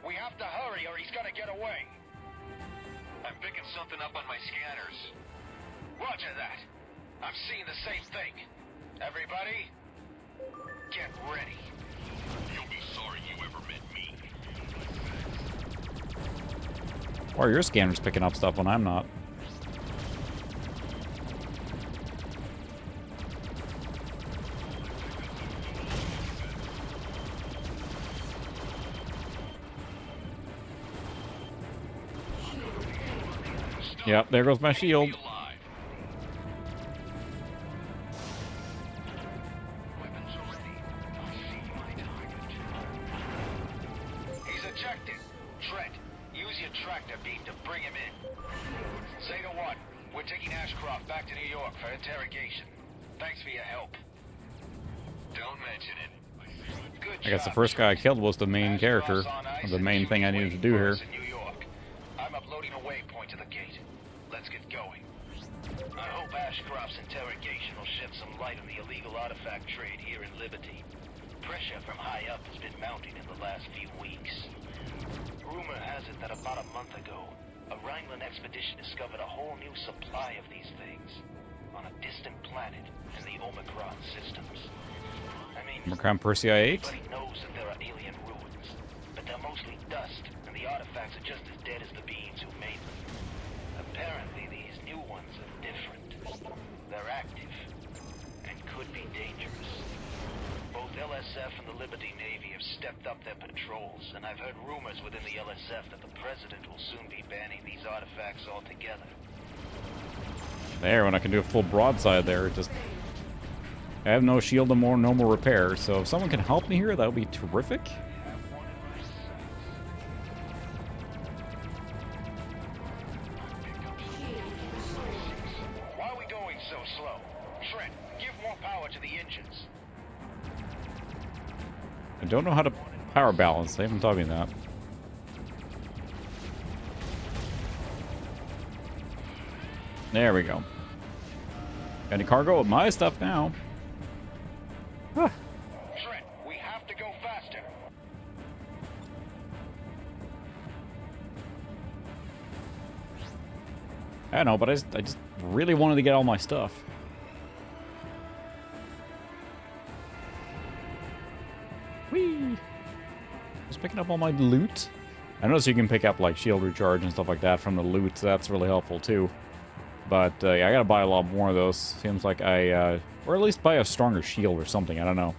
We have to hurry or he's gonna get away. I'm picking something up on my scanners. Roger that. I'm seeing the same thing. Everybody, get ready. You'll be sorry you ever met me. Or your scanner's picking up stuff when I'm not. Yep, there goes my shield. He's ejected. Trent, use your tractor beam to bring him in. Zeta 1, we're taking Ashcroft back to New York for interrogation. Thanks for your help. Don't mention it. Good I guess the job, first guy I killed was the main character, or the main thing I needed to do here. I'm uploading a waypoint to the gate. Let's get going. I hope Ashcroft's interrogation will shed some light on the illegal artifact trade here in Liberty. Pressure from high up has been mounting in the last few weeks. Rumor has it that about a month ago, a Rhineland expedition discovered a whole new supply of these things on a distant planet in the Omicron systems. I mean, Omicron Persei 8? everybody knows that there are alien ruins, but they're mostly dust, and the artifacts are just as dead as the beings who made them. Apparently, these new ones are different. They're active, and could be dangerous. Both LSF and the Liberty Navy have stepped up their patrols, and I've heard rumors within the LSF that the President will soon be banning these artifacts altogether. There, when I can do a full broadside there, it just... I have no shield no more repair, so if someone can help me here, that would be terrific. Why are we going so slow? Trent, give more power to the engines. I don't know how to power balance. They haven't taught me that. There we go. Got any cargo with my stuff now? Huh. Trent, we have to go faster. I know, but I just really wanted to get all my stuff. Whee! Just picking up all my loot. I noticed you can pick up like shield recharge and stuff like that from the loot, so that's really helpful too. But yeah, I gotta buy a lot more of those. Seems like I, or at least buy a stronger shield or something. I don't know.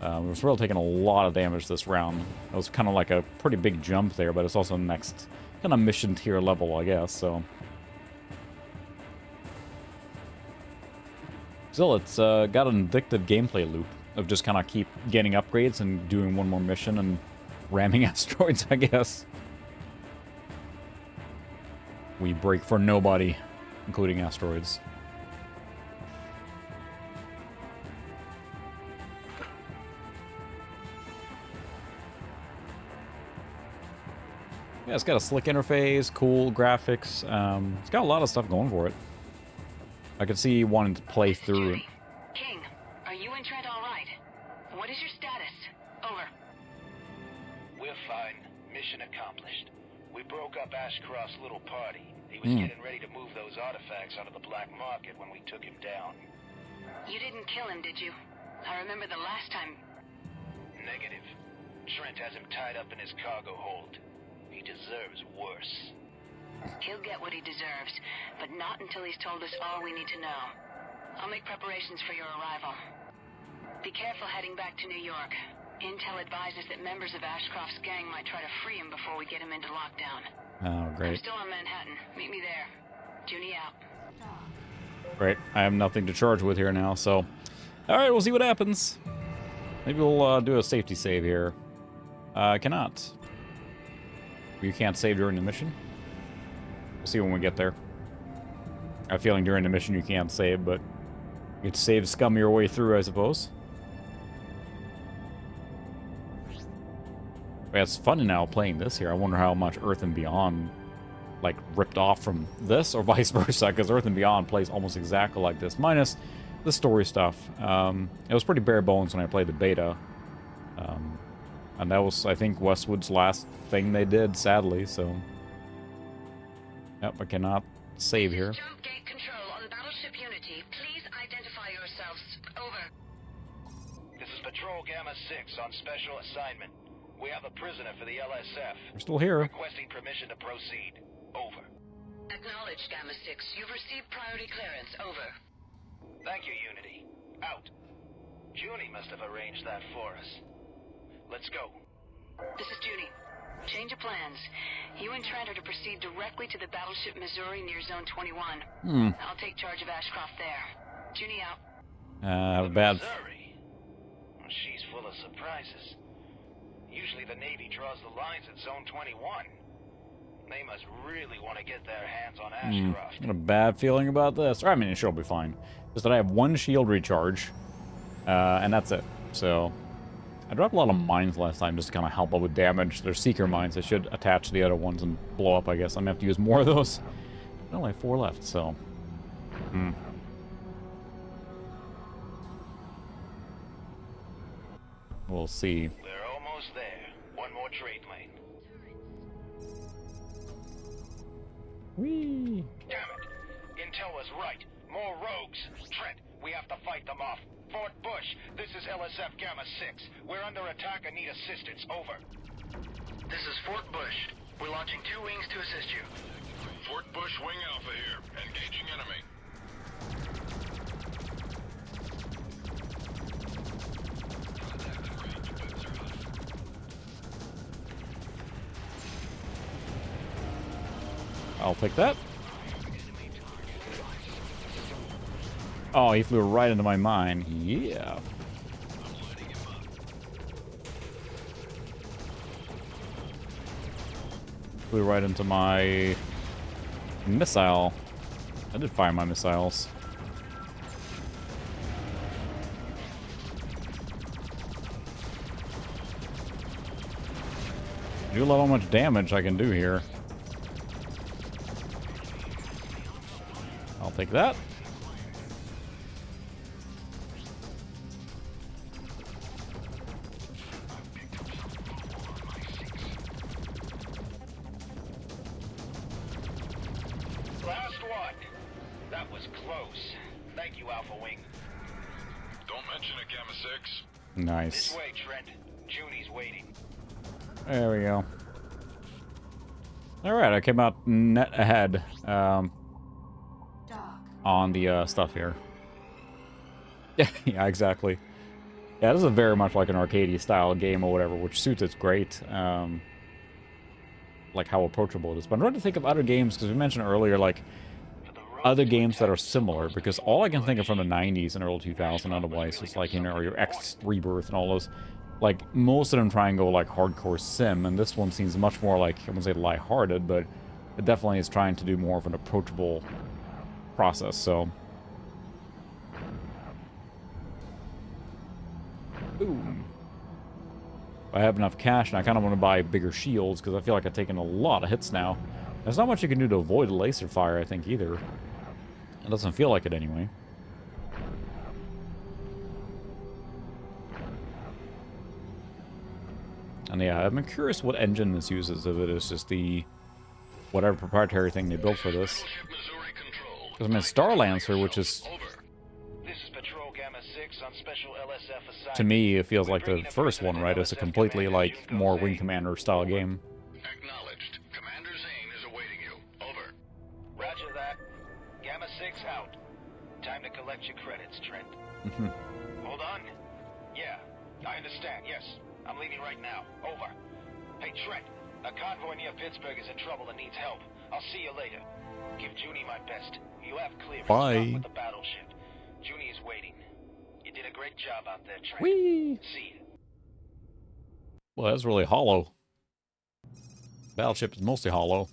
I was really taking a lot of damage this round. It was kind of like a pretty big jump there, but it's also next kind of mission tier level, I guess. So still, it's got an addictive gameplay loop of just kind of keep getting upgrades and doing one more mission and ramming asteroids, I guess. We break for nobody, including asteroids. Yeah, it's got a slick interface, cool graphics. It's got a lot of stuff going for it. I could see wanting to play through it. King, are you and Trent all right? What is your status? Over. We're fine. Mission accomplished. We broke up Ashcroft's little party. He was getting ready to move those artifacts onto the black market when we took him down. You didn't kill him, did you? I remember the last time. Negative. Trent has him tied up in his cargo hold. He deserves worse. He'll get what he deserves, but not until he's told us all we need to know. I'll make preparations for your arrival. Be careful heading back to New York. Intel advises that members of Ashcroft's gang might try to free him before we get him into lockdown. Oh, I'm great. still on Manhattan. Meet me there. Junie out. Great. I have nothing to charge with here now, so... Alright, we'll see what happens. Maybe we'll do a safety save here. I cannot. You can't save during the mission? We'll see when we get there. I have a feeling during the mission you can't save, but... You can save scum your way through, I suppose. Yeah, it's fun now playing this here. I wonder how much Earth and Beyond, like, ripped off from this, or vice versa, because Earth and Beyond plays almost exactly like this, minus the story stuff. It was pretty bare bones when I played the beta. And that was, I think, Westwood's last thing they did, sadly, so... Yep, I cannot save here. Jump gate control on Battleship Unity. Please identify yourselves. Over. This is Patrol Gamma 6 on special assignment. We have a prisoner for the LSF. We're still here. Requesting permission to proceed. Over. Acknowledged, Gamma 6. You've received priority clearance. Over. Thank you, Unity. Out. Junie must have arranged that for us. Let's go. This is Junie. Change of plans. You and Trent are to proceed directly to the Battleship Missouri near Zone 21. I'll take charge of Ashcroft there. Junie out. Bad. Missouri? Well, she's full of surprises. Usually the Navy draws the lines at Zone 21. They must really want to get their hands on Ashcroft. Got a bad feeling about this. Or, I mean, she'll be fine. Just that I have one shield recharge, and that's it. So, I dropped a lot of mines last time just to kind of help out with damage. They're seeker mines. I should attach to the other ones and blow up, I guess. I'm going to have to use more of those. I only have 4 left, so... We'll see. We're almost there. One more trade lane. Whee! Damn it. Intel was right. More rogues. Trent, we have to fight them off. Fort Bush, this is LSF Gamma 6. We're under attack and need assistance. Over. This is Fort Bush. We're launching 2 wings to assist you. Fort Bush Wing Alpha here. Engaging enemy. I'll take that. Oh, he flew right into my mine. Yeah. Flew right into my missile. I did fire my missiles. I do love how much damage I can do here. I'll take that. Last one. That was close. Thank you, Alpha Wing. Don't mention it, Gamma 6. Nice. This way, Trent. Junie's waiting. There we go. Alright, I came out net ahead on the stuff here. Yeah, exactly. Yeah, this is very much like an arcadey style game or whatever, which suits it great. Like how approachable it is. But I'm trying to think of other games, because we mentioned earlier, like, other games that are similar, because all I can think of from the 90s and early 2000s otherwise is like, you know, your X Rebirth and all those. Like, most of them try and go like hardcore sim, and this one seems much more like, I wouldn't say lighthearted, but it definitely is trying to do more of an approachable process, so... Boom. I have enough cash, and I kind of want to buy bigger shields, because I feel like I've taken a lot of hits now. There's not much you can do to avoid laser fire, I think, either. It doesn't feel like it, anyway. And yeah, I'm curious what engine this uses, if it is just the... whatever proprietary thing they built for this. Because, I mean, Starlancer, which is... To me, it feels like the first one, right? It's a completely, like, more Wing Commander style game. Acknowledged. Commander Zane is awaiting you. Over. Roger that. Gamma 6 out. Time to collect your credits, Trent. Hold on. Yeah, I understand. Yes, I'm leaving right now. Over. Hey, Trent. A convoy near Pittsburgh is in trouble and needs help. I'll see you later. Give Junie my best. You have clearance. Bye. With the battleship. Junie is waiting. You did a great job out there, Trent. Whee! See you. Well, that's really hollow. Battleship is mostly hollow.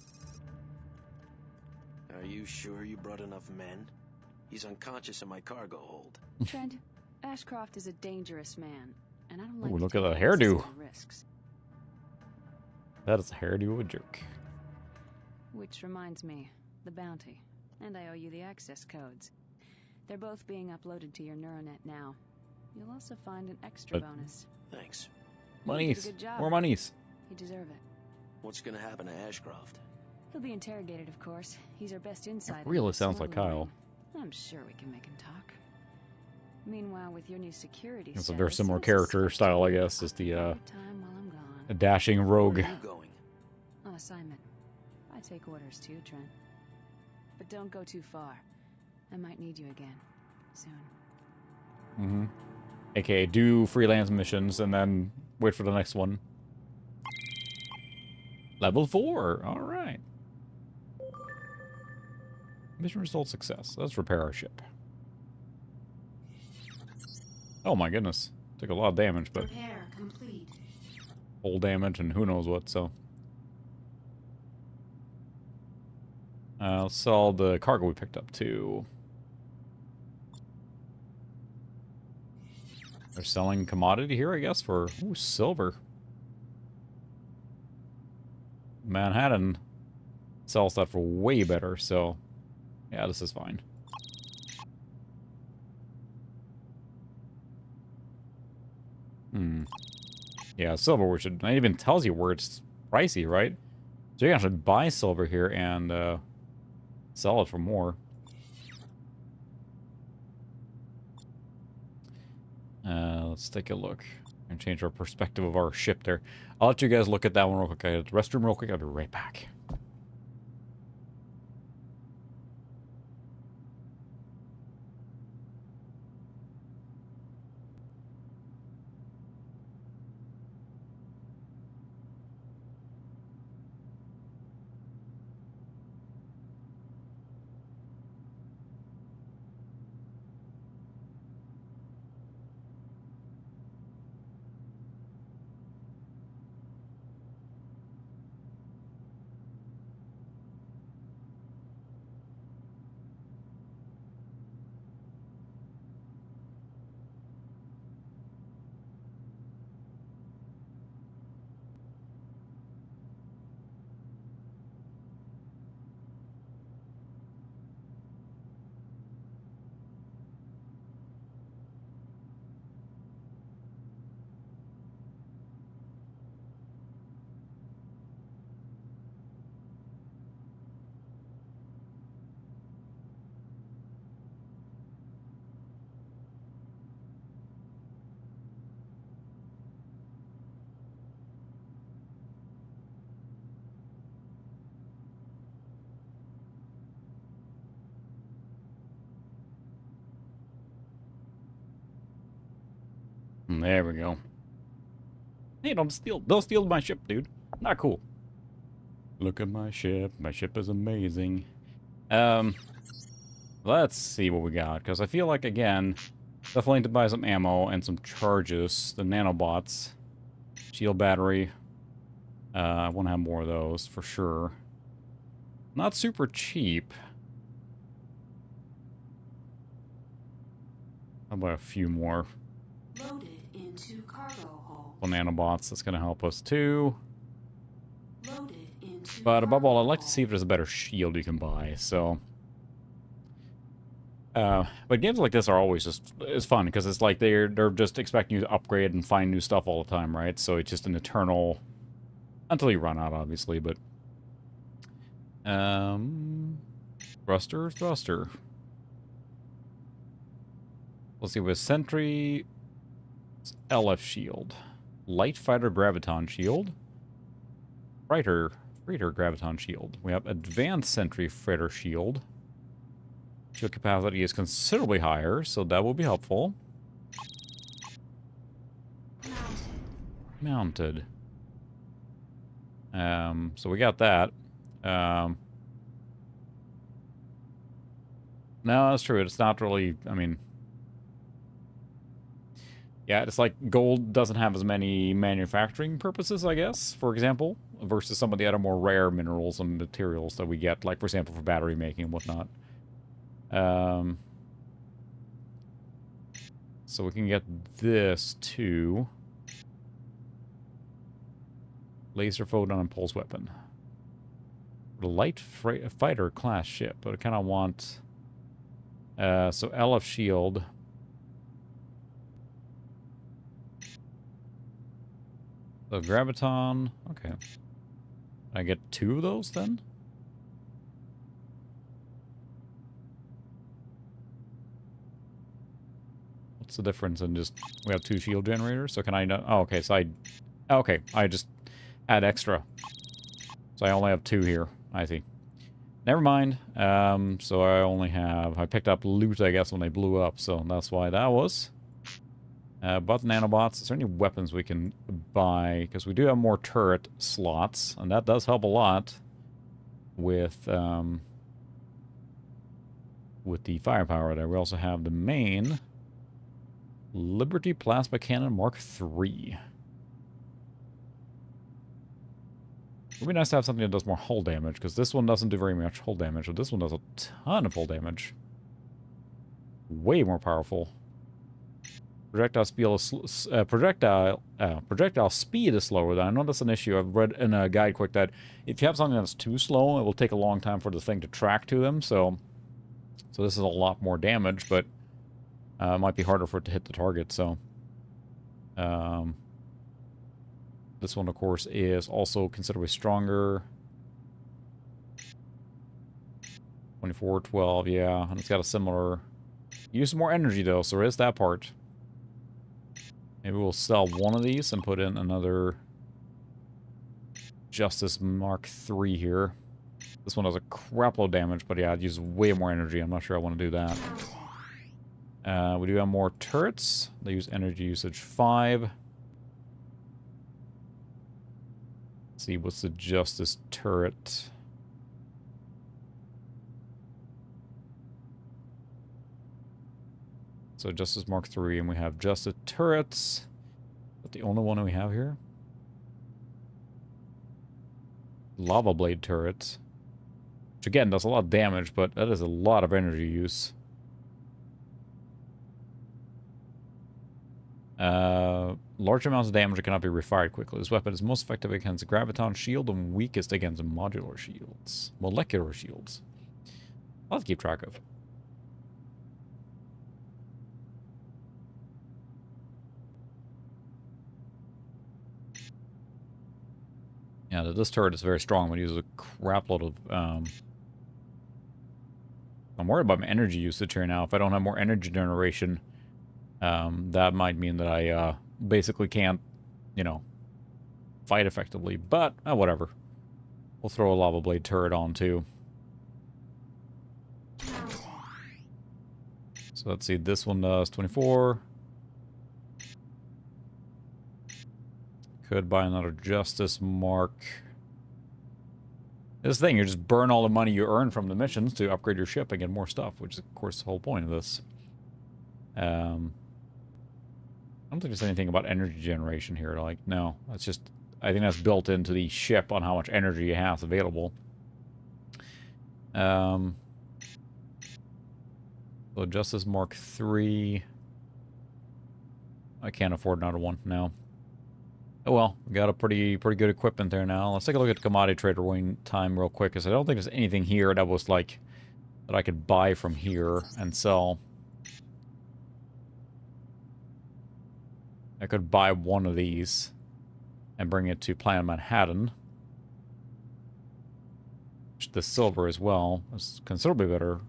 Are you sure you brought enough men? He's unconscious in my cargo hold. Trent, Ashcroft is a dangerous man, and I don't like Ooh, to look at take that hairdo. unnecessary risks. That is the hairdo of a jerk. Which reminds me, the bounty. And I owe you the access codes. They're both being uploaded to your Neuronet now. You'll also find an extra bonus. Thanks. Monies. Good job. More monies. You deserve it. What's gonna happen to Ashcroft? He'll be interrogated, of course. He's our best insider. Really sounds like Smuggling. Kyle. I'm sure we can make him talk. Meanwhile, with your new security It's a very status, similar I'm character suspect style, I you'll guess, as the time while I'm gone. a dashing rogue. Where are you going? On assignment. I take orders too, Trent. But don't go too far. I might need you again. Soon. Mm-hmm. AKA do freelance missions and then wait for the next one. Level 4. Alright. Mission result success. Let's repair our ship. Oh my goodness. Took a lot of damage, but... Repair complete. Full damage and who knows what, so... let's sell the cargo we picked up, too. They're selling commodity here, I guess, for... Ooh, silver. Manhattan sells that for way better, so... Yeah, this is fine. Yeah, silver, which it even tells you where it's pricey, right? So you can actually buy silver here and sell it for more. Let's take a look and change our perspective of our ship there. I'll let you guys look at that one real quick. I had the restroom real quick. I'll be right back. There we go. Hey, don't steal my ship, dude. Not cool. Look at my ship. My ship is amazing. Let's see what we got, because I feel like, again, definitely need to buy some ammo and some charges. The nanobots. Shield battery. I want to have more of those, for sure. Not super cheap. How about a few more Loaded into cargo hold. nanobots? That's going to help us too. Loaded into But above all, I'd like to see if there's a better shield you can buy, so... but games like this are always just... It's fun, because it's like they're just expecting you to upgrade and find new stuff all the time, right? So it's just an eternal... Until you run out, obviously, but... Thruster. Let's see, with Sentry... LF Shield. Light Fighter Graviton Shield. Freighter Graviton Shield. We have Advanced Sentry Freighter Shield. Shield capacity is considerably higher, so that will be helpful. Mounted. So we got that. No, that's true. It's not really, I mean... Yeah, it's like gold doesn't have as many manufacturing purposes, I guess, for example, versus some of the other more rare minerals and materials that we get, like, for example, for battery making and whatnot. So we can get this too. Laser photon and pulse weapon. The light fighter class ship, but I kind of want... so LF shield... The Graviton, okay. I get 2 of those then? What's the difference in just, we have 2 shield generators, so can I not, oh, okay, so I just add extra. So I only have 2 here, I see. Never mind, so I picked up loot, I guess, when they blew up, so that's why that was. But nanobots, is there any weapons we can buy? Because we do have more turret slots, and that does help a lot with the firepower there. We also have the main Liberty Plasma Cannon Mark III. It would be nice to have something that does more hull damage, because this one doesn't do very much hull damage, but this one does a ton of hull damage. Way more powerful. Projectile speed is slower. I know that's an issue. I've read in a guide quick that if you have something that's too slow, it will take a long time for the thing to track to them. So this is a lot more damage, but it might be harder for it to hit the target. So this one, of course, is also considerably stronger. 24, 12, yeah, and it's got a similar. Use more energy though, so there is that part. Maybe we'll sell one of these and put in another Justice Mark III here. This one does a crapload of damage, but yeah, it uses way more energy. I'm not sure I want to do that. We do have more turrets. They use energy usage 5. Let's see, what's the Justice turret? So Justice Mark III, and we have Justice turrets. Is that the only one we have here? Lava Blade turrets. Which again does a lot of damage, but that is a lot of energy use. Large amounts of damage cannot be refired quickly. This weapon is most effective against a Graviton shield and weakest against molecular shields. I'll have to keep track of. Yeah, this turret is very strong, but it uses a crapload of... I'm worried about my energy usage here now. If I don't have more energy generation, that might mean that I basically can't, you know, fight effectively. But, whatever. We'll throw a Lava Blade turret on, too. So let's see, this one does 24. Could buy another Justice Mark. This thing, you just burn all the money you earn from the missions to upgrade your ship and get more stuff, which is, of course, the whole point of this. I don't think there's anything about energy generation here. Like, no, that's just... I think that's built into the ship on how much energy it has available. So Justice Mark III. I can't afford another one now. Oh well, we got a pretty good equipment there now. Let's take a look at commodity trader wing time real quick, because I don't think there's anything here that was like that I could buy from here and sell. I could buy one of these and bring it to Planet Manhattan. The silver as well is considerably better.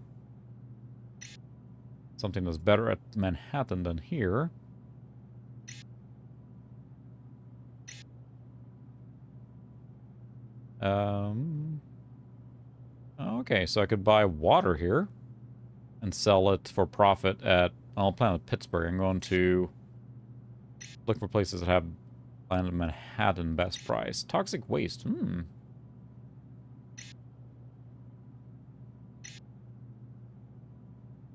Something that's better at Manhattan than here. Okay, so I could buy water here and sell it for profit at, well, Planet Pittsburgh. I'm going to look for places that have Planet Manhattan best price. Toxic waste.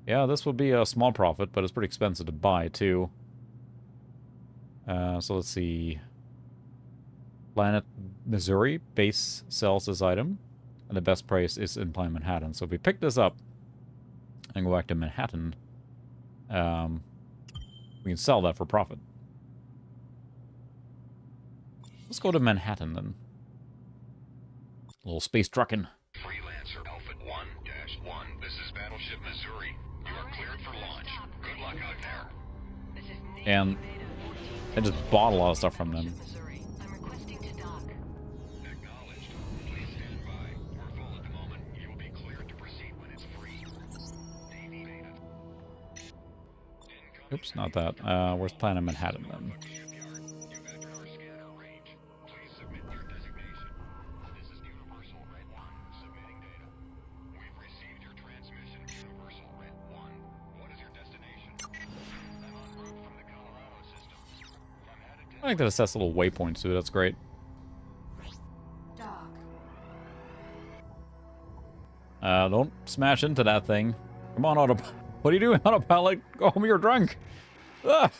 Yeah, this would be a small profit, but it's pretty expensive to buy, too. So let's see. Planet Missouri base sells this item, and the best price is in Planet Manhattan. So if we pick this up and go back to Manhattan, we can sell that for profit. Let's go to Manhattan, then. A little space trucking. Freelancer Alpha 1-1. This is Battleship Missouri. You are cleared for launch. Good luck out there. And I just bought a lot of stuff from them. Oops, not that. Where's Planet Manhattan, then? I like that it sets little waypoints too. That's great. Don't smash into that thing. Come on, Autopilot. What are you doing, Autopilot? Go home, you're drunk. Ah.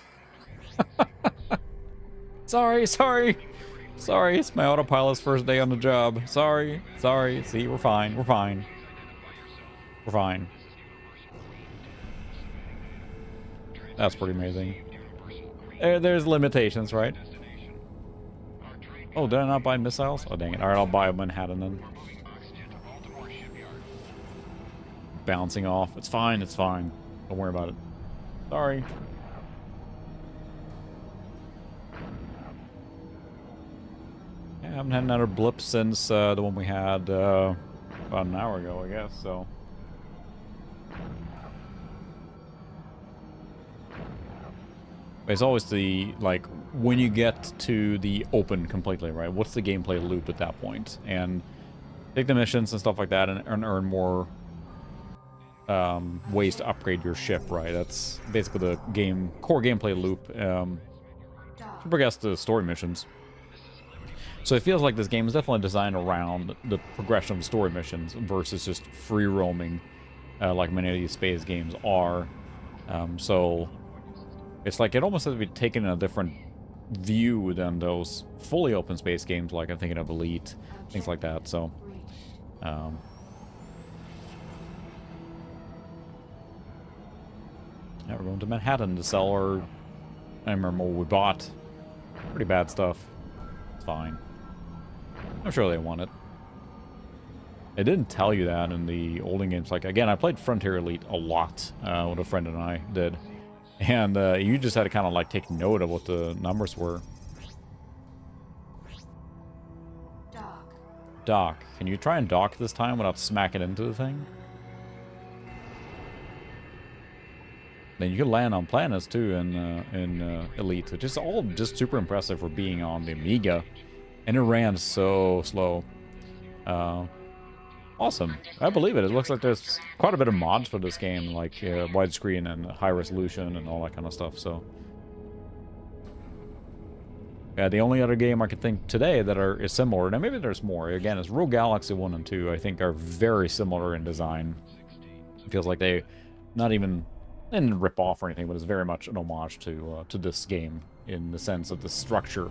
Sorry. Sorry, it's my Autopilot's first day on the job. Sorry. See, we're fine. We're fine. That's pretty amazing. There's limitations, right? Oh, did I not buy missiles? Oh, dang it. Alright, I'll buy Manhattan then. Bouncing off. It's fine. Don't worry about it. Sorry. Yeah, I haven't had another blip since the one we had about an hour ago, I guess, so. It's always the, like, when you get to the open completely, right? What's the gameplay loop at that point? And take the missions and stuff like that and earn more ways to upgrade your ship, right? That's basically the core gameplay loop. To progress the story missions. So it feels like this game is definitely designed around the progression of the story missions versus just free roaming, like many of these space games are. So it's like it almost has to be taken in a different view than those fully open space games, like I'm thinking of Elite, things like that. So yeah, we're going to Manhattan to sell our, I remember what we bought. Pretty bad stuff. It's fine. I'm sure they want it. It didn't tell you that in the olden games. Like, again, I played Frontier Elite a lot, what a friend and I did. And you just had to kind of, like, take note of what the numbers were. Dock. Can you try and dock this time without smacking into the thing? Then you can land on planets too in Elite, which is all just super impressive for being on the Amiga. And it ran so slow. Awesome. I believe it. It looks like there's quite a bit of mods for this game, like widescreen and high resolution and all that kind of stuff. So yeah, the only other game I could think today that is similar, and maybe there's more, again, is Rogue Galaxy 1 and 2, I think are very similar in design. It feels like they not even didn't rip off or anything, but it's very much an homage to this game in the sense of the structure.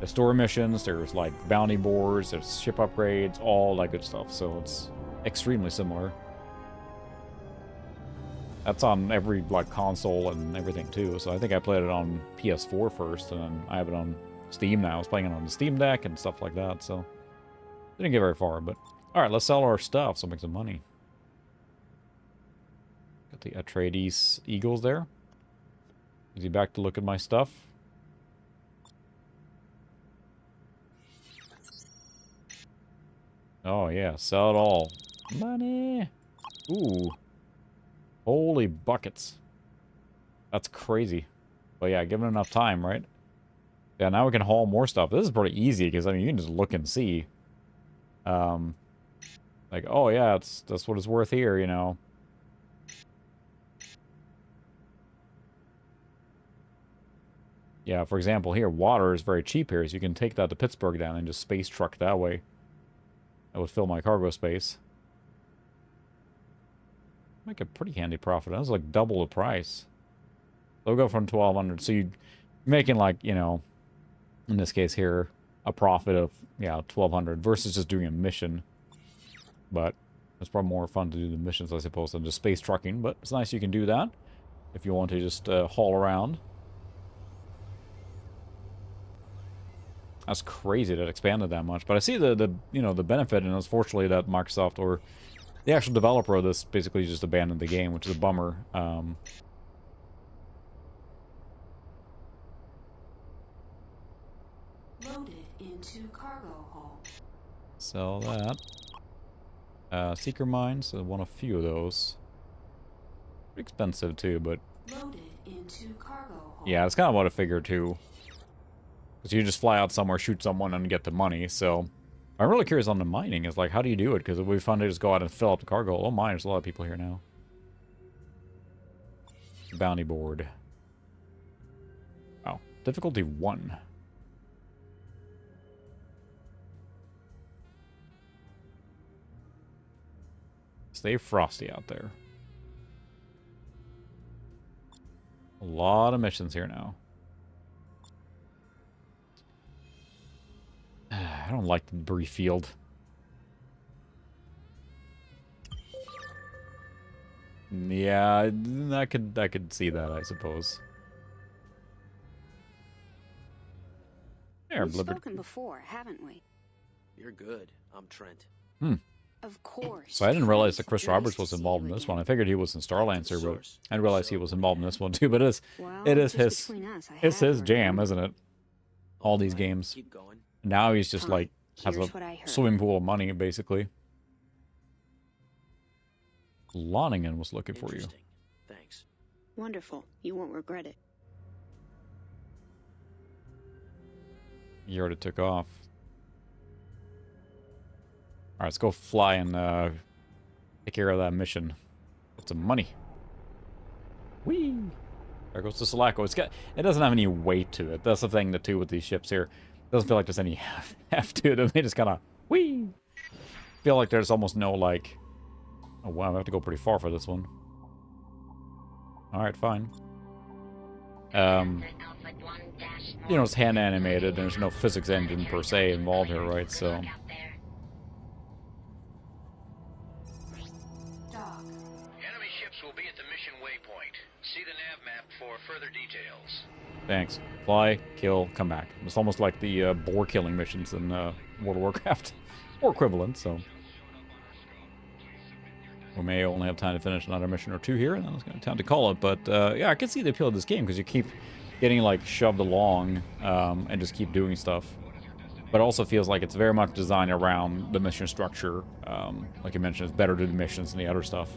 The story missions, there's like bounty boards, there's ship upgrades, all that good stuff. So it's extremely similar. That's on every like console and everything too. So I think I played it on PS4 first, and then I have it on Steam now. I was playing it on the Steam Deck and stuff like that. So didn't get very far, but all right, let's sell our stuff so make some money. Got the Atreides Eagles there. Is he back to look at my stuff? Oh yeah, sell it all. Money. Ooh. Holy buckets. That's crazy. But yeah, given enough time, right? Yeah, now we can haul more stuff. This is pretty easy, because, I mean, you can just look and see. Like, oh yeah, that's what it's worth here, you know. Yeah, for example, here, water is very cheap here, so you can take that to Pittsburgh down and just space truck that way. That would fill my cargo space. Make a pretty handy profit. That was like double the price. They'll go from 1,200. So you're making like, you know, in this case here, a profit of, yeah, 1,200 versus just doing a mission. But it's probably more fun to do the missions, I suppose, than just space trucking. But it's nice you can do that if you want to just haul around. That's crazy that it expanded that much. But I see the you know, the benefit, and unfortunately that Microsoft or the actual developer of this basically just abandoned the game, which is a bummer. Loaded into cargo hold. Sell that. Seeker mines, so want a few of those. Pretty expensive too, but Loaded into cargo hold. yeah, it's kind of what I figured too. Because you just fly out somewhere, shoot someone, and get the money. So I'm really curious on the mining. Is like, how do you do it? Because we found to just go out and fill up the cargo. Oh my, there's a lot of people here now. Bounty board. Oh, difficulty 1. Stay frosty out there. A lot of missions here now. I don't like the debris field. Yeah, I could see that, I suppose. There, We've spoken before, haven't we? You're good. I'm Trent. Of course. So I didn't realize that Chris Roberts was involved in this one. I figured he was in Starlancer, but I didn't realize he was involved in this one too. But it is his jam, isn't it? All these games. Keep going. Now he's just like has a swimming pool of money, basically. Loningen was looking for you. Thanks. Wonderful. You won't regret it. You already took off. Alright, let's go fly and take care of that mission. Get some money. Whee! There goes the Sulaco. It doesn't have any weight to it. That's the thing too with these ships here. It doesn't feel like there's any heft to it. They just kind of whee! Feel like there's almost no like. Oh wow, I have to go pretty far for this one. Alright, fine. You know, it's hand animated. There's no physics engine per se involved here, right? So. Enemy ships will be at the mission waypoint. See the nav map for further details. Thanks. Fly, kill, come back. It's almost like the boar killing missions in World of Warcraft. Or equivalent, so. We may only have time to finish another mission or two here, and then it's going to time to call it. But yeah, I can see the appeal of this game because you keep getting like shoved along and just keep doing stuff. But it also feels like it's very much designed around the mission structure. Like you mentioned, it's better to do the missions than the other stuff.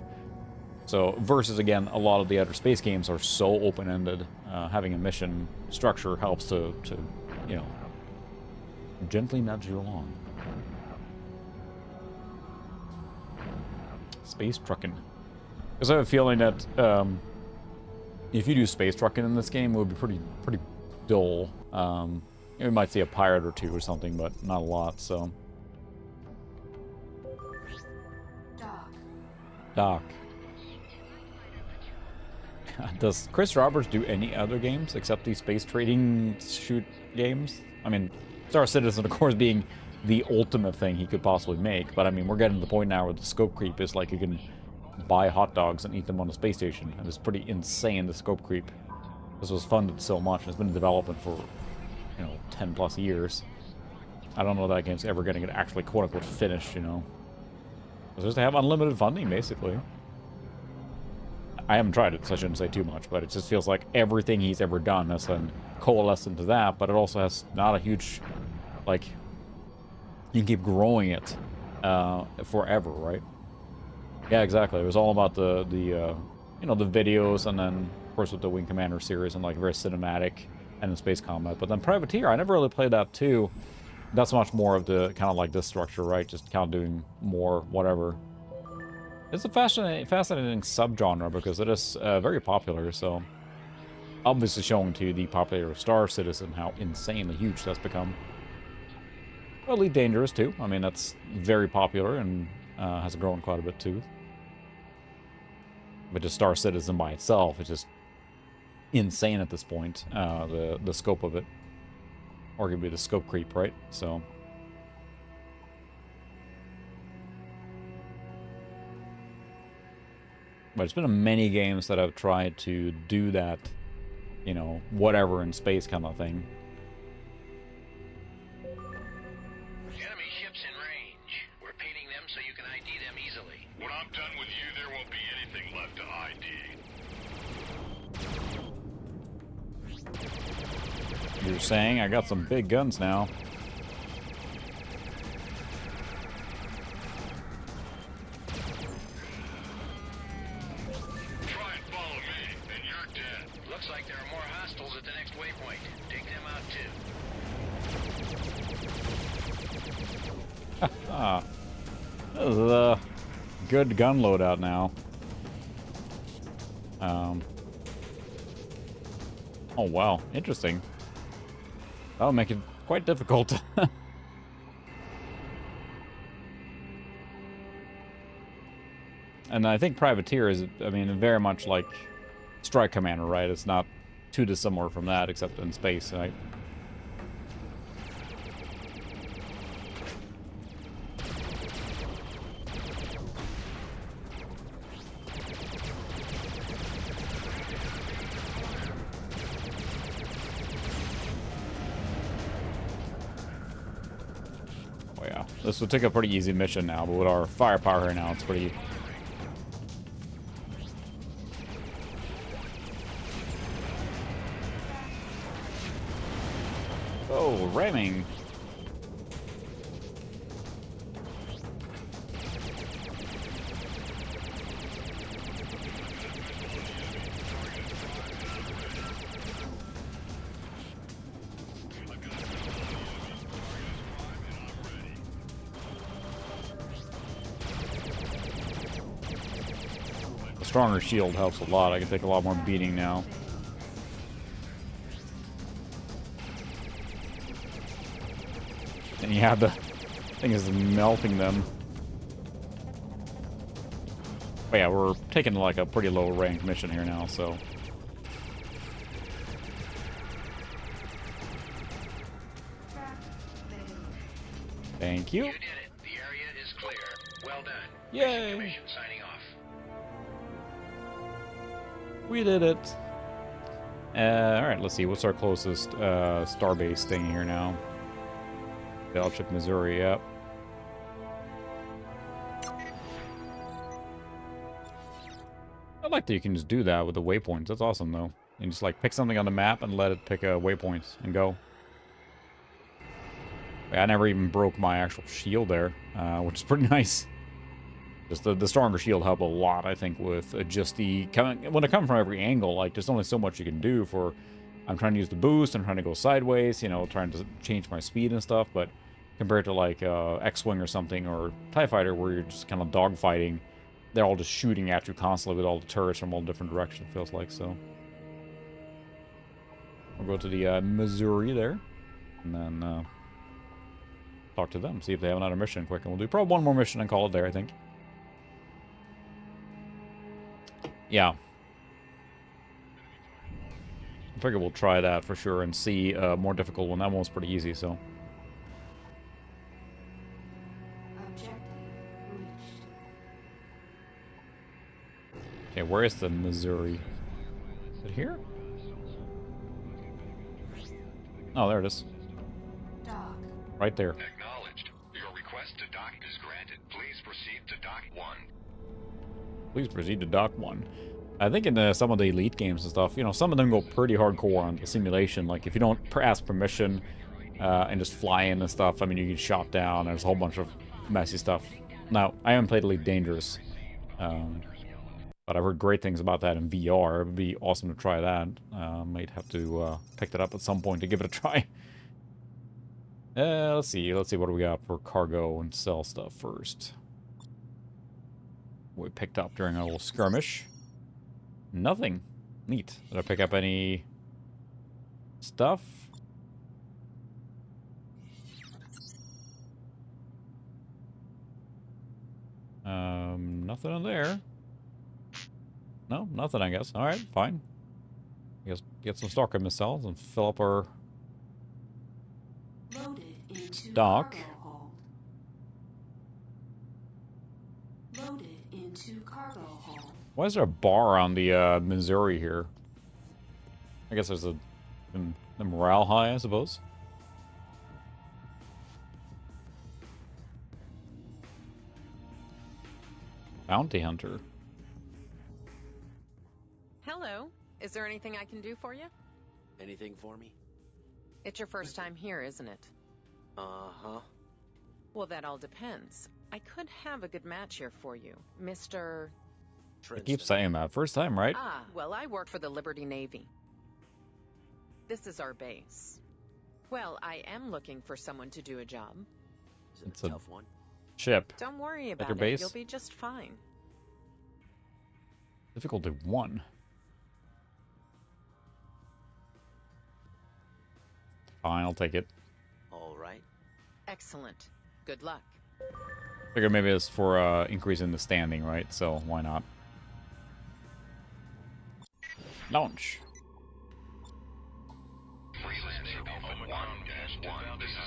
So versus again, a lot of the other space games are so open-ended. Having a mission structure helps to you know, gently nudge you along. Space trucking. Because I have a feeling that if you do space trucking in this game, it would be pretty dull. We might see a pirate or two or something, but not a lot. So. Dock. Does Chris Roberts do any other games except these space trading shoot games? I mean, Star Citizen, of course, being the ultimate thing he could possibly make, but I mean, we're getting to the point now where the scope creep is like you can buy hot dogs and eat them on a space station, and it's pretty insane, the scope creep. This was funded so much, and it's been in development for, 10 plus years. I don't know that game's ever going to get actually quote-unquote finished, It's just to have unlimited funding, basically. I haven't tried it, so I shouldn't say too much, but it just feels like everything he's ever done has been coalesced into that, but it also has not a huge, like, you can keep growing it forever, right? Yeah, exactly. It was all about the videos, and then, of course, with the Wing Commander series, and, like, very cinematic and in space combat. But then Privateer, I never really played that, too. That's much more of the, kind of like this structure, right? Just kind of doing more whatever. It's a fascinating subgenre because it is very popular, so obviously showing to the popularity of Star Citizen how insanely huge that's become. Well, Elite Dangerous too. I mean, that's very popular and has grown quite a bit too. But just Star Citizen by itself is just insane at this point. The scope of it, arguably the scope creep, right? So. But it's been many games that I've tried to do that, whatever in space kind of thing. Enemy ships in range. We're painting them so you can ID them easily. When I'm done with you, there won't be anything left to ID. You're saying I got some big guns now. Looks like there are more hostiles at the next waypoint. Take them out too. This is a good gun loadout now. Oh wow, interesting. That'll make it quite difficult. And I think Privateer is, I mean, very much like Strike Commander, right? It's not too dissimilar from that, except in space, right? Oh yeah, this would take a pretty easy mission now, but with our firepower here now, it's pretty... Oh, ramming. A stronger shield helps a lot. I can take a lot more beating now. And yeah, the thing is melting them. But yeah, we're taking like a pretty low rank mission here now, so. Thank you. You did it. The area is clear. Well done. Yay. Commission signing off. We did it. Alright, let's see. What's our closest starbase thing here now? Battleship Missouri, yep. I like that you can just do that with the waypoints. That's awesome, though. You can just, like, pick something on the map and let it pick a waypoint and go. I never even broke my actual shield there, which is pretty nice. Just the stronger shield helped a lot, I think, with just the... When it comes from every angle, like, there's only so much you can do for... I'm trying to use the boost, I'm trying to go sideways, trying to change my speed and stuff, but compared to, like, X-Wing or something, or TIE Fighter, where you're just kind of dogfighting, they're all just shooting at you constantly with all the turrets from all different directions, it feels like, so... We'll go to the Missouri there, and then talk to them, see if they have another mission quick, and we'll do probably one more mission and call it there, I think. Yeah. I figure we'll try that for sure and see a more difficult one. That one was pretty easy, so. Okay, where is the Missouri? Is it here? Oh, there it is. Right there. Acknowledged. Your request to dock is granted. Please proceed to dock 1. Please proceed to dock 1. I think in some of the Elite games and stuff, you know, some of them go pretty hardcore on the simulation. Like, if you don't ask permission and just fly in and stuff, I mean, you get shot down. There's a whole bunch of messy stuff. Now, I haven't played Elite Dangerous, but I've heard great things about that in VR. It would be awesome to try that. Might have to pick that up at some point to give it a try. Let's see. Let's see what do we got for cargo and sell stuff first. We picked up during our little skirmish. Nothing. Neat. Did I pick up any stuff? Nothing in there. No, nothing, I guess. Alright, fine. I guess get some stalker missiles and fill up our dock. Loaded into cargo hold. Why is there a bar on the Missouri here? I guess there's the morale high, I suppose. Bounty hunter. Hello. Is there anything I can do for you? Anything for me? It's your first time here, isn't it? Uh-huh. Well, that all depends. I could have a good match here for you, Mr. I keep saying that. First time, right? Ah, well, I work for the Liberty Navy. This is our base. Well, I am looking for someone to do a job. Is it It's a tough one? Ship. Don't worry Like about your it. base? You'll be just fine. Difficulty 1. Fine, I'll take it. All right. Excellent. Good luck. Figure maybe it's for increasing the standing, right? So why not? Launch.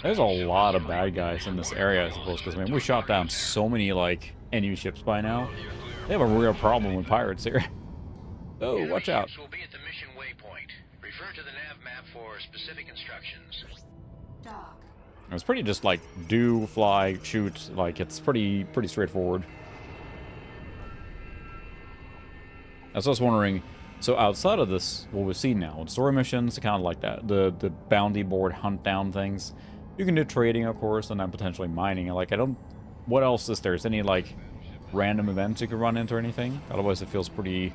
There's a lot of bad guys in this area, I suppose, because I mean we shot down so many like enemy ships by now. They have a real problem with pirates here. Oh, watch out! Will be at the mission waypoint. Refer to the nav map for specific instructions. It's pretty just like do, fly, shoot. Like it's pretty straightforward. I was just wondering. So outside of this, what we've seen now, story missions, kind of like that, the bounty board hunt down things. You can do trading, of course, and then potentially mining. Like, I don't... What else is there? Is any, like, random events you can run into or anything? Otherwise, it feels pretty...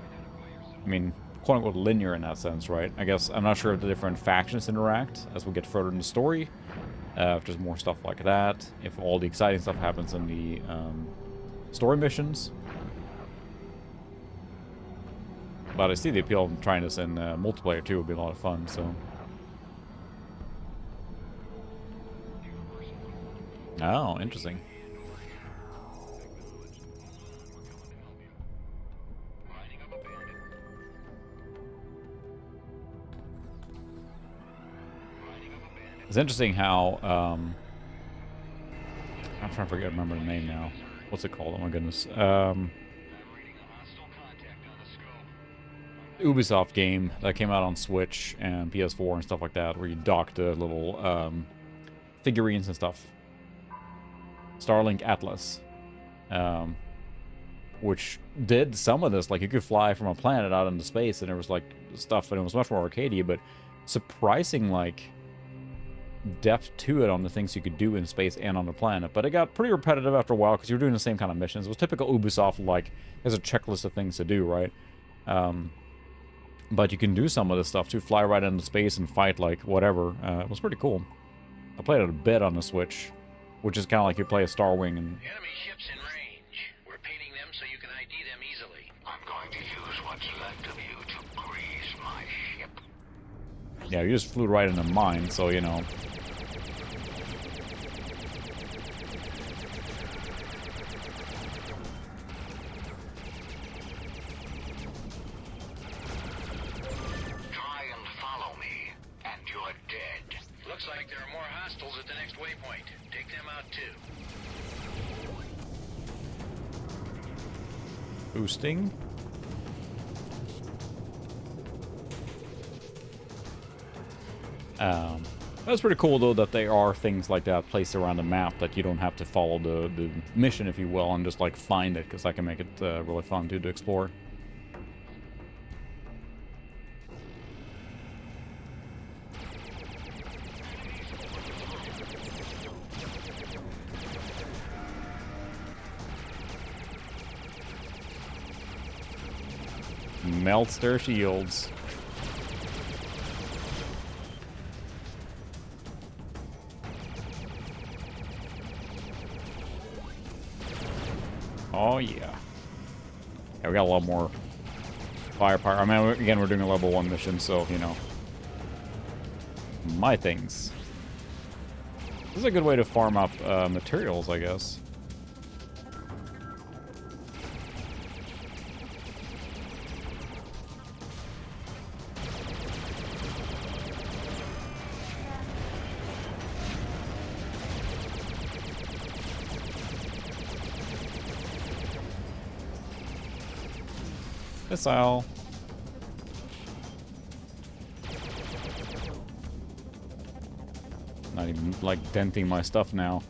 I mean, quote-unquote linear in that sense, right? I guess I'm not sure if the different factions interact as we get further in the story. If there's more stuff like that. If all the exciting stuff happens in the story missions. But I see the appeal of trying this in multiplayer, too. Would be a lot of fun, so... Oh, interesting. It's interesting how, I'm trying to remember the name now. What's it called? Oh my goodness. Ubisoft game that came out on Switch and PS4 and stuff like that, where you dock the little figurines and stuff. Starlink Atlas, which did some of this. Like, you could fly from a planet out into space, and there was, like, stuff, and it was much more arcadey, but surprising, like, depth to it on the things you could do in space and on the planet. But it got pretty repetitive after a while, because you were doing the same kind of missions. It was typical Ubisoft, like, there's a checklist of things to do, right? But you can do some of this stuff, too. Fly right into space and fight, like, whatever. It was pretty cool. I played it a bit on the Switch. Which is kind of like you play a Star Wing and... Enemy ships in range. We're painting them so you can ID them easily. I'm going to use what's left of you to grease my ship. Yeah, you just flew right into mine, so, you know... Try and follow next waypoint. Take them out too. Boosting. That's pretty cool, though, that there are things like that placed around the map that you don't have to follow the mission, if you will, and just, like, find it, because that can make it really fun, too, to explore. Melts their shields. Oh, yeah. Yeah, we got a lot more firepower. I mean, again, we're doing a level 1 mission, so, you know. My things. This is a good way to farm up materials, I guess. Missile. Not even, like, denting my stuff now.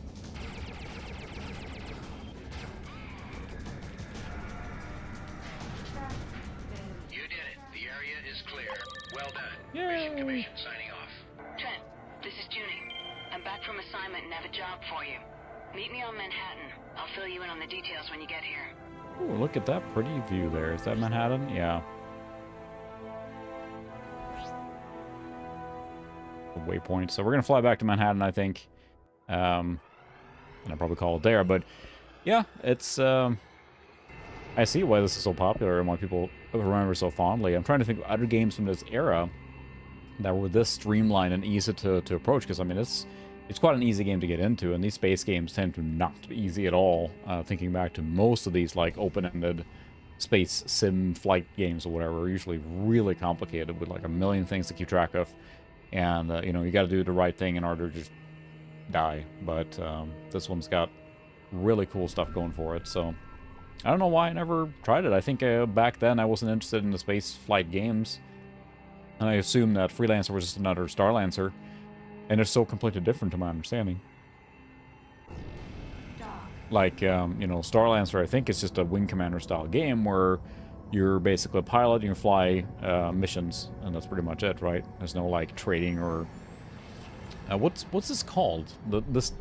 You did it. The area is clear. Well done. Yay. Mission Commission signing off. Trent, this is Junie. I'm back from assignment and have a job for you. Meet me on Manhattan. I'll fill you in on the details when you get here. Ooh, look at that pretty view there. Is that Manhattan? Yeah. The waypoint. So we're going to fly back to Manhattan, I think. And I'll probably call it there. But, yeah, it's... I see why this is so popular and why people remember so fondly. I'm trying to think of other games from this era that were this streamlined and easy to approach. Because, I mean, it's quite an easy game to get into, and these space games tend to not be easy at all. Thinking back to most of these, like, open-ended space sim flight games or whatever, are usually really complicated with, like, a million things to keep track of. And, you know, you got to do the right thing in order to just die. But this one's got really cool stuff going for it, so... I don't know why I never tried it. I think back then I wasn't interested in the space flight games. And I assumed that Freelancer was just another Starlancer. And it's so completely different to my understanding. Like, you know, Starlancer, I think, is just a Wing Commander style game where you're basically a pilot and you fly missions, and that's pretty much it, right? There's no, like, trading or... what's this called? There's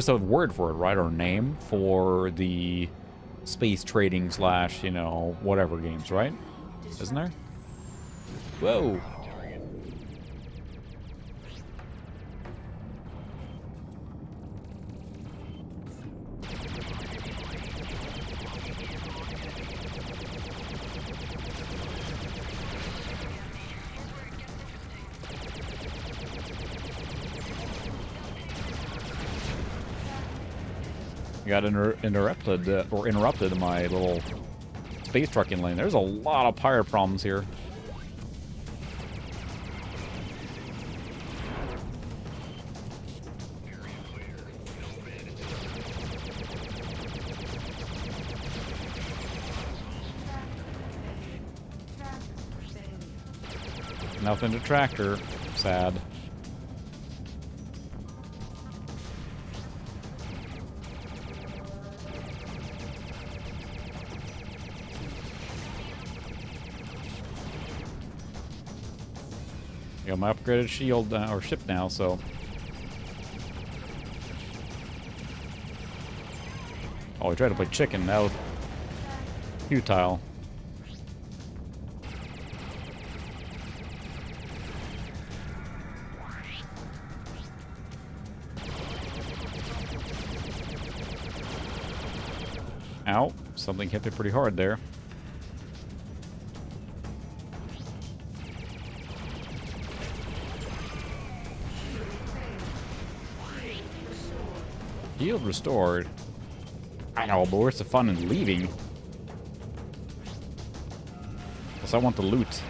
a word for it, right? Or name for the space trading / you know, whatever games, right? Isn't there? Whoa! Got interrupted my little space trucking lane. There's a lot of pirate problems here. Nothing to tractor. Sad. I got my upgraded shield or ship now, so. Oh, we tried to play chicken. That was futile. Ow, something hit me pretty hard there. Shield restored. I know, but where's the fun in leaving? Because I want the loot.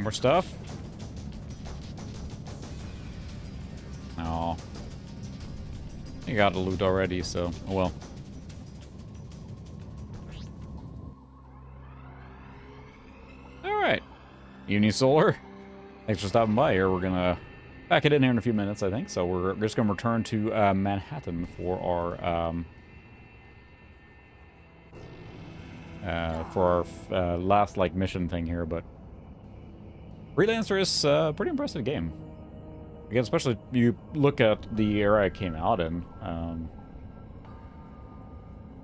Any more stuff? No. You got the loot already, so oh well. Alright. Unisolar. Thanks for stopping by here. We're gonna pack it in here in a few minutes, I think. So we're just gonna return to Manhattan for our last like mission thing here, but Freelancer is a pretty impressive game. Again, especially if you look at the era it came out in.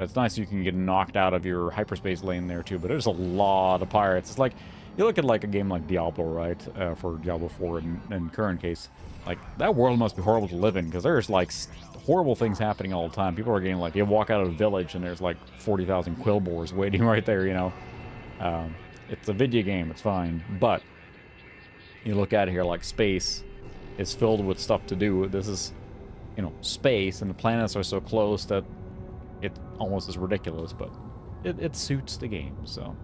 It's nice you can get knocked out of your hyperspace lane there too, but there's a lot of pirates. It's like, you look at like a game like Diablo, right? For Diablo 4 in current case. Like, that world must be horrible to live in, because there's like horrible things happening all the time. People are getting like, you walk out of a village and there's like 40,000 quillboars waiting right there, you know? It's a video game, it's fine, but you look at it here, like space is filled with stuff to do. This is, you know, space, and the planets are so close that it almost is ridiculous, but it suits the game, so.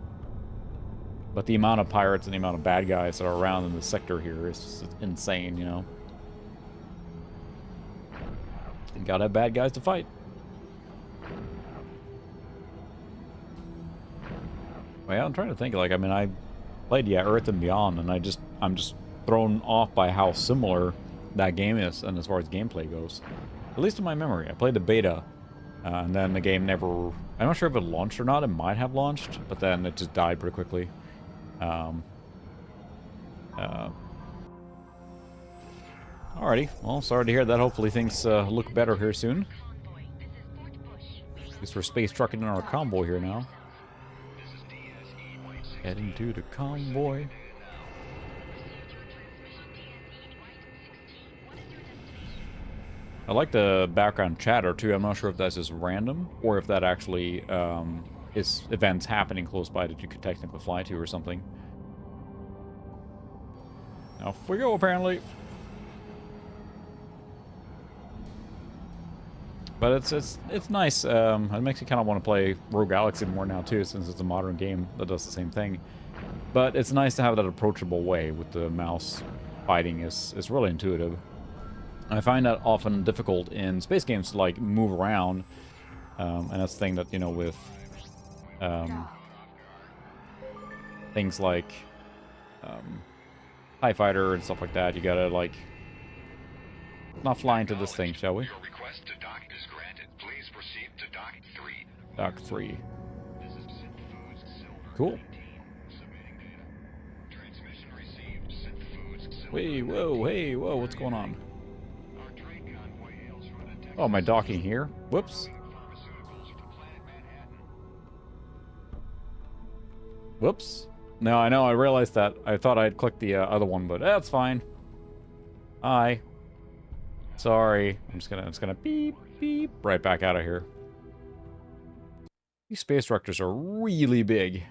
But the amount of pirates and the amount of bad guys that are around in the sector here is just insane, you know. You gotta have bad guys to fight. Well, I'm trying to think, like, I mean, I played, yeah, Earth and Beyond, and I'm just thrown off by how similar that game is, and as far as gameplay goes. At least in my memory. I played the beta, and then the game never... I'm not sure if it launched or not. It might have launched, but then it just died pretty quickly. Alrighty. Well, sorry to hear that. Hopefully things look better here soon. At least we're space trucking in our convoy here now. Heading to the convoy. I like the background chatter too. I'm not sure if that's just random or if that actually is events happening close by that you could technically fly to or something. Now off we go, apparently. But it's nice. It makes you kind of want to play Rogue Galaxy more now too, since it's a modern game that does the same thing. But it's nice to have that approachable way with the mouse fighting. Is really intuitive. I find that often difficult in space games to like move around, and that's the thing that, you know, with things like TIE Fighter and stuff like that, you gotta like not fly into this thing, shall we? Your request to dock is granted. Please proceed to dock 3. Dock 3. Cool. Wait, whoa, hey, whoa, what's going on? Oh, am I docking here? Whoops. Whoops. No, I know, I realized that. I thought I'd clicked the other one, but that's fine. Hi. Sorry. I'm just gonna beep, beep, right back out of here. These space directors are really big.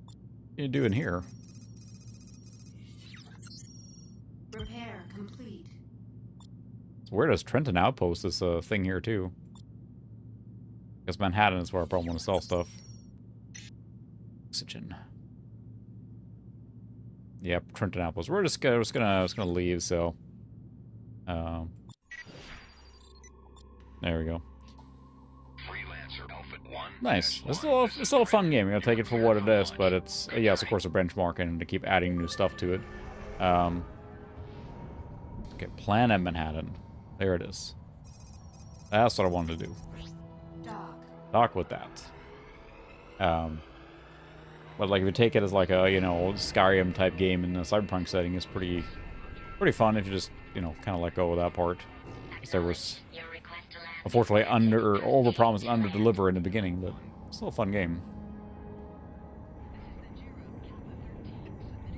What are you doing here? Repair complete. Where does Trenton Outpost is a thing here too? Because Manhattan is where I probably want to sell stuff. Oxygen. Yep, Trenton Outpost. We're just gonna leave. So, there we go. Nice. It's still a fun game. You gotta take it for what it is, but it's yes, of course, a benchmark and to keep adding new stuff to it. Okay, Planet Manhattan. There it is. That's what I wanted to do. Dock with that. But like if you take it as like a, you know, Skyrim type game in the cyberpunk setting, it's pretty fun if you just, you know, kind of let go of that part. There was unfortunately overpromise and under-deliver in the beginning, but still a fun game.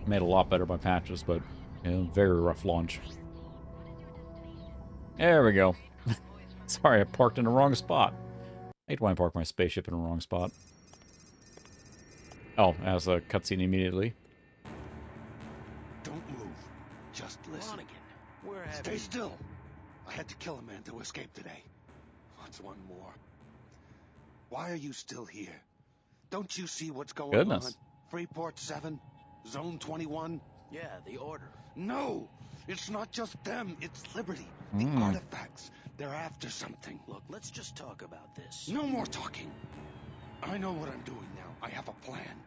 Made a lot better by patches, but you know, very rough launch. There we go. Sorry, I parked in the wrong spot. I hate when I park my spaceship in the wrong spot. Oh, as a cutscene immediately. Don't move. Just listen. Stay still. I had to kill a man to escape today. What's one more? Why are you still here? Don't you see what's going on? Freeport 7? Zone 21? Yeah, the Order. No! It's not just them, it's Liberty. The artifacts. They're after something. Look, let's just talk about this. No more talking. I know what I'm doing now. I have a plan.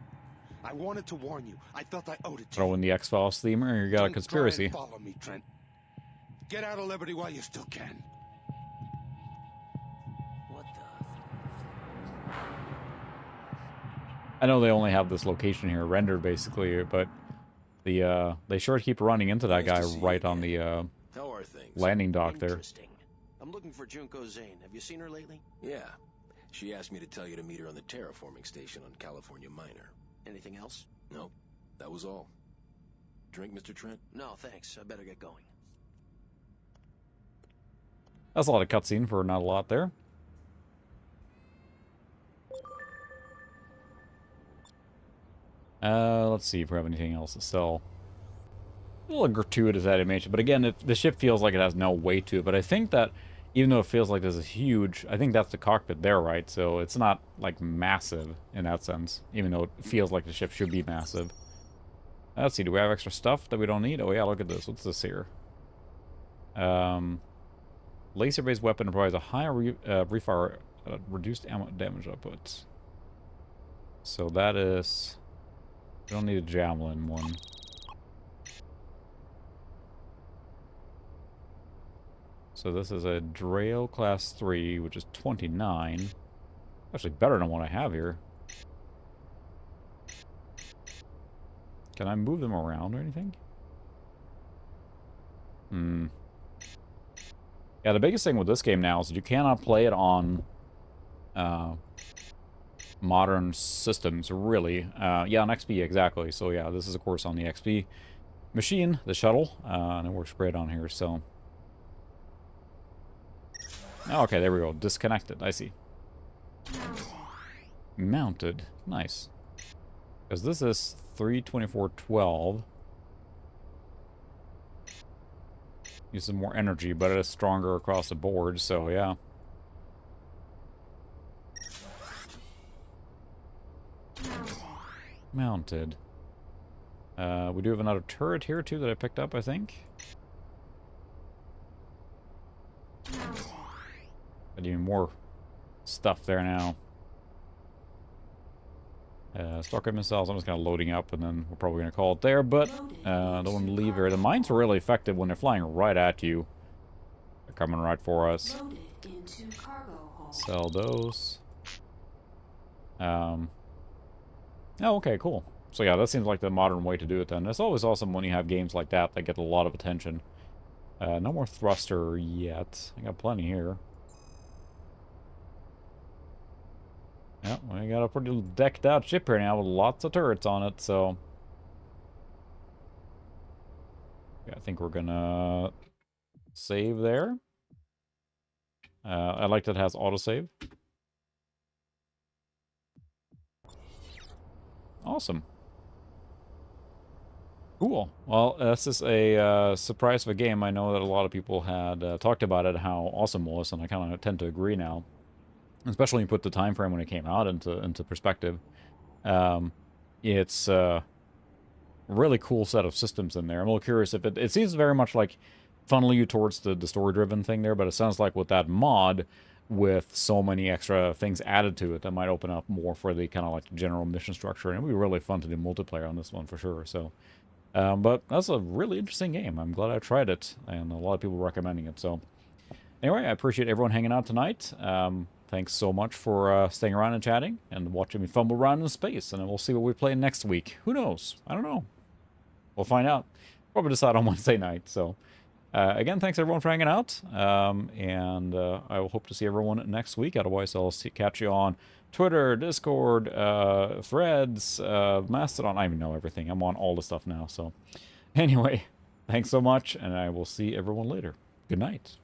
I wanted to warn you. I felt I owed it to Throw in the X-Files theme, or you got a conspiracy. Don't try and follow me, Trent. Get out of Liberty while you still can. What the? I know they only have this location here rendered, basically, but they sure keep running into that guy right on the How are things? landing dock there. Interesting. I'm looking for Junko Zane. Have you seen her lately? Yeah. She asked me to tell you to meet her on the terraforming station on California Minor. Anything else? No, that was all. Drink, Mr. Trent? No, thanks. I better get going. That's a lot of cutscene for not a lot there. Let's see if we have anything else to sell. A little gratuitous animation, but again, the ship feels like it has no weight to it. But I think that even though it feels like this is huge, I think that's the cockpit there, right? So it's not like massive in that sense, even though it feels like the ship should be massive. Let's see, do we have extra stuff that we don't need? Oh yeah, look at this. What's this here? Laser-based weapon provides a higher refire, reduced ammo damage output. So that is... We don't need a javelin one. So this is a Drail Class 3, which is 29. Actually better than what I have here. Can I move them around or anything? Yeah, the biggest thing with this game now is that you cannot play it on modern systems, really. Yeah, on XP, exactly. So yeah, this is of course on the XP machine, the shuttle, and it works great on here, so... Oh, okay, there we go. Disconnected, I see. Mounted. Nice. Because this is 32412. Uses more energy, but it is stronger across the board, so yeah. Mounted. We do have another turret here, too, that I picked up, I think. Got even more stuff there now. Stalker missiles, I'm just kind of loading up, and then we're probably going to call it there, but don't want to leave here. The mines are really effective when they're flying right at you. They're coming right for us. Sell those. Oh, okay, cool. So yeah, that seems like the modern way to do it then. It's always awesome when you have games like that that get a lot of attention. No more thruster yet. I got plenty here. Yeah, we got a pretty decked out ship here now with lots of turrets on it, so... Yeah, I think we're gonna save there. I like that it has autosave. Awesome. Cool. Well, this is a surprise of a game. I know that a lot of people had talked about it, how awesome it was, and I kind of tend to agree now. Especially when you put the time frame when it came out into perspective. It's a really cool set of systems in there. I'm a little curious if it seems very much like funnel you towards the story-driven thing there, but it sounds like with that mod, with so many extra things added to it, that might open up more for the kind of like general mission structure, and it would be really fun to do multiplayer on this one for sure. So, but that's a really interesting game. I'm glad I tried it, and a lot of people recommending it. So, anyway, I appreciate everyone hanging out tonight. Thanks so much for staying around and chatting and watching me fumble around in space. And then we'll see what we play next week. Who knows? I don't know. We'll find out. Probably decide on Wednesday night. So, again, thanks everyone for hanging out. And I will hope to see everyone next week. Otherwise, I'll catch you on Twitter, Discord, Threads, Mastodon. I even know everything. I'm on all the stuff now. So, anyway, thanks so much. And I will see everyone later. Good night.